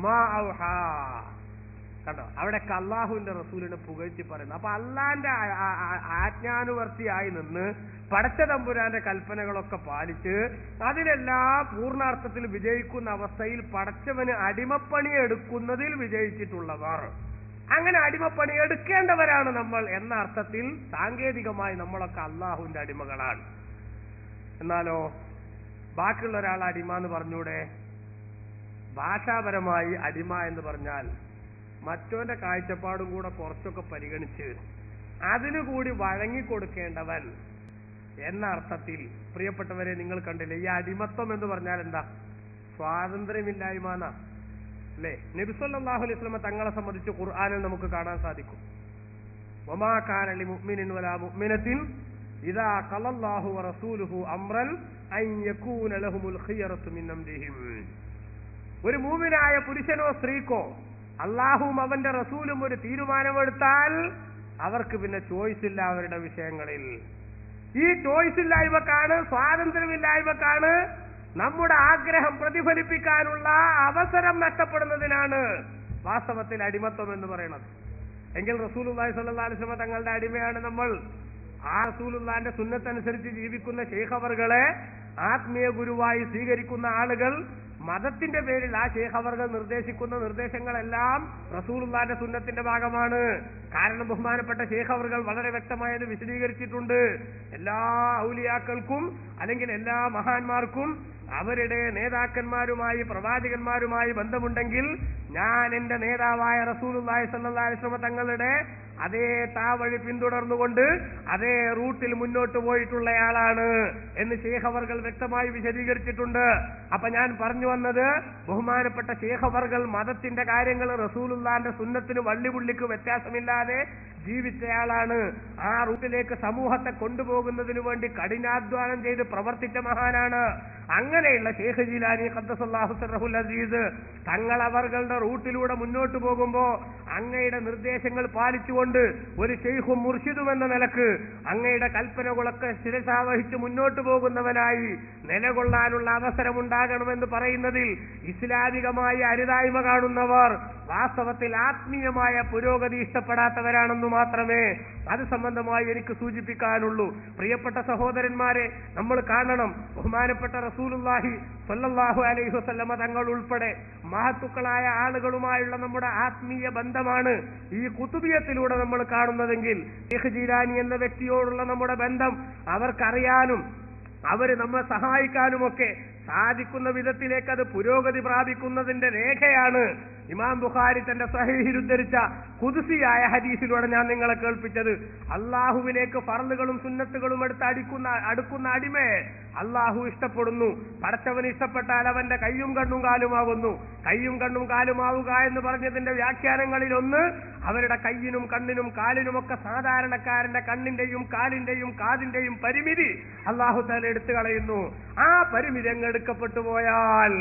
മാ ഔഹാ. കണ്ടോ, അവിടെയൊക്കെ അള്ളാഹുവിന്റെ റസൂലിനെ പുകഴ്ത്തി പറയുന്നു. അപ്പൊ അള്ളാന്റെ ആജ്ഞാനുവർത്തിയായി നിന്ന് പടച്ച തമ്പുരാന്റെ കൽപ്പനകളൊക്കെ പാലിച്ച് അതിലെല്ലാം പൂർണ്ണാർത്ഥത്തിൽ വിജയിക്കുന്ന അവസ്ഥയിൽ പടച്ചവന് അടിമപ്പണി എടുക്കുന്നതിൽ വിജയിച്ചിട്ടുള്ളവർ, അങ്ങനെ അടിമപ്പണി എടുക്കേണ്ടവരാണ് നമ്മൾ എന്ന അർത്ഥത്തിൽ സാങ്കേതികമായി നമ്മളൊക്കെ അള്ളാഹുവിന്റെ അടിമകളാണ്. എന്നാലോ ബാക്കിയുള്ള ഒരാൾ അടിമ എന്ന് പറഞ്ഞൂടെ? ഭാഷാപരമായി അടിമ എന്ന് പറഞ്ഞാൽ മറ്റോന്റെ കാഴ്ചപ്പാടും കൂടെ കുറച്ചൊക്കെ പരിഗണിച്ച് അതിനുകൂടി വഴങ്ങിക്കൊടുക്കേണ്ടവൻ എന്ന അർത്ഥത്തിൽ. പ്രിയപ്പെട്ടവരെ, നിങ്ങൾ കണ്ടില്ലേ, ഈ അടിമത്വം എന്ന് പറഞ്ഞാൽ എന്താ? സ്വാതന്ത്ര്യമില്ലായ്മ എന്നാ അല്ലേ? നബി സല്ലല്ലാഹു അലൈഹി വസല്ലം തങ്ങളെ സംബന്ധിച്ച് ഖുർആനിൽ നമുക്ക് കാണാൻ സാധിക്കും. വമാ കാന ലിമുഅ്മിനിൻ വലാ മുഅ്മിനത്തിൻ ഇദാ ഖലല്ലാഹു വറസൂലുഹു അംറൻ അൻ യകൂന ലഹുമുൽ ഖിയറത്തു മിൻ അംരിഹിം. ഒരു മുഅ്മിനായ പുരുഷനോ സ്ത്രീക്കോ അള്ളാഹുവും അവന്റെ റസൂലും ഒരു തീരുമാനമെടുത്താൽ അവർക്ക് പിന്നെ ചോയ്സ് ഇല്ല അവരുടെ വിഷയങ്ങളിൽ. ഈ ചോയ്സ് ഇല്ലായ്മക്കാണ്, സ്വാതന്ത്ര്യമില്ലായ്മക്കാണ് നമ്മുടെ ആഗ്രഹം പ്രതിഫലിപ്പിക്കാനുള്ള അവസരം നഷ്ടപ്പെടുന്നതിനാണ് വാസ്തവത്തിൽ അടിമത്വം എന്ന് പറയുന്നത്. എങ്കിൽ റസൂലുള്ളാഹി സ്വല്ലല്ലാഹു അലൈഹി വസല്ലം തങ്ങളുടെ അടിമയാണ് നമ്മൾ. ആ റസൂലുള്ളാഹിന്റെ സുന്നത്തനുസരിച്ച് ജീവിക്കുന്ന ശൈഖ് അവർകളെ ആത്മീയ ഗുരുവായി സ്വീകരിക്കുന്ന ആളുകൾ മതത്തിന്റെ പേരിൽ ആ ശൈഖ് അവർകൾ നിർദ്ദേശിക്കുന്ന നിർദ്ദേശങ്ങളെല്ലാം റസൂലുള്ളാഹിന്റെ സുന്നത്തിന്റെ ഭാഗമാണ്. കാരണം ബഹുമാനപ്പെട്ട ശൈഖ് അവർകൾ വളരെ വ്യക്തമായത് വിശദീകരിച്ചിട്ടുണ്ട്. എല്ലാ ഔലിയാക്കൾക്കും അല്ലെങ്കിൽ എല്ലാ മഹാന്മാർക്കും അവരുടെ നേതാക്കന്മാരുമായി പ്രവാചകന്മാരുമായി ബന്ധമുണ്ടെങ്കിൽ ഞാൻ എന്റെ നേതാവായ റസൂലുള്ളാഹി സ്വല്ലല്ലാഹു അലൈഹി വസല്ലം തങ്ങളുടെ അതേ താവഴി പിന്തുടർന്നുകൊണ്ട് അതേ റൂട്ടിൽ മുന്നോട്ട് പോയിട്ടുള്ളയാളാണ് എന്ന് ശൈഖ് അവർകൾ വ്യക്തമായി വിശദീകരിച്ചിട്ടുണ്ട്. അപ്പൊ ഞാൻ പറഞ്ഞു വന്നത്, ബഹുമാനപ്പെട്ട ശൈഖ് അവർകൾ മതത്തിന്റെ കാര്യങ്ങൾ റസൂലുള്ളാഹിന്റെ സുന്നത്തിന് വള്ളിപുള്ളിക്ക് വ്യത്യാസമില്ലാതെ ജീവിച്ചയാളാണ്. ആ റൂട്ടിലേക്ക് സമൂഹത്തെ കൊണ്ടുപോകുന്നതിനു വേണ്ടി കഠിനാധ്വാനം ചെയ്ത് പ്രവർത്തിച്ച മഹാനാണ്. അങ്ങനെയുള്ള ശൈഖ് ജീലാനി ഖദ്ദസല്ലാഹു സിർറഹുൽ അസീസ് തങ്ങൾ അവരുടെ റൂട്ടിലൂടെ മുന്നോട്ട് പോകുമ്പോ അങ്ങയുടെ നിർദ്ദേശങ്ങൾ പാലിച്ചുകൊണ്ട് ഒരു ശൈഖും മുർഷിദും എന്ന നിലക്ക് അങ്ങയുടെ കൽപ്പനകളൊക്കെ ശിരസാവഹിച്ച് മുന്നോട്ട് പോകുന്നവനായി നിലകൊള്ളാനുള്ള അവസരം ഉണ്ടാകണമെന്ന് പറയുന്നതിൽ ഇസ്ലാമികമായ അരുതായ്മ കാണുന്നവർ വാസ്തവത്തിൽ ആത്മീയമായ പുരോഗതി ഇഷ്ടപ്പെടാത്തവരാണെന്ന് മാത്രമേ അത് സംബന്ധമായി എനിക്ക് സൂചിപ്പിക്കാനുള്ളൂ. പ്രിയപ്പെട്ട സഹോദരന്മാരെ, നമ്മൾ കാണണം, ബഹുമാനപ്പെട്ട റസൂലുള്ളാഹി സ്വല്ലല്ലാഹു അലൈഹി വസല്ലമ തങ്ങൾ ഉൾപ്പെടെ മഹത്തുക്കളായ ആളുകളുമായുള്ള നമ്മുടെ ആത്മീയ ബന്ധമാണ് ഈ കുതുബിയത്തിലൂടെ നമ്മൾ കാണുന്നതെങ്കിൽ ശൈഖ് ജീലാനി എന്ന വ്യക്തിയോടുള്ള നമ്മുടെ ബന്ധം അവർക്കറിയാനും അവര് നമ്മെ സഹായിക്കാനുമൊക്കെ സാധിക്കുന്ന വിധത്തിലേക്ക് അത് പുരോഗതി പ്രാപിക്കുന്നതിന്റെ രേഖയാണ് ഇമാം ബുഖാരി തന്റെ സ്വഹീഹിൽ ഉദ്ധരിച്ച ഖുദ്സിയായ ഹദീസിലൂടെ ഞാൻ നിങ്ങളെ കേൾപ്പിച്ചത്. അള്ളാഹുവിലേക്ക് ഫർളുകളും സുന്നത്തുകളും എടുത്ത് അടുക്കുന്ന അടിമയെ അള്ളാഹു ഇഷ്ടപ്പെടുന്നു. പടച്ചവന് ഇഷ്ടപ്പെട്ടാൽ അവന്റെ കയ്യും കണ്ണും കാലുമാകുന്നു. കയ്യും കണ്ണും കാലുമാവുക എന്ന് പറഞ്ഞതിന്റെ വ്യാഖ്യാനങ്ങളിൽ ഒന്ന്, അവരുടെ കയ്യിനും കണ്ണിനും കാലിനുമൊക്കെ സാധാരണക്കാരന്റെ കണ്ണിന്റെയും കാലിന്റെയും കാതിന്റെയും പരിമിതി അള്ളാഹു തആല എടുത്തു കളയുന്നു. ആ പരിമിതി അങ്ങ് എടുക്കപ്പെട്ടു പോയാൽ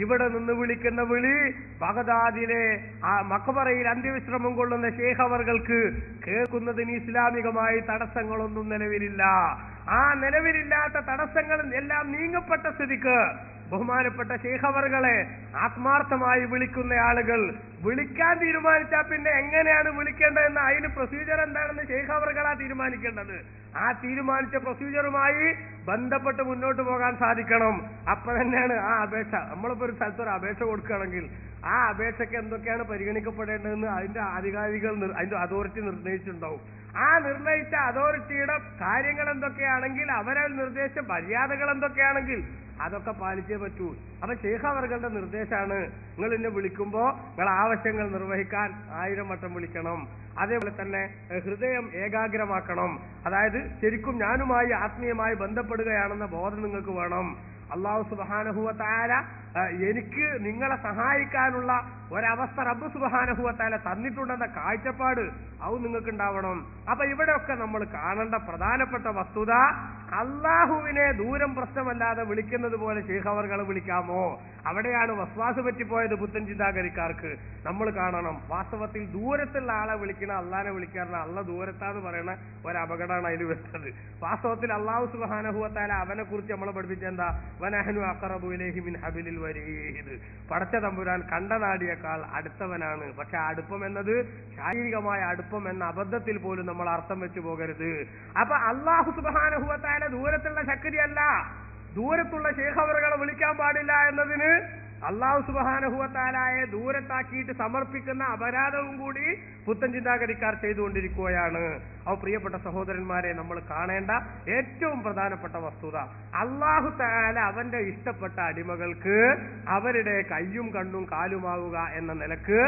ഇവിടെ നിന്ന് വിളിക്കുന്ന വിളി ബഗ്ദാദിലെ ആ മഖബറയിൽ അന്ത്യവിശ്രമം കൊള്ളുന്ന ശൈഖ് അവർക്ക് കേൾക്കുന്നതിന് ഇസ്ലാമികമായി തടസ്സങ്ങളൊന്നും നിലവിലില്ല. ആ നിലവിലില്ലാത്ത തടസ്സങ്ങൾ എല്ലാം നീങ്ങപ്പെട്ട സ്ഥിതിക്ക് ബഹുമാനപ്പെട്ട ശൈഖ് അവറുകളെ ആത്മാർത്ഥമായി വിളിക്കുന്ന ആളുകൾ വിളിക്കാൻ തീരുമാനിച്ചാൽ പിന്നെ എങ്ങനെയാണ് വിളിക്കേണ്ടതെന്ന് അതിന് പ്രൊസീജിയർ എന്താണെന്ന് ശൈഖ് അവറുകളാ തീരുമാനിക്കേണ്ടത്. ആ തീരുമാനിച്ച പ്രൊസീജിയറുമായി ബന്ധപ്പെട്ട് മുന്നോട്ട് പോകാൻ സാധിക്കണം. അപ്പൊ തന്നെയാണ് ആ അപേക്ഷ, നമ്മളിപ്പോ ഒരു സ്ഥലത്ത് ഒരു അപേക്ഷ കൊടുക്കുകയാണെങ്കിൽ ആ അപേക്ഷയ്ക്ക് എന്തൊക്കെയാണ് പരിഗണിക്കപ്പെടേണ്ടതെന്ന് അതിന്റെ അധികാരികൾ അതിന്റെ അതോറിറ്റി നിർണയിച്ചിട്ടുണ്ടാവും. ആ നിർണയിച്ച അതോറിറ്റിയുടെ കാര്യങ്ങൾ എന്തൊക്കെയാണെങ്കിൽ അവരെ നിർദ്ദേശിച്ച മര്യാദകൾ എന്തൊക്കെയാണെങ്കിൽ അതൊക്കെ പാലിച്ചേ പറ്റൂ. അപ്പൊ ശൈഖ് അവറുകളുടെ നിർദ്ദേശമാണ്, നിങ്ങൾ എന്നെ വിളിക്കുമ്പോ നിങ്ങൾ ആവശ്യങ്ങൾ നിർവഹിക്കാൻ 1000 വട്ടം വിളിക്കണം. അതേപോലെ തന്നെ ഹൃദയം ഏകാഗ്രമാക്കണം. അതായത് ശരിക്കും ഞാനുമായി ആത്മീയമായി ബന്ധപ്പെടുകയാണെന്ന ബോധം നിങ്ങൾക്ക് വേണം. അല്ലാഹു സുബ്ഹാനഹു വ തആല എനിക്ക് നിങ്ങളെ സഹായിക്കാനുള്ള ഒരവസ്ഥ റബ്ബ് സുബ്ഹാനഹു വ തആല തന്നിട്ടുണ്ടെന്ന കാഴ്ചപ്പാട് അത് നിങ്ങൾക്ക് ഉണ്ടാവണം. അപ്പൊ ഇവിടെയൊക്കെ നമ്മൾ കാണേണ്ട പ്രധാനപ്പെട്ട വസ്തുത, അള്ളാഹുവിനെ ദൂരം പ്രശ്നമല്ലാതെ വിളിക്കുന്നത് പോലെ ശൈഖ് അവർകളെ വിളിക്കാമോ? അവിടെയാണ് വസ്വാസ് പറ്റിപ്പോയത് പുത്തൻ ചിന്താഗതിക്കാർക്ക്. നമ്മൾ കാണണം, വാസ്തവത്തിൽ ദൂരത്തുള്ള ആളെ വിളിക്കണ അള്ളാനെ വിളിക്കാറുണ്ട്. അള്ള ദൂരത്താന്ന് പറയുന്ന ഒരു അപകടമാണ് അതിൽ വരുന്നത്. വാസ്തവത്തിൽ അള്ളാഹു സുബ്ഹാനഹു വ തആല അവനെ കുറിച്ച് നമ്മളെ പഠിപ്പിച്ച എന്താ? വനഹ്നു അഖറബു ഇലൈഹി മിൻ ഹബിലിൽ വരീദ്. പടച്ച തമ്പുരാൻ കണ്ടനാടിയേക്കാൾ അടുത്തവനാണ്. പക്ഷെ അടുപ്പം എന്നത് ശാരീരികമായ അടുപ്പം എന്ന അബദ്ധത്തിൽ പോലും നമ്മൾ അർത്ഥം വെച്ചു പോകരുത്. അപ്പൊ അള്ളാഹു സുബ്ഹാനഹു വ തആല ദൂരത്തുള്ള ശക്തിയല്ല. ദൂരത്തുള്ള ശൈഖ് അവറുകളെ വിളിക്കാൻ പാടില്ല എന്നതിന് അള്ളാഹു സുബ്ഹാനഹു വ തആലയെ ദൂരത്താക്കിയിട്ട് സമർപ്പിക്കുന്ന അപരാധവും കൂടി പുത്തൻ ചിന്താഗതിക്കാർ ചെയ്തുകൊണ്ടിരിക്കുകയാണ്. അവ പ്രിയപ്പെട്ട സഹോദരന്മാരെ, നമ്മൾ കാണേണ്ട ഏറ്റവും പ്രധാനപ്പെട്ട വസ്തുത, അള്ളാഹു തആല അവന്റെ ഇഷ്ടപ്പെട്ട അടിമകൾക്ക് അവരുടെ കയ്യും കണ്ണും കാലുമാവുക എന്ന നിലക്ക്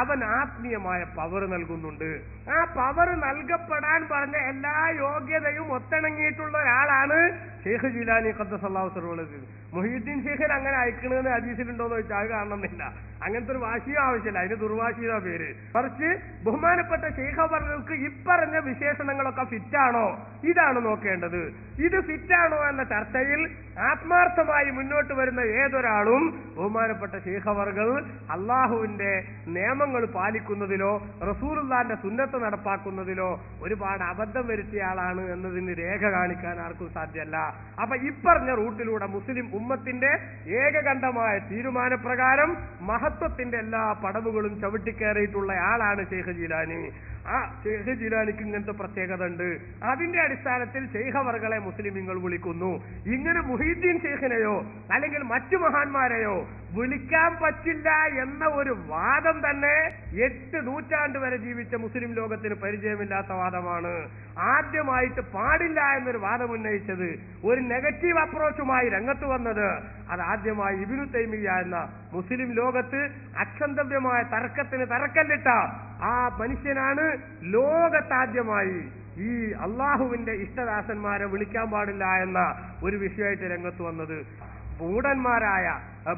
അവൻ ആത്മീയമായ പവർ നൽകുന്നുണ്ട്. ആ പവർ നൽകപ്പെടാൻ പറഞ്ഞ എല്ലാ യോഗ്യതയും ഒത്തിണങ്ങിയിട്ടുള്ള ഒരാളാണ് ശൈഖ് ജീലാനി ഖദ്ദസല്ലാഹു സിർറഹു. മുഹീദ്ദീൻ ശൈഖിന് അങ്ങനെ അയക്കണമെന്ന് ഹദീസിലുണ്ടോന്ന് ചോദിച്ചാൽ അത് കാണണമെന്നില്ല. അങ്ങനത്തെ ഒരു വാശിയും ആവശ്യമില്ല, അതിന് ദുർവാശിയുടെ പേര്. മറിച്ച് ബഹുമാനപ്പെട്ട ശൈഖ് അവർക്ക് ഇപ്പറഞ്ഞ വിശേഷണങ്ങളൊക്കെ ഫിറ്റാണോ, ഇതാണ് നോക്കേണ്ടത്. ഇത് ഫിറ്റാണോ എന്ന ചർച്ചയിൽ ആത്മാർത്ഥമായി മുന്നോട്ട് വരുന്ന ഏതൊരാളും ബഹുമാനപ്പെട്ട ശൈഖ് അവർകൾ അള്ളാഹുവിന്റെ നിയമങ്ങൾ പാലിക്കുന്നതിലോ റസൂലുള്ളാഹിന്റെ സുന്നത്ത് നടപ്പാക്കുന്നതിലോ ഒരുപാട് അബദ്ധം വരുത്തിയ ആളാണ് എന്നതിന് രേഖ കാണിക്കാൻ ആർക്കും സാധ്യമല്ല. അപ്പൊ ഇപ്പറഞ്ഞ റൂട്ടിലൂടെ മുസ്ലിം ഉമ്മത്തിന്റെ ഏകകണ്ഠമായ തീരുമാനപ്രകാരം മഹത്വത്തിന്റെ എല്ലാ പടവുകളും ചവിട്ടിക്കേറിയിട്ടുള്ള ആളാണ് ശൈഖ് ജീലാനി. ആ ശൈഖ് ജീലാനിക്ക് ഇങ്ങനത്തെ പ്രത്യേകത ഉണ്ട്. അതിന്റെ അടിസ്ഥാനത്തിൽ ശൈഖ് അവർകളെ മുസ്ലിമീങ്ങൾ വിളിക്കുന്നു. ഇങ്ങനെ മുഹീദ്ദീൻ ശൈഖിനെയോ അല്ലെങ്കിൽ മറ്റു മഹാന്മാരെയോ വിളിക്കാൻ പറ്റില്ല എന്ന ഒരു വാദം തന്നെ 8 നൂറ്റാണ്ട് വരെ ജീവിച്ച മുസ്ലിം ലോകത്തിന് പരിചയമില്ലാത്ത വാദമാണ്. ആദ്യമായിട്ട് പാടില്ല എന്നൊരു വാദം ഉന്നയിച്ചത്, ഒരു നെഗറ്റീവ് അപ്രോച്ചുമായി രംഗത്ത് വന്നത്, അത് ആദ്യമായി ഇബ്നു തൈമിയ്യ എന്ന മുസ്ലിം ലോകത്ത് അക്ഷന്തവ്യമായ തർക്കത്തിന് തറക്കല്ലിട്ട ആ മനുഷ്യനാണ് ലോകത്താദ്യമായി ഈ അള്ളാഹുവിന്റെ ഇഷ്ടദാസന്മാരെ വിളിക്കാൻ പാടില്ല എന്ന ഒരു വിഷയമായിട്ട് രംഗത്ത് വന്നത്. മൂഢന്മാരായ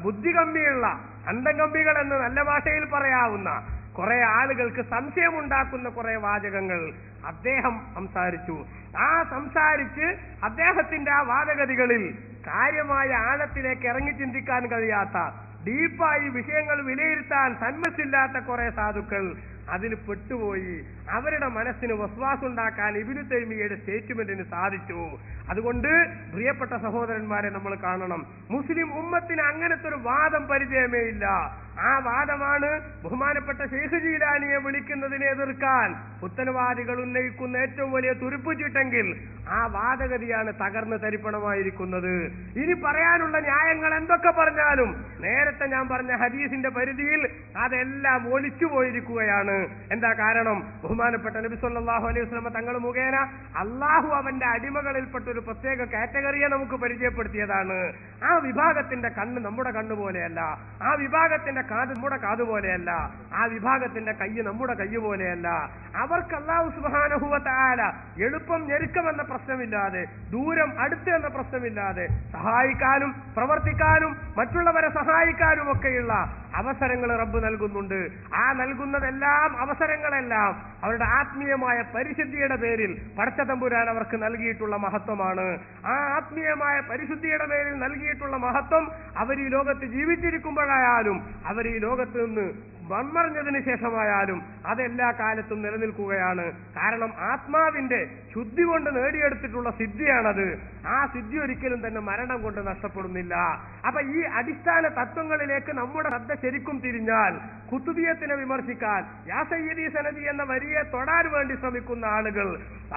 ബുദ്ധികമ്മിയുള്ള അന്തംകമ്മികൾ എന്ന് നല്ല ഭാഷയിൽ പറയാവുന്ന കുറെ ആളുകൾക്ക് സംശയമുണ്ടാക്കുന്ന കുറെ വാചകങ്ങൾ അദ്ദേഹം സംസാരിച്ചു. ആ സംസാരിച്ച് അദ്ദേഹത്തിന്റെ ആ വാദഗതികളിൽ കാര്യമായ ആഴത്തിലേക്ക് ഇറങ്ങി ചിന്തിക്കാൻ കഴിയാത്ത, ഡീപ്പായി വിഷയങ്ങൾ വിലയിരുത്താൻ സന്മസില്ലാത്ത കുറെ സാധുക്കൾ അതിൽ പെട്ടുപോയി. അവരുടെ മനസ്സിന് വസ്വാസുണ്ടാക്കാൻ ഇബ്നു തൈമിയ്യയുടെ സ്റ്റേറ്റ്മെന്റിന് സാധിച്ചു. അതുകൊണ്ട് പ്രിയപ്പെട്ട സഹോദരന്മാരെ, നമ്മൾ കാണണം, മുസ്ലിം ഉമ്മത്തിന് അങ്ങനത്തെ ഒരു വാദം പരിചയമേ ഇല്ല. ആ വാദമാണ് ബഹുമാനപ്പെട്ട ശൈഖ് ജീലാനിയെ വിളിക്കുന്നതിനെ എതിർക്കാൻ പുത്തൻവാദികൾ ഉന്നയിക്കുന്ന ഏറ്റവും വലിയ തുരുപ്പുചീട്ടെങ്കിൽ ആ വാദഗതിയാണ് തകർന്ന് തരിപ്പണമായിരിക്കുന്നത്. ഇനി പറയാനുള്ള ന്യായങ്ങൾ എന്തൊക്കെ പറഞ്ഞാലും നേരത്തെ ഞാൻ പറഞ്ഞ ഹദീസിന്റെ പരിധിയിൽ അതെല്ലാം ഒലിച്ചു പോയിരിക്കുകയാണ്. എന്താ കാരണം? ബഹുമാനപ്പെട്ട നബി സല്ലല്ലാഹു അലൈഹി വസല്ലം തങ്ങൾ മുഖേന അള്ളാഹു അവന്റെ അടിമകളിൽപ്പെട്ട ഒരു പ്രത്യേക കാറ്റഗറിയെ നമുക്ക് പരിചയപ്പെടുത്തിയതാണ്. ആ വിഭാഗത്തിന്റെ കണ്ണ് നമ്മുടെ കണ്ണ് പോലെയല്ല, ആ വിഭാഗത്തിന്റെ കാത് നമ്മുടെ കാത് പോലെയല്ല, ആ വിഭാഗത്തിന്റെ കൈ നമ്മുടെ കൈ പോലെയല്ല. അവർക്ക് അല്ലാഹു സുബ്ഹാനഹു വ തആല എളുപ്പം ഞെരുക്കമെന്ന പ്രശ്നമില്ലാതെ, ദൂരം അടുത്ത് എന്ന പ്രശ്നമില്ലാതെ സഹായിക്കാനും പ്രവർത്തിക്കാനും മറ്റുള്ളവരെ സഹായിക്കാനും ഒക്കെയുള്ള അവസരങ്ങൾ റബ്ബ് നൽകുന്നുണ്ട്. ആ നൽകുന്നതെല്ലാം അവസരങ്ങളെല്ലാം അവരുടെ ആത്മീയമായ പരിശുദ്ധിയുടെ പേരിൽ പടച്ച തമ്പുരാൻ അവർക്ക് നൽകിയിട്ടുള്ള മഹത്വമാണ്. ആ ആത്മീയമായ പരിശുദ്ധിയുടെ പേരിൽ നൽകിയിട്ടുള്ള മഹത്വം അവർ ഈ ലോകത്ത് ജീവിച്ചിരിക്കുമ്പോഴായാലും അവർ ഈ ലോകത്ത് നിന്ന് വന്മറിഞ്ഞതിന് ശേഷമായാലും അതെല്ലാ കാലത്തും നിലനിൽക്കുകയാണ്. കാരണം ആത്മാവിന്റെ ശുദ്ധി കൊണ്ട് നേടിയെടുത്തിട്ടുള്ള സിദ്ധിയാണത്. ആ സിദ്ധി ഒരിക്കലും തന്നെ മരണം കൊണ്ട് നഷ്ടപ്പെടുന്നില്ല. അപ്പൊ ഈ അടിസ്ഥാന തത്വങ്ങളിലേക്ക് നമ്മുടെ ശ്രദ്ധ ശരിക്കും തിരിഞ്ഞാൽ ഖുതുബിയത്തിനെ വിമർശിക്കാൻ, യാ സയ്യിദി സനദി എന്ന വരിയെ തൊടാൻ വേണ്ടി ശ്രമിക്കുന്ന ആളുകൾ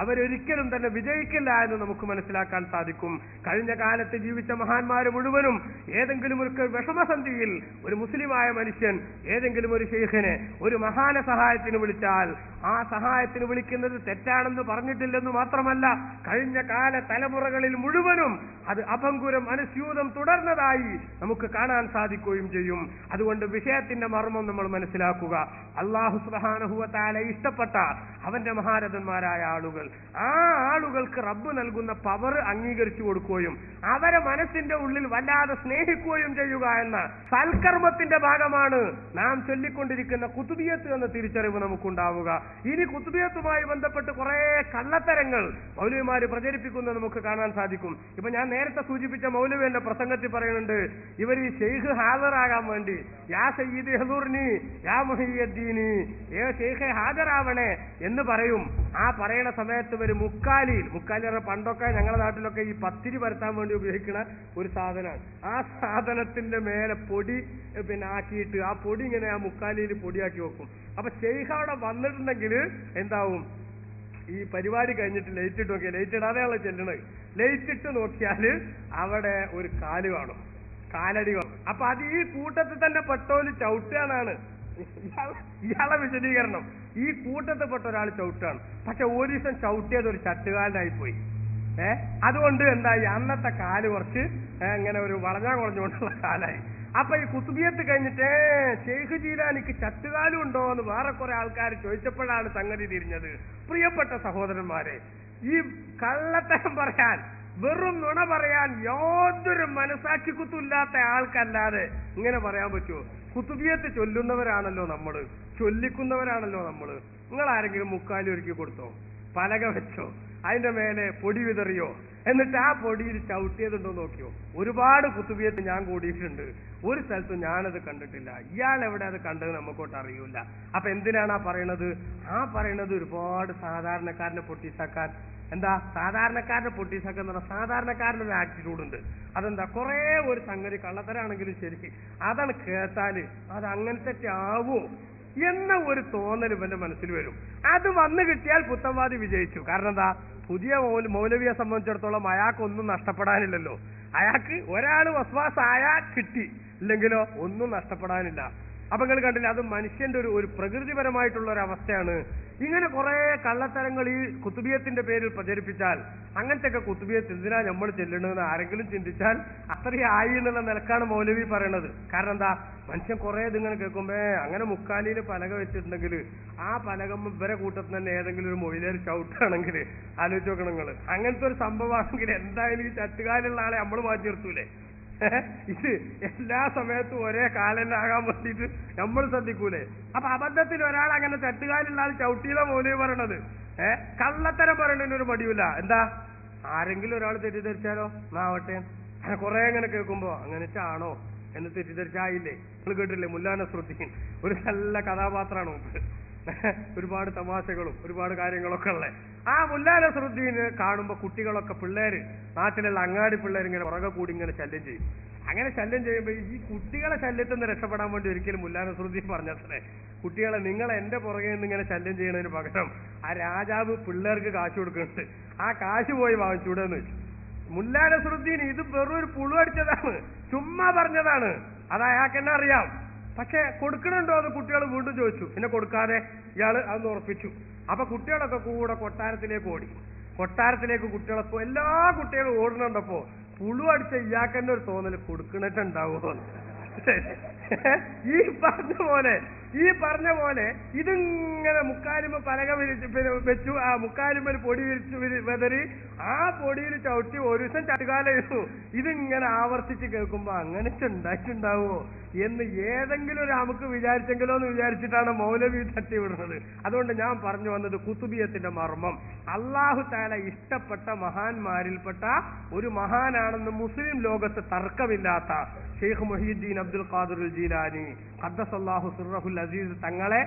അവരൊരിക്കലും തന്നെ വിജയിക്കില്ല എന്ന് നമുക്ക് മനസ്സിലാക്കാൻ സാധിക്കും. കഴിഞ്ഞ കാലത്ത് ജീവിച്ച മഹാന്മാര് മുഴുവനും ഏതെങ്കിലും ഒരു വിഷമസന്ധിയിൽ ഒരു മുസ്ലിമായ മനുഷ്യൻ ഏതെങ്കിലും ഒരു ശൈഖിനെ, ഒരു മഹാന സഹായത്തിന് വിളിച്ചാൽ ആ സഹായത്തിന് വിളിക്കുന്നത് തെറ്റാണെന്ന് പറഞ്ഞിട്ടില്ലെന്ന് മാത്രമല്ല, കഴിഞ്ഞ കാല തലമുറകളിൽ മുഴുവനും അത് അഭംഗുരം അനുസ്യൂതം തുടർന്നതായി നമുക്ക് കാണാൻ സാധിക്കുകയും ചെയ്യും. അതുകൊണ്ട് വിഷയത്തിന്റെ മർമ്മം നമ്മൾ മനസ്സിലാക്കുക. അല്ലാഹു സുബ്ഹാനഹു വ തആല ഇഷ്ടപ്പെട്ട അവന്റെ മഹാരഥന്മാരായ ആളുകൾ, ആ ആളുകൾക്ക് റബ്ബ് നൽകുന്ന പവർ അംഗീകരിച്ചു കൊടുക്കുകയും അവരെ മനസ്സിന്റെ ഉള്ളിൽ വല്ലാതെ സ്നേഹിക്കുകയും ചെയ്യുക എന്ന സൽക്കർമ്മത്തിന്റെ ഭാഗമാണ് നാം ചൊല്ലിക്കൊണ്ടിരിക്കുന്ന കുതുബിയത്ത് എന്ന തിരിച്ചറിവ് നമുക്കുണ്ടാവുക. ഇനി കുതുബിയത്തുമായി ബന്ധപ്പെട്ട് കുറെ കള്ളത്തരങ്ങൾ മൗലവിമാര് പ്രചരിപ്പിക്കുന്നത് നമുക്ക് കാണാൻ സാധിക്കും. ഇപ്പൊ ഞാൻ നേരത്തെ സൂചിപ്പിച്ച മൗലവി എന്റെ പ്രസംഗത്തിൽ പറയുന്നുണ്ട്, ഇവർ ഈ ഷെയ്ഖ് ഹാജറാകാൻ വേണ്ടി യാ സയ്യിദ് ഹദൂർനി യാ മുഹിയുദ്ദീനി ഷെയ്ഖെ ഹാജരാവണേ എന്ന് പറയും. ആ പറയണ സമയത്ത് ഇവര് മുക്കാലി പറഞ്ഞ പണ്ടൊക്കെ ഞങ്ങളുടെ നാട്ടിലൊക്കെ ഈ പത്തിരി പരത്താൻ വേണ്ടി ഉപയോഗിക്കുന്ന ഒരു സാധനമാണ്. ആ സാധനത്തിന്റെ മേലെ പൊടി ആക്കിയിട്ട് ആ പൊടി ഇങ്ങനെ ആ മുക്കാലിയിൽ പൊടിയാക്കി വെക്കും. അപ്പൊ ഷെയ്ഖ് അവിടെ വന്നിട്ടുണ്ടെങ്കിൽ എന്താവും, ഈ പരിപാടി കഴിഞ്ഞിട്ട് ലൈറ്റ് ഇട്ട് നോക്കിയാൽ, ലൈറ്റ് ഇടാതെയുള്ള ചെല്ലണത്, ലൈറ്റ് ഇട്ട് നോക്കിയാല് അവിടെ ഒരു കാല് കാണും, കാലടി കാണും. അപ്പൊ അത് ഈ കൂട്ടത്തിൽ തന്നെ പെട്ടോല് ചവിട്ടുകയാണ്. ഇയാളെ വിശദീകരണം, ഈ കൂട്ടത്തിൽ പെട്ട ഒരാൾ ചവിട്ടാണ്. പക്ഷെ ഒരു ദിവസം ചവിട്ടിയത് ഒരു ചട്ടുകാലിനായി പോയി. അതുകൊണ്ട് എന്തായി, അന്നത്തെ കാല് കുറച്ച് ഇങ്ങനെ ഒരു വളഞ്ഞുകൊണ്ടുള്ള കാലായി. അപ്പൊ ഈ കുത്തുബിയത്ത് കഴിഞ്ഞിട്ട് ഷെയ്ഖ് ജീലാനിക്ക് ചട്ടുകാലും ഉണ്ടോ എന്ന് വേറെ കുറെ ആൾക്കാർ ചോദിച്ചപ്പോഴാണ് സംഗതി തിരിഞ്ഞത്. പ്രിയപ്പെട്ട സഹോദരന്മാരെ, ഈ കള്ളത്തരം പറയാൻ, വെറും നുണ പറയാൻ യാതൊരു മനസാക്ഷി കുത്തുമില്ലാത്ത ആൾക്കല്ലാതെ ഇങ്ങനെ പറയാൻ പറ്റുമോ? കുത്തുബിയത്ത് ചൊല്ലുന്നവരാണല്ലോ നമ്മള്, ചൊല്ലിക്കുന്നവരാണല്ലോ നമ്മള്. നിങ്ങൾ ആരെങ്കിലും മുക്കാലി ഒരുക്കി കൊടുത്തോ, പലക വെച്ചോ, അതിന്റെ മേലെ പൊടി വിതറിയോ, എന്നിട്ട് ആ പൊടിയിൽ ചവിട്ടിയതുണ്ടോ നോക്കിയോ? ഒരുപാട് കുത്തുബിയത്ത് ഞാൻ കൂടിയിട്ടുണ്ട്, ഒരു സ്ഥലത്തും ഞാനത് കണ്ടിട്ടില്ല. ഇയാൾ എവിടെ അത് കണ്ടത് നമുക്കോട്ട് അറിയൂല. അപ്പൊ എന്തിനാണ് ആ പറയണത്? ആ പറയണത് ഒരുപാട് സാധാരണക്കാരനെ പൊട്ടിസാക്കാൻ. എന്താ സാധാരണക്കാരനെ പൊട്ടിസാക്കാൻ എന്ന് പറഞ്ഞാൽ സാധാരണക്കാരൻ്റെ ഒരു ആറ്റിറ്റ്യൂഡ് ഉണ്ട്. അതെന്താ, കുറെ ഒരു സംഗതി കള്ളത്തരാണെങ്കിലും ശരി, അതാണ് കേട്ടാല് അത് അങ്ങനത്തെ ആവോ എന്ന ഒരു തോന്നൽ ഇവന്റെ മനസ്സിൽ വരും. അത് വന്നു കിട്ടിയാൽ പുത്തൻവാദി വിജയിച്ചു. കാരണം എന്താ, പുതിയ മൗലവിയെ സംബന്ധിച്ചിടത്തോളം അയാൾക്കൊന്നും നഷ്ടപ്പെടാനില്ലല്ലോ. അയാൾക്ക് ഒരാൾ വസ്വാസായ കിട്ടി, ഇല്ലെങ്കിലോ ഒന്നും നഷ്ടപ്പെടാനില്ല. അപ്പൊ നിങ്ങൾ കണ്ടില്ല, അത് മനുഷ്യന്റെ ഒരു പ്രകൃതിപരമായിട്ടുള്ള ഒരു അവസ്ഥയാണ്. ഇങ്ങനെ കുറെ കള്ളത്തരങ്ങൾ ഈ കുത്തുബിയത്തിന്റെ പേരിൽ പ്രചരിപ്പിച്ചാൽ, അങ്ങനത്തെ കുത്തുബിയത്ത് എന്തിനാ നമ്മൾ ചെല്ലണമെന്ന് ആരെങ്കിലും ചിന്തിച്ചാൽ അത്രയും ആയി എന്നുള്ള നിലക്കാണ് മൗലവി പറയണത്. കാരണം എന്താ, മനുഷ്യൻ കുറെ ഇതിങ്ങനെ കേൾക്കുമ്പോ അങ്ങനെ മുക്കാലിയിൽ പലക വെച്ചിട്ടുണ്ടെങ്കിൽ ആ പലകം ഇവരെ കൂട്ടത്തിൽ തന്നെ ഏതെങ്കിലും ഒരു മൊയിലേർ ചവിട്ടാണെങ്കിൽ ആലോചിച്ച് നോക്കണം നിങ്ങൾ. അങ്ങനത്തെ ഒരു സംഭവമാണെങ്കിൽ എന്തായാലും ഈ ചട്ടുകാലുള്ള ആളെ നമ്മൾ മാറ്റി നിർത്തൂലേ? ഇത് എല്ലാ സമയത്തും ഒരേ കാലനാകാൻ വേണ്ടിയിട്ട് നമ്മൾ ശ്രദ്ധിക്കൂലേ? അപ്പൊ അബദ്ധത്തിൽ ഒരാൾ അങ്ങനെ ചട്ടുകാലുള്ള ആൾ ചവിട്ടിയില മൗലവി പറയണത്. കള്ളത്തരം പറയണതിന് ഒരു മടിയില്ല. എന്താ, ആരെങ്കിലും ഒരാൾ തെറ്റിദ്ധരിച്ചാലോ എന്നാവട്ടെ. അങ്ങനെ കുറെ അങ്ങനെ കേൾക്കുമ്പോ അങ്ങനെച്ചാണോ എന്ന് തെറ്റിദ്ധരിച്ചായില്ലേ? നിങ്ങൾ കേട്ടില്ലേ, മുല്ലാ നസ്രുദ്ദീൻ ഒരു നല്ല കഥാപാത്രമാണ്. ഒരുപാട് തമാശകളും ഒരുപാട് കാര്യങ്ങളൊക്കെ ഉള്ളത്. ആ മുല്ലാ നസ്രുദ്ദീന് കാണുമ്പോ കുട്ടികളൊക്കെ, പിള്ളേര്, നാട്ടിലുള്ള അങ്ങാടി പിള്ളേർ ഇങ്ങനെ പുറകെ കൂടി ഇങ്ങനെ ശല്യം ചെയ്യും. അങ്ങനെ ശല്യം ചെയ്യുമ്പോ ഈ കുട്ടികളെ ശല്യത്തിൽ നിന്ന് രക്ഷപ്പെടാൻ വേണ്ടി ഒരിക്കലും മുല്ലാ നസ്രുദ്ദീൻ പറഞ്ഞത്രേ, കുട്ടികളെ നിങ്ങൾ എന്റെ പുറകെ നിന്ന് ഇങ്ങനെ ശല്യം ചെയ്യുന്നതിന് പകരം ആ രാജാവ് പിള്ളേർക്ക് കാശ് കൊടുക്കുന്നുണ്ട്, ആ കാശ് പോയി വാങ്ങിച്ചൂടെന്ന് വെച്ചു. മുല്ലാ നസ്രുദ്ദീൻ ഇത് വെറും ഒരു പുളു അടിച്ചതാണ്, ചുമ്മാ പറഞ്ഞതാണ്. അത് അയാൾക്ക് തന്നെ അറിയാം. പക്ഷെ കൊടുക്കണുണ്ടോ എന്ന് കുട്ടികൾ വീണ്ടും ചോദിച്ചു. പിന്നെ കൊടുക്കാതെ ഇയാള് അതൊന്ന് ഉറപ്പിച്ചു. അപ്പൊ കുട്ടികളൊക്കെ കൂടെ കൊട്ടാരത്തിലേക്ക് ഓടി. കൊട്ടാരത്തിലേക്ക് കുട്ടികളൊക്കെ, എല്ലാ കുട്ടികളും ഓടുന്നുണ്ടപ്പോ പുളു അടിച്ച ഇയാൾക്കെന്നെ ഒരു തോന്നല് കൊടുക്കണിട്ടുണ്ടാവുമോ. ഈ പറഞ്ഞ പോലെ ഇതിങ്ങനെ മുക്കാലുമ്പോ പലക വെച്ചു, ആ മുക്കാലുമ്പൽ പൊടി വിരിച്ചു വെതറി ആ പൊടിയിൽ ചവിട്ടി ഒരു ദിവസം ചട്ടുകാലായിരുന്നു. ഇതിങ്ങനെ ആവർത്തിച്ച് കേൾക്കുമ്പോ അങ്ങനെയൊക്കെ ഉണ്ടായിട്ടുണ്ടാവുമോ എന്ന് ഏതെങ്കിലും ഒരു നമുക്ക് വിചാരിച്ചെങ്കിലോ എന്ന് വിചാരിച്ചിട്ടാണ് മൗലവി തട്ടി വിടുന്നത്. അതുകൊണ്ട് ഞാൻ പറഞ്ഞു വന്നത് കുത്തുബിയത്തിന്റെ മർമ്മം. അല്ലാഹു തആല ഇഷ്ടപ്പെട്ട മഹാന്മാരിൽപ്പെട്ട ഒരു മഹാനാണെന്ന് മുസ്ലിം ലോകത്ത് തർക്കമില്ലാത്ത ഷെയ്ഖ് മുഹീദ്ദീൻ അബ്ദുൽ ഖാദിർ ജീലാനി ഖദ്ദസല്ലാഹു സിർറഹുൽ അസീസ് തങ്ങളെ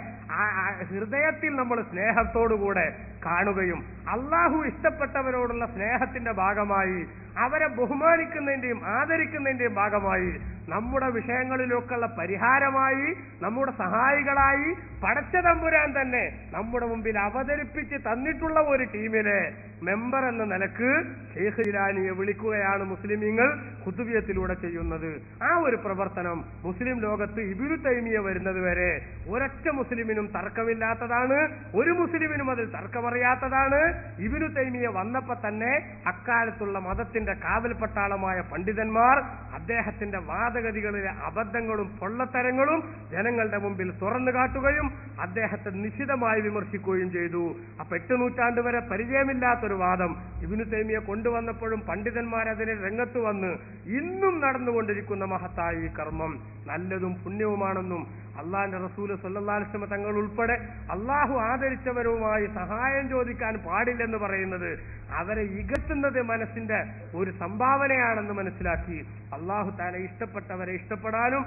ഹൃദയത്തിൽ നമ്മൾ സ്നേഹത്തോടുകൂടെ കാണുകയും അള്ളാഹു ഇഷ്ടപ്പെട്ടവരോടുള്ള സ്നേഹത്തിന്റെ ഭാഗമായി അവരെ ബഹുമാനിക്കുന്നതിന്റെയും ആദരിക്കുന്നതിന്റെയും ഭാഗമായി നമ്മുടെ വിഷയങ്ങളിലൊക്കെയുള്ള പരിഹാരമായി നമ്മുടെ സഹായികളായി പടച്ച തമ്പുരാൻ തന്നെ നമ്മുടെ മുമ്പിൽ അവതരിപ്പിച്ച് തന്നിട്ടുള്ള ഒരു ടീമിലെ മെമ്പർ എന്ന നിലക്ക് ഷെയ്ഖ് ജീലാനിയെ വിളിക്കുകയാണ് മുസ്ലിമീങ്ങൾ ഖുതുബിയത്തിലൂടെ ചെയ്യുന്നത്. ആ ഒരു പ്രവർത്തനം മുസ്ലിം ലോകത്ത് ഇബ്നു തൈമിയ വരുന്നത് വരെ ഒരൊറ്റ മുസ്ലിമിനും തർക്കമില്ലാത്തതാണ്, ഒരു മുസ്ലിമിനും അതിൽ തർക്കമറിയാത്തതാണ്. ഇബ്നു തൈമിയ വന്നപ്പോ തന്നെ അക്കാലത്തുള്ള മതത്തിന്റെ കാവൽപ്പട്ടാളമായ പണ്ഡിതന്മാർ അദ്ദേഹത്തിന്റെ വാദഗതികളിലെ അബദ്ധങ്ങളും പൊള്ളത്തരങ്ങളും ജനങ്ങളുടെ മുമ്പിൽ തുറന്നു കാട്ടുകയും അദ്ദേഹത്തെ നിശിതമായി വിമർശിക്കുകയും ചെയ്തു. അപ്പൊ 8 നൂറ്റാണ്ട് വരെ പരിചയമില്ലാത്തൊരു വാദം ഇബ്നു തൈമിയ കൊണ്ടുവന്നപ്പോഴും പണ്ഡിതന്മാർ അതിനെ രംഗത്ത് വന്ന് ഇന്നും നടന്നുകൊണ്ടിരിക്കുന്ന മഹത്തായ ഈ കർമ്മം നല്ലതും പുണ്യവുമാണെന്നും അള്ളാഹിന്റെ റസൂൽ സല്ലല്ലാഹു അലൈഹി വസല്ലം തങ്ങൾ ഉൾപ്പെടെ അള്ളാഹു ആദരിച്ചവരുമായി സഹായം ചോദിക്കാൻ പാടില്ലെന്ന് പറയുന്നത് അവരെ ഇകത്തുന്നത് മനസ്സിന്റെ ഒരു സംഭാവനയാണെന്ന് മനസ്സിലാക്കി അള്ളാഹു തആല ഇഷ്ടപ്പെട്ടവരെ ഇഷ്ടപ്പെടാനും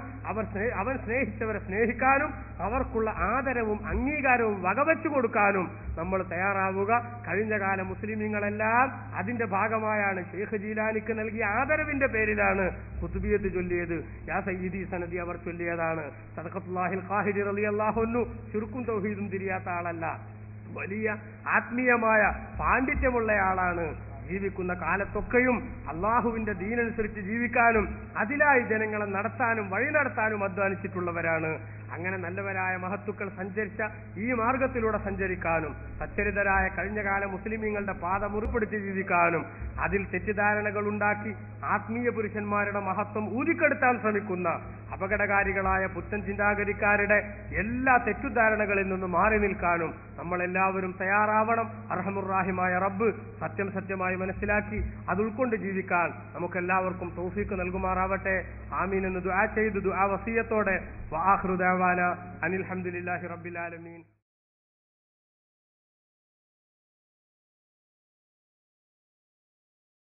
അവൻ സ്നേഹിച്ചവരെ സ്നേഹിക്കാനും അവർക്കുള്ള ആദരവും അംഗീകാരവും വകവെച്ചു കൊടുക്കാനും നമ്മൾ തയ്യാറാവുക. കഴിഞ്ഞ കാല മുസ്ലിമീങ്ങളെല്ലാം അതിന്റെ ഭാഗമായാണ് ഷെയ്ഖ് ജീലാനിക്ക് നൽകിയ ആദരവിന്റെ പേരിലാണ് ഖുതുബിയത്ത് ചൊല്ലിയത്. യാ സയ്യിദി സനദി അവർ ചൊല്ലിയതാണ്. സദഖത്തുല്ലാഹിൽ ഖാഹിരി റളിയല്ലാഹു അൻഹു ശിർക്കും തൗഹീദും തിരിയാത്ത ആളല്ല, വലിയ ആത്മീയമായ പാണ്ഡിത്യമുള്ളയാളാണ്. ജീവിക്കുന്ന കാലത്തൊക്കെയും അള്ളാഹുവിന്റെ ദീനനുസരിച്ച് ജീവിക്കാനും അതിലായി ജനങ്ങളെ നടത്താനും വഴി നടത്താനും അധ്വാനിച്ചിട്ടുള്ളവരാണ്. അങ്ങനെ നല്ലവരായ മഹത്തുക്കൾ സഞ്ചരിച്ച ഈ മാർഗത്തിലൂടെ സഞ്ചരിക്കാനും സച്ചരിതരായ കഴിഞ്ഞകാല മുസ്ലിമീങ്ങളുടെ പാത മുറിപ്പെടുത്തി ജീവിക്കാനും അതിൽ തെറ്റിദ്ധാരണകൾ ഉണ്ടാക്കി ആത്മീയ പുരുഷന്മാരുടെ മഹത്വം ഊതിക്കെടുത്താൻ ശ്രമിക്കുന്ന അപകടകാരികളായ പുത്തൻ ചിന്താഗതിക്കാരുടെ എല്ലാ തെറ്റിദ്ധാരണകളിൽ നിന്നും മാറി നിൽക്കാനും നമ്മളെല്ലാവരും തയ്യാറാവണം. അർഹമുറാഹിമായ റബ്ബ് സത്യം സത്യമായി മനസ്സിലാക്കി അത് ഉൾക്കൊണ്ട് ജീവിക്കാൻ നമുക്കെല്ലാവർക്കും തൗഫീഖ് നൽകുമാറാവട്ടെ. ആമീൻ എന്ന് ദുആ ചെയ്തു ദുആ വസിയത്തോടെ വആഖിറു ദഅവാന അനിൽ ഹംദുലില്ലാഹി റബ്ബിൽ ആലമീൻ.